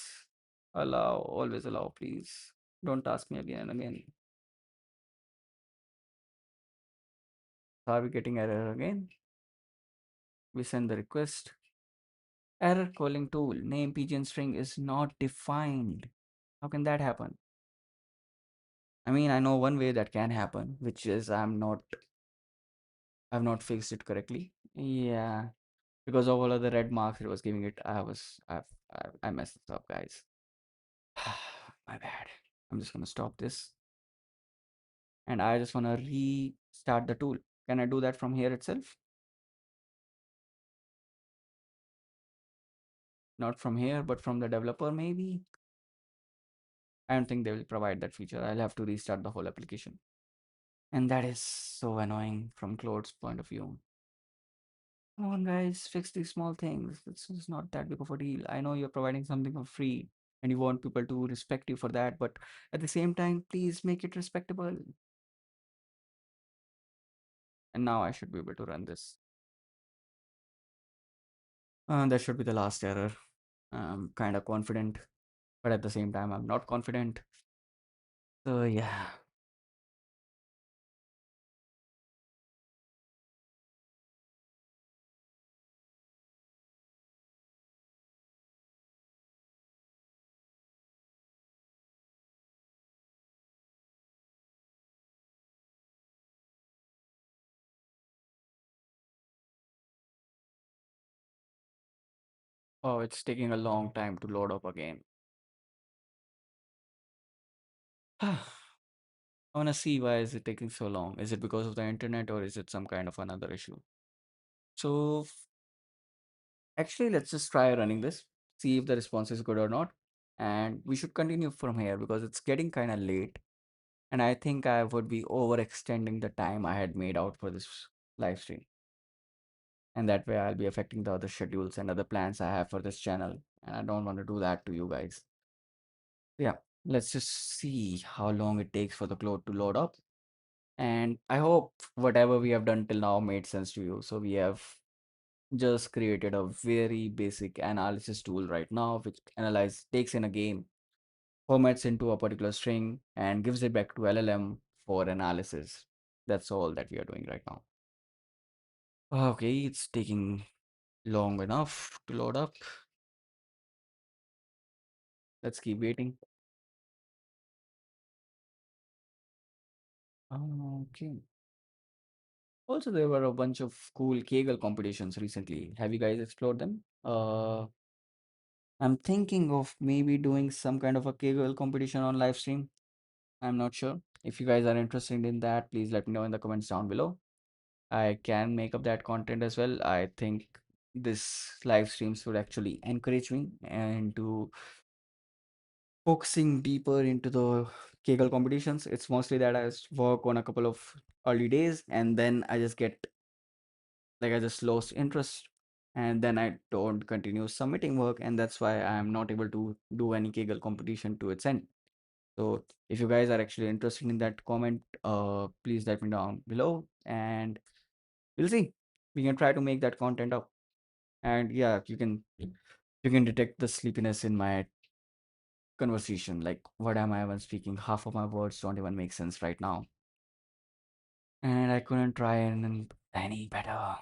Allow, always allow, please. Don't ask me again and again. Are we getting error again? We send the request. Error calling tool. Name pigeon string is not defined. How can that happen? I mean, I know one way that can happen, which is I've not fixed it correctly. Yeah, because of all of the red marks it was giving it, I messed it up, guys. My bad. I'm just gonna stop this, and I just wanna restart the tool. Can I do that from here itself? Not from here, but from the developer maybe. I don't think they will provide that feature. I'll have to restart the whole application. And that is so annoying from Claude's point of view. Come on, guys, fix these small things. It's just not that big of a deal. I know you're providing something for free and you want people to respect you for that, but at the same time, please make it respectable. And now I should be able to run this. That should be the last error. I'm kind of confident, but at the same time, I'm not confident. So, yeah. Oh, it's taking a long time to load up again. I want to see why is it taking so long. Is it because of the internet or is it some kind of another issue? So actually, let's just try running this, see if the response is good or not. And we should continue from here because it's getting kind of late. And I think I would be overextending the time I had made out for this live stream. And that way I'll be affecting the other schedules and other plans I have for this channel. And I don't want to do that to you guys. Yeah, let's just see how long it takes for the code to load up. And I hope whatever we have done till now made sense to you. So we have just created a very basic analysis tool right now, which takes in a game, formats into a particular string, and gives it back to LLM for analysis. That's all that we are doing right now. Okay, it's taking long enough to load up. Let's keep waiting. Okay. Also, there were a bunch of cool Kegel competitions recently. Have you guys explored them? I'm thinking of maybe doing some kind of a Kegel competition on live stream. I'm not sure. If you guys are interested in that, please let me know in the comments down below. I can make up that content as well. I think this live streams would actually encourage me and to focusing deeper into the Kegel competitions. It's mostly that I just work on a couple of early days and then I just get like I just lost interest and then I don't continue submitting work and that's why I'm not able to do any Kegel competition to its end. So if you guys are actually interested in that comment, please let me down below and we'll see. We can try to make that content up. And yeah, you can detect the sleepiness in my conversation. Like what am I even speaking? Half of my words don't even make sense right now. And I couldn't try any better.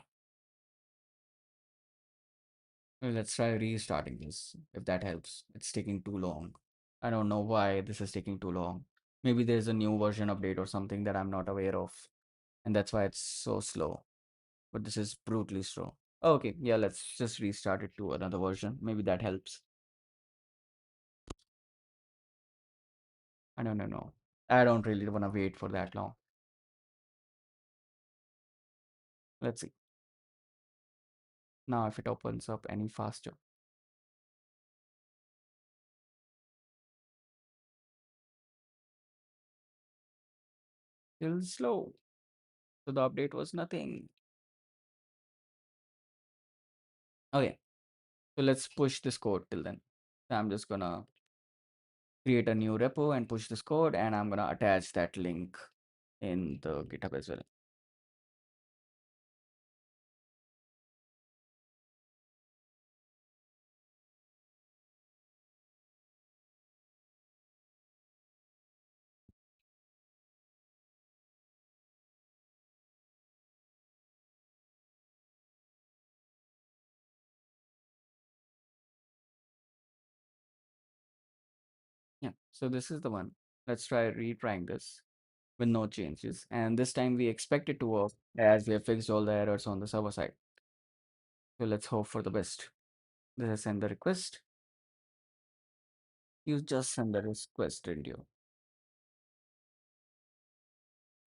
Well, let's try restarting this if that helps. It's taking too long. I don't know why this is taking too long. Maybe there's a new version update or something that I'm not aware of, and that's why it's so slow. But this is brutally slow. Okay, yeah, let's just restart it to another version. Maybe that helps. I don't know. I don't really want to wait for that long. Let's see. Now if it opens up any faster. Still slow. So the update was nothing. Okay, so let's push this code till then. So I'm just gonna create a new repo and push this code and I'm gonna attach that link in the GitHub as well. Yeah, so this is the one. Let's try retrying this with no changes. And this time we expect it to work as we have fixed all the errors on the server side. So let's hope for the best. This is send the request. You just send the request, didn't you?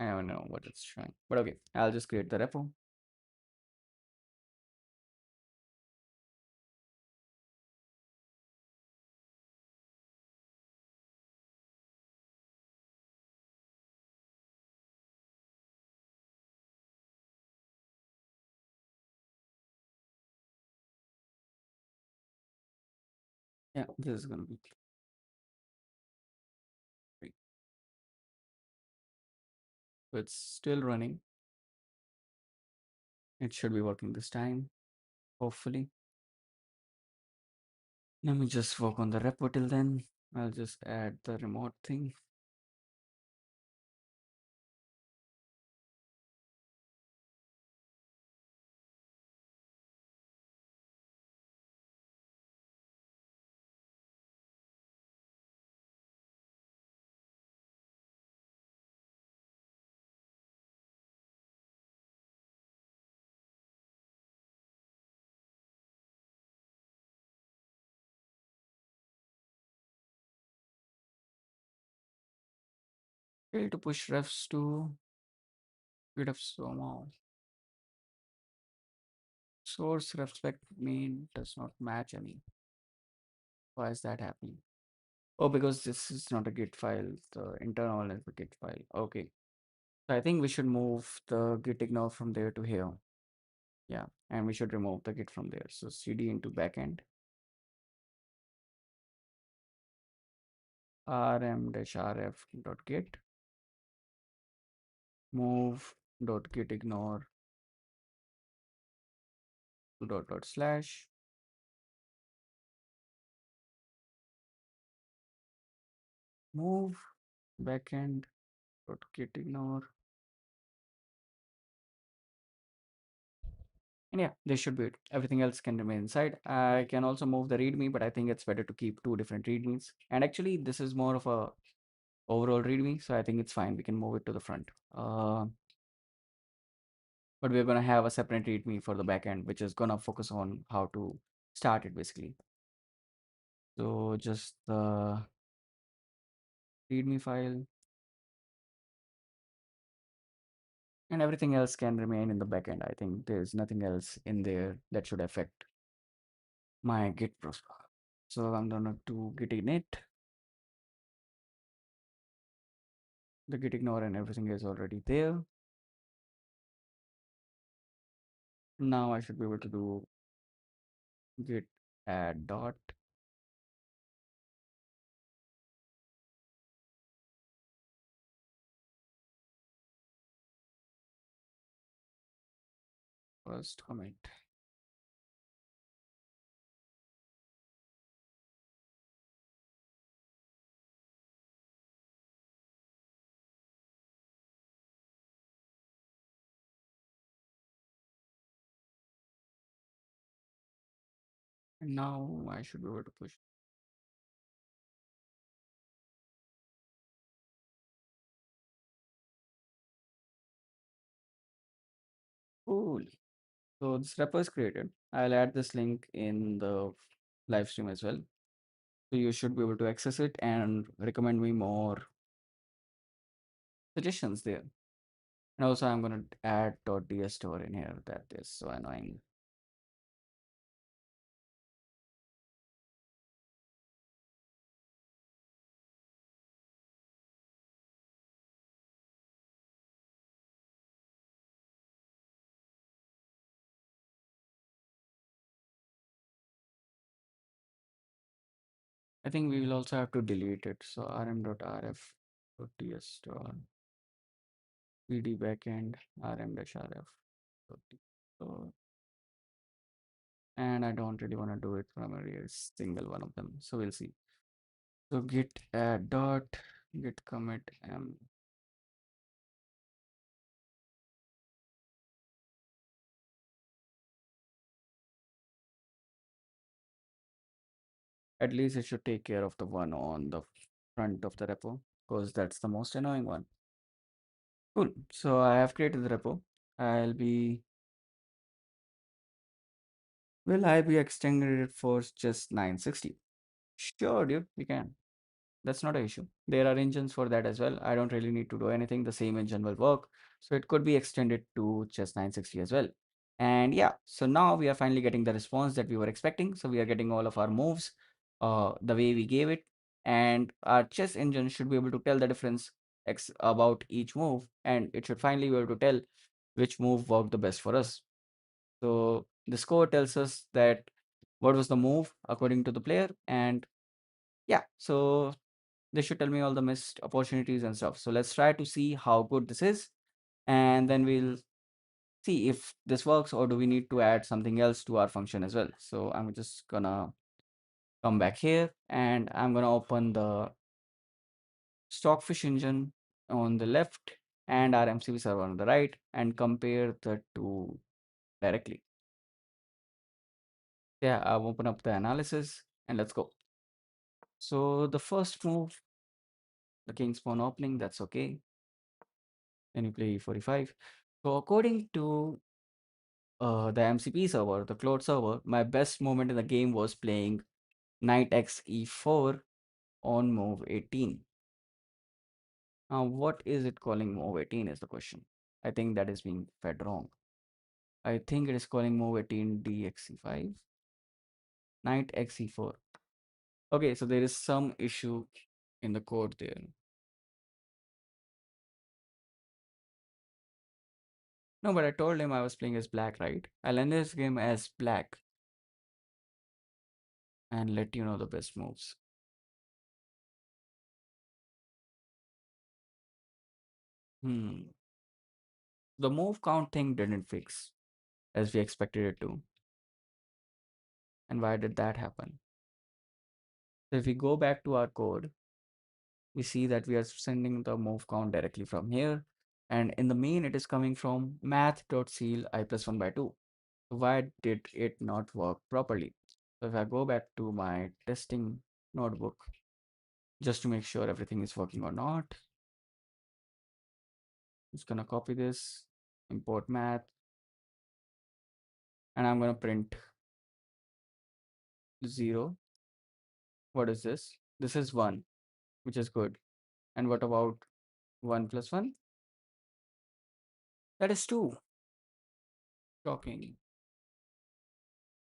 I don't know what it's trying. But okay, I'll just create the repo. Yeah, this is gonna be great. So it's still running. It should be working this time, hopefully. Let me just work on the repo till then. I'll just add the remote thing. Fail to push refs to GitHub somehow. Source respect main does not match any. Why is that happening? Oh, because this is not a Git file. The internal is a Git file. Okay. So I think we should move the Git ignore from there to here. Yeah. And we should remove the Git from there. So cd into backend rm-rf.git move.gitignore. Git. Ignore. dot slash move backend dot get ignore. And yeah, this should be it. Everything else can remain inside. I can also move the readme, but I think it's better to keep two different readmes. And actually, this is more of a overall readme, so I think it's fine. We can move it to the front. But we're gonna have a separate readme for the backend, which is gonna focus on how to start it basically. So just the readme file and everything else can remain in the backend. I think there's nothing else in there that should affect my Git process. So I'm gonna do git init, the git ignore and everything is already there. Now I should be able to do git add dot first commit. And now I should be able to push. Cool. So this repo is created. I'll add this link in the live stream as well. So you should be able to access it and recommend me more suggestions there. And also I'm gonna add .ds store in here. That is so annoying. I think we will also have to delete it. So rm.rf.ts store pd backend rm-rf. So, and I don't really want to do it from a single one of them. So we'll see. So git add dot git commit m. At least it should take care of the one on the front of the repo because that's the most annoying one. Cool. So I have created the repo. I'll be, will I be extending it for just 960? Sure, dude, we can. That's not an issue. There are engines for that as well. I don't really need to do anything. The same engine will work. So it could be extended to just 960 as well. And yeah, so now we are finally getting the response that we were expecting. So we are getting all of our moves the way we gave it. And our chess engine should be able to tell the difference about each move. And it should finally be able to tell which move worked the best for us. So the score tells us that what was the move according to the player. And yeah, so they should tell me all the missed opportunities and stuff. So let's try to see how good this is. And then we'll see if this works or do we need to add something else to our function as well. So I'm just gonna come back here and I'm gonna open the Stockfish engine on the left and our MCP server on the right and compare the two directly. Yeah, I'll open up the analysis and let's go. So the first move, the king pawn opening, that's okay. Then you play e45. So according to the MCP server, the cloud server, my best moment in the game was playing knight x e4 on move 18. Now, what is it calling move 18 is the question. I think that is being fed wrong. I think it is calling move 18 dxe5, knight x e4. Okay, so there is some issue in the code there. No, but I told him I was playing as black, right? I'll end this game as black and let you know the best moves. Hmm. The move count thing didn't fix as we expected it to. And why did that happen? So if we go back to our code, we see that we are sending the move count directly from here. And in the main, it is coming from math.ceil I plus 1 by 2. Why did it not work properly? So if I go back to my testing notebook, just to make sure everything is working or not, I'm just gonna copy this, import math, and I'm gonna print 0. What is this? This is 1, which is good. And what about 1 plus 1? That is 2. Shocking.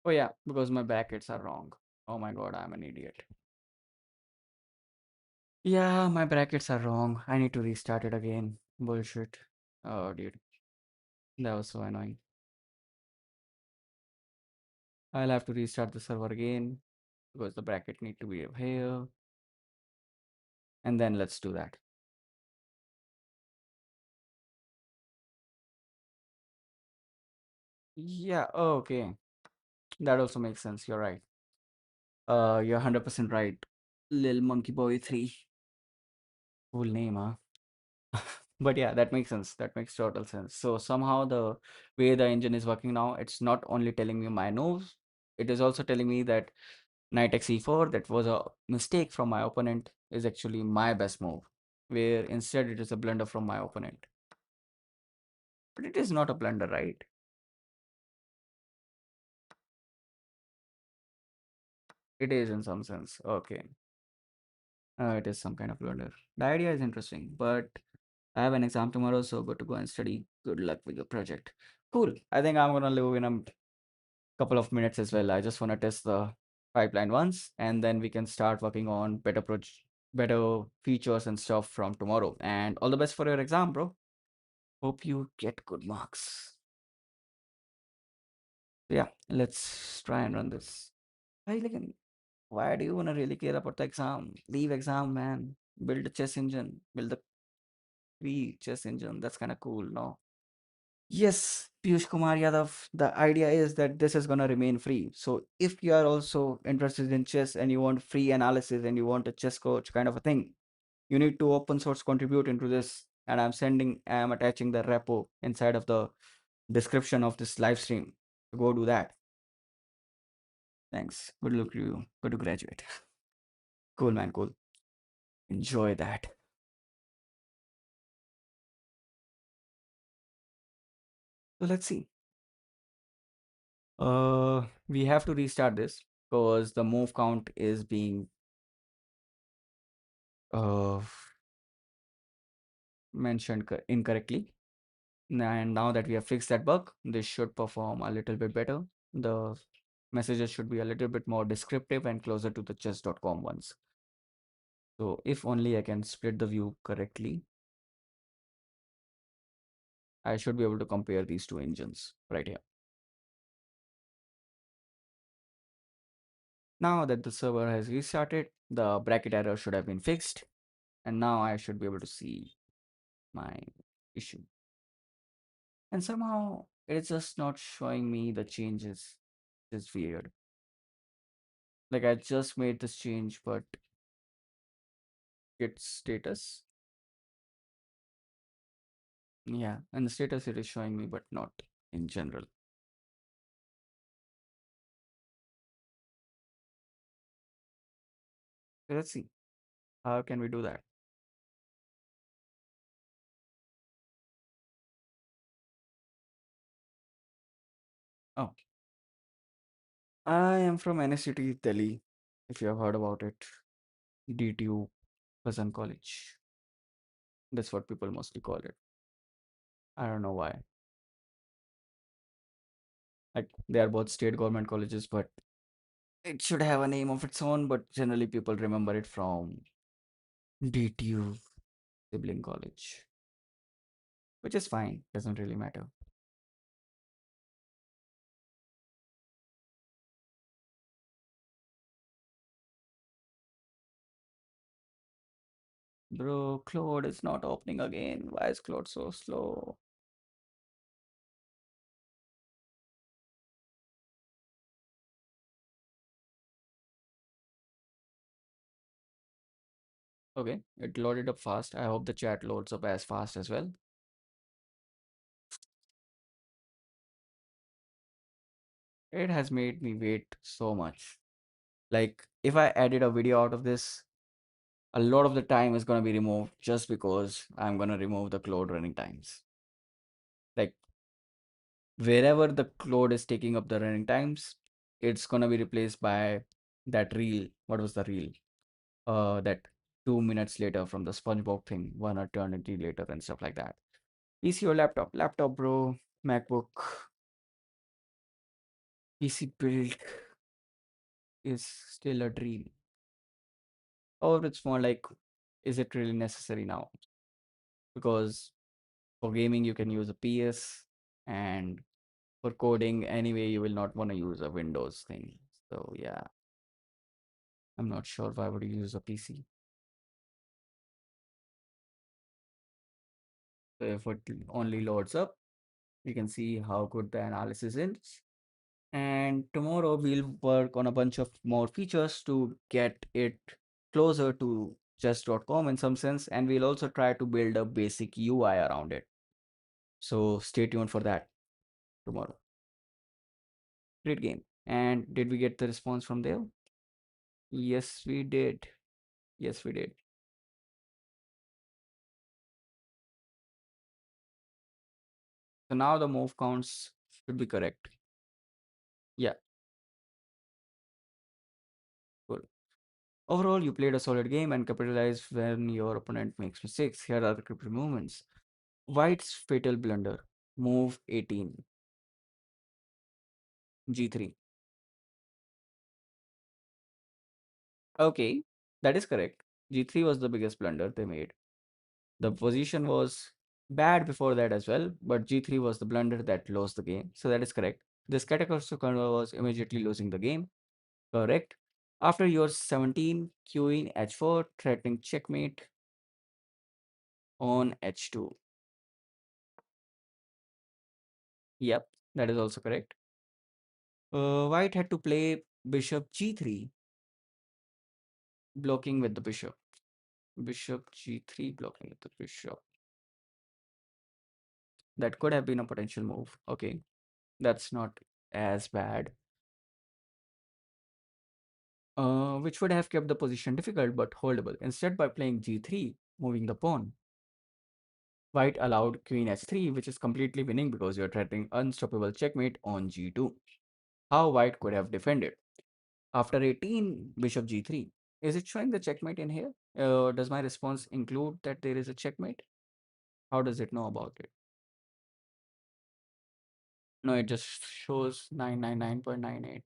Oh yeah, because my brackets are wrong. Oh my god, I'm an idiot. Yeah, my brackets are wrong. I need to restart it again. Bullshit. Oh dude, that was so annoying. I'll have to restart the server again because the bracket need to be here. And then let's do that. Yeah, oh, okay. That also makes sense. You're right. You're 100% right. Lil Monkey Boy 3. Cool name, huh? But yeah, that makes sense. That makes total sense. So somehow the way the engine is working now, it's not only telling me my nose, it is also telling me that knight x e4, that was a mistake from my opponent, is actually my best move, where instead it is a blunder from my opponent. But it is not a blunder, right? It is in some sense. Okay. It is some kind of blunder. The idea is interesting, but I have an exam tomorrow, so good to go and study. Good luck with your project. Cool. I think I'm gonna leave in a couple of minutes as well. I just want to test the pipeline once, and then we can start working on better features and stuff from tomorrow. And all the best for your exam, bro. Hope you get good marks. Yeah, let's try and run this. Why do you want to really care about the exam? Leave exam, man. Build a chess engine. Build a free chess engine. That's kind of cool, no? Yes, Piyush Kumar Yadav, the idea is that this is going to remain free. So if you are also interested in chess and you want free analysis and you want a chess coach kind of a thing, you need to open source contribute into this. And I'm attaching the repo inside of the description of this live stream. Go do that. Thanks. Good luck to you. Good to graduate. Cool, man. Cool. Enjoy that. So let's see. We have to restart this because the move count is being uh mentioned incorrectly. And now that we have fixed that bug, this should perform a little bit better. The messages should be a little bit more descriptive and closer to the chess.com ones. So if only I can split the view correctly, I should be able to compare these two engines right here. Now that the server has restarted, the bracket error should have been fixed. And now I should be able to see my issue. And somehow it's just not showing me the changes. It's weird. Like I just made this change, but its status. Yeah, and the status it is showing me, but not in general. So let's see. How can we do that? Oh, I am from NSCT Delhi, if you have heard about it. DTU Kazan College. That's what people mostly call it. I don't know why. Like they are both state government colleges, but it should have a name of its own, but generally people remember it from DTU Sibling College, which is fine, doesn't really matter. Bro, Claude is not opening again. Why is Claude so slow? Okay, it loaded up fast. I hope the chat loads up as fast as well. It has made me wait so much. Like, if I edit a video out of this, a lot of the time is going to be removed just because I'm going to remove the cloud running times. Like, wherever the cloud is taking up the running times, it's going to be replaced by that reel. What was the reel? That 2 minutes later from the SpongeBob thing, one eternity later and stuff like that. PC or laptop? Laptop, bro. MacBook. PC build is still a dream. Or it's more like, is it really necessary now? Because for gaming, you can use a PS, and for coding, anyway, you will not want to use a Windows thing. So, yeah, I'm not sure why would you use a PC. So, if it only loads up, you can see how good the analysis is. And tomorrow we'll work on a bunch of more features to get it closer to chess.com in some sense, and we'll also try to build a basic UI around it. So stay tuned for that tomorrow. Great game. And did we get the response from there? Yes, we did. Yes, we did. So now the move counts should be correct. Yeah, cool. Overall, you played a solid game and capitalized when your opponent makes mistakes. Here are the critical movements. White's fatal blunder. Move 18. G3. Okay, that is correct. G3 was the biggest blunder they made. The position was bad before that as well, but G3 was the blunder that lost the game. So that is correct. This Katakosu was immediately losing the game. Correct. After your 17, queen h4, threatening checkmate on h2. Yep, that is also correct. White had to play bishop g3, blocking with the bishop. Bishop g3, blocking with the bishop. That could have been a potential move. Okay, that's not as bad. Which would have kept the position difficult but holdable. Instead, by playing g3, moving the pawn, White allowed queen h3, which is completely winning because you're threatening unstoppable checkmate on g2. How White could have defended. After 18, bishop g3. Is it showing the checkmate in here? Does my response include that there is a checkmate? How does it know about it? No, it just shows 999.98.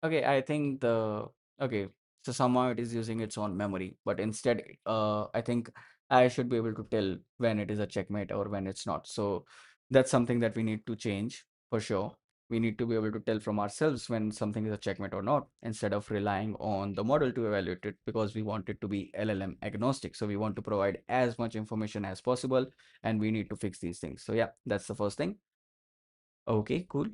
Okay, I think okay, so somehow it is using its own memory, but instead, I think I should be able to tell when it is a checkmate or when it's not. So that's something that we need to change for sure. We need to be able to tell from ourselves when something is a checkmate or not, instead of relying on the model to evaluate it, because we want it to be LLM agnostic. So we want to provide as much information as possible, and we need to fix these things. So yeah, that's the first thing. Okay, cool.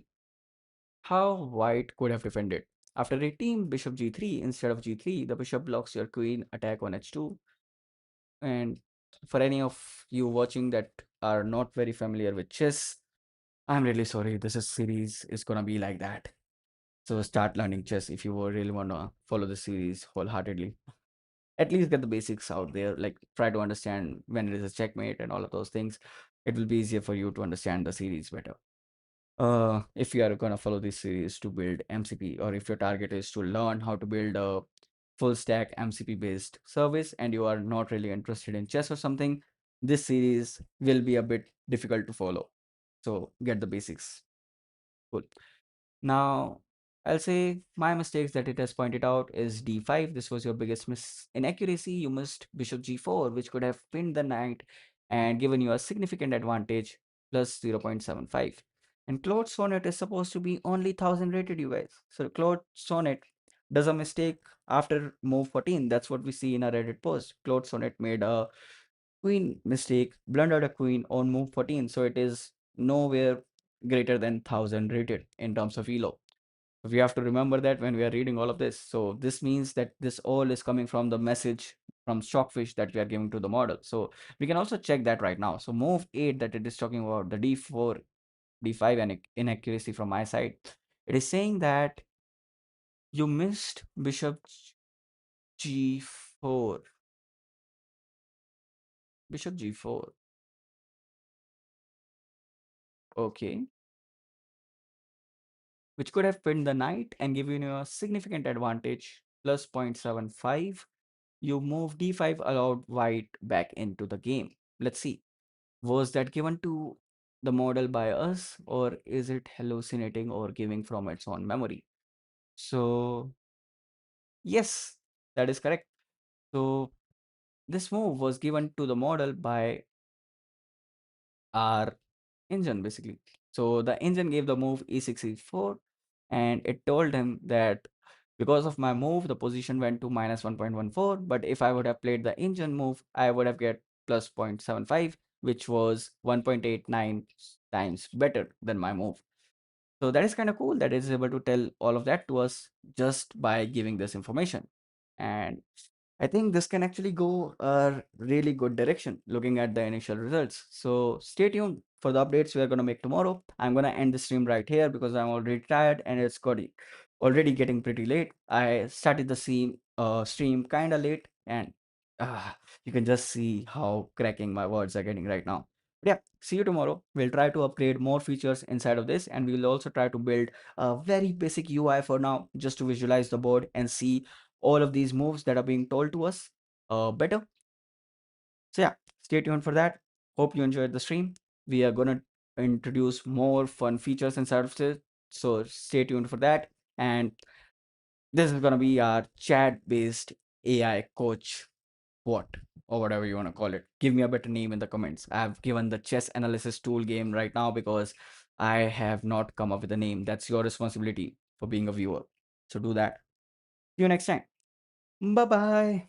How White could have defended. After a team bishop g3 instead of g3, the bishop blocks your queen attack on h2. And for any of you watching that are not very familiar with chess, I'm really sorry. This is series is gonna be like that. So start learning chess if you really wanna follow the series wholeheartedly. At least get the basics out there. Like try to understand when it is a checkmate and all of those things. It will be easier for you to understand the series better. If you are going to follow this series to build MCP, or if your target is to learn how to build a full stack MCP based service and you are not really interested in chess or something, this series will be a bit difficult to follow. So get the basics. Cool. Now, I'll say my mistakes that it has pointed out is d5. This was your biggest inaccuracy. You missed bishop g4, which could have pinned the knight and given you a significant advantage plus 0.75. And Claude Sonnet is supposed to be only 1000 rated, you guys. So Claude Sonnet does a mistake after move 14. That's what we see in a Reddit post. Claude Sonnet made a queen mistake, blundered a queen on move 14. So it is nowhere greater than 1000 rated in terms of elo. We have to remember that when we are reading all of this. So this means that this all is coming from the message from Stockfish that we are giving to the model. So we can also check that right now. So move 8 that it is talking about, the d4, d5 and inaccuracy from my side. It is saying that you missed bishop g4. Bishop g4. Okay. Which could have pinned the knight and given you a significant advantage, plus 0.75. You move d5, allowed white back into the game. Let's see. Was that given to the model by us, or is it hallucinating or giving from its own memory? So, yes, that is correct. So, this move was given to the model by our engine basically. So the engine gave the move e6 e4, and it told him that because of my move the position went to minus 1.14, but if I would have played the engine move I would have get plus 0.75, which was 1.89 times better than my move. So that is kind of cool that it is able to tell all of that to us just by giving this information. And I think this can actually go a really good direction looking at the initial results. So stay tuned for the updates we are going to make tomorrow. I'm going to end the stream right here because I'm already tired and it's got already getting pretty late. I started the stream kind of late, and uh, you can just see how cracking my words are getting right now. But yeah, see you tomorrow. We'll try to upgrade more features inside of this, and we'll also try to build a very basic UI for now just to visualize the board and see all of these moves that are being told to us better. So yeah, stay tuned for that. Hope you enjoyed the stream. We are gonna introduce more fun features inside of it, so stay tuned for that. And this is gonna be our chat-based AI coach, what or whatever you want to call it. Give me a better name in the comments. I've given the chess analysis tool game right now because I have not come up with a name. That's your responsibility for being a viewer. So do that. See you next time. Bye bye.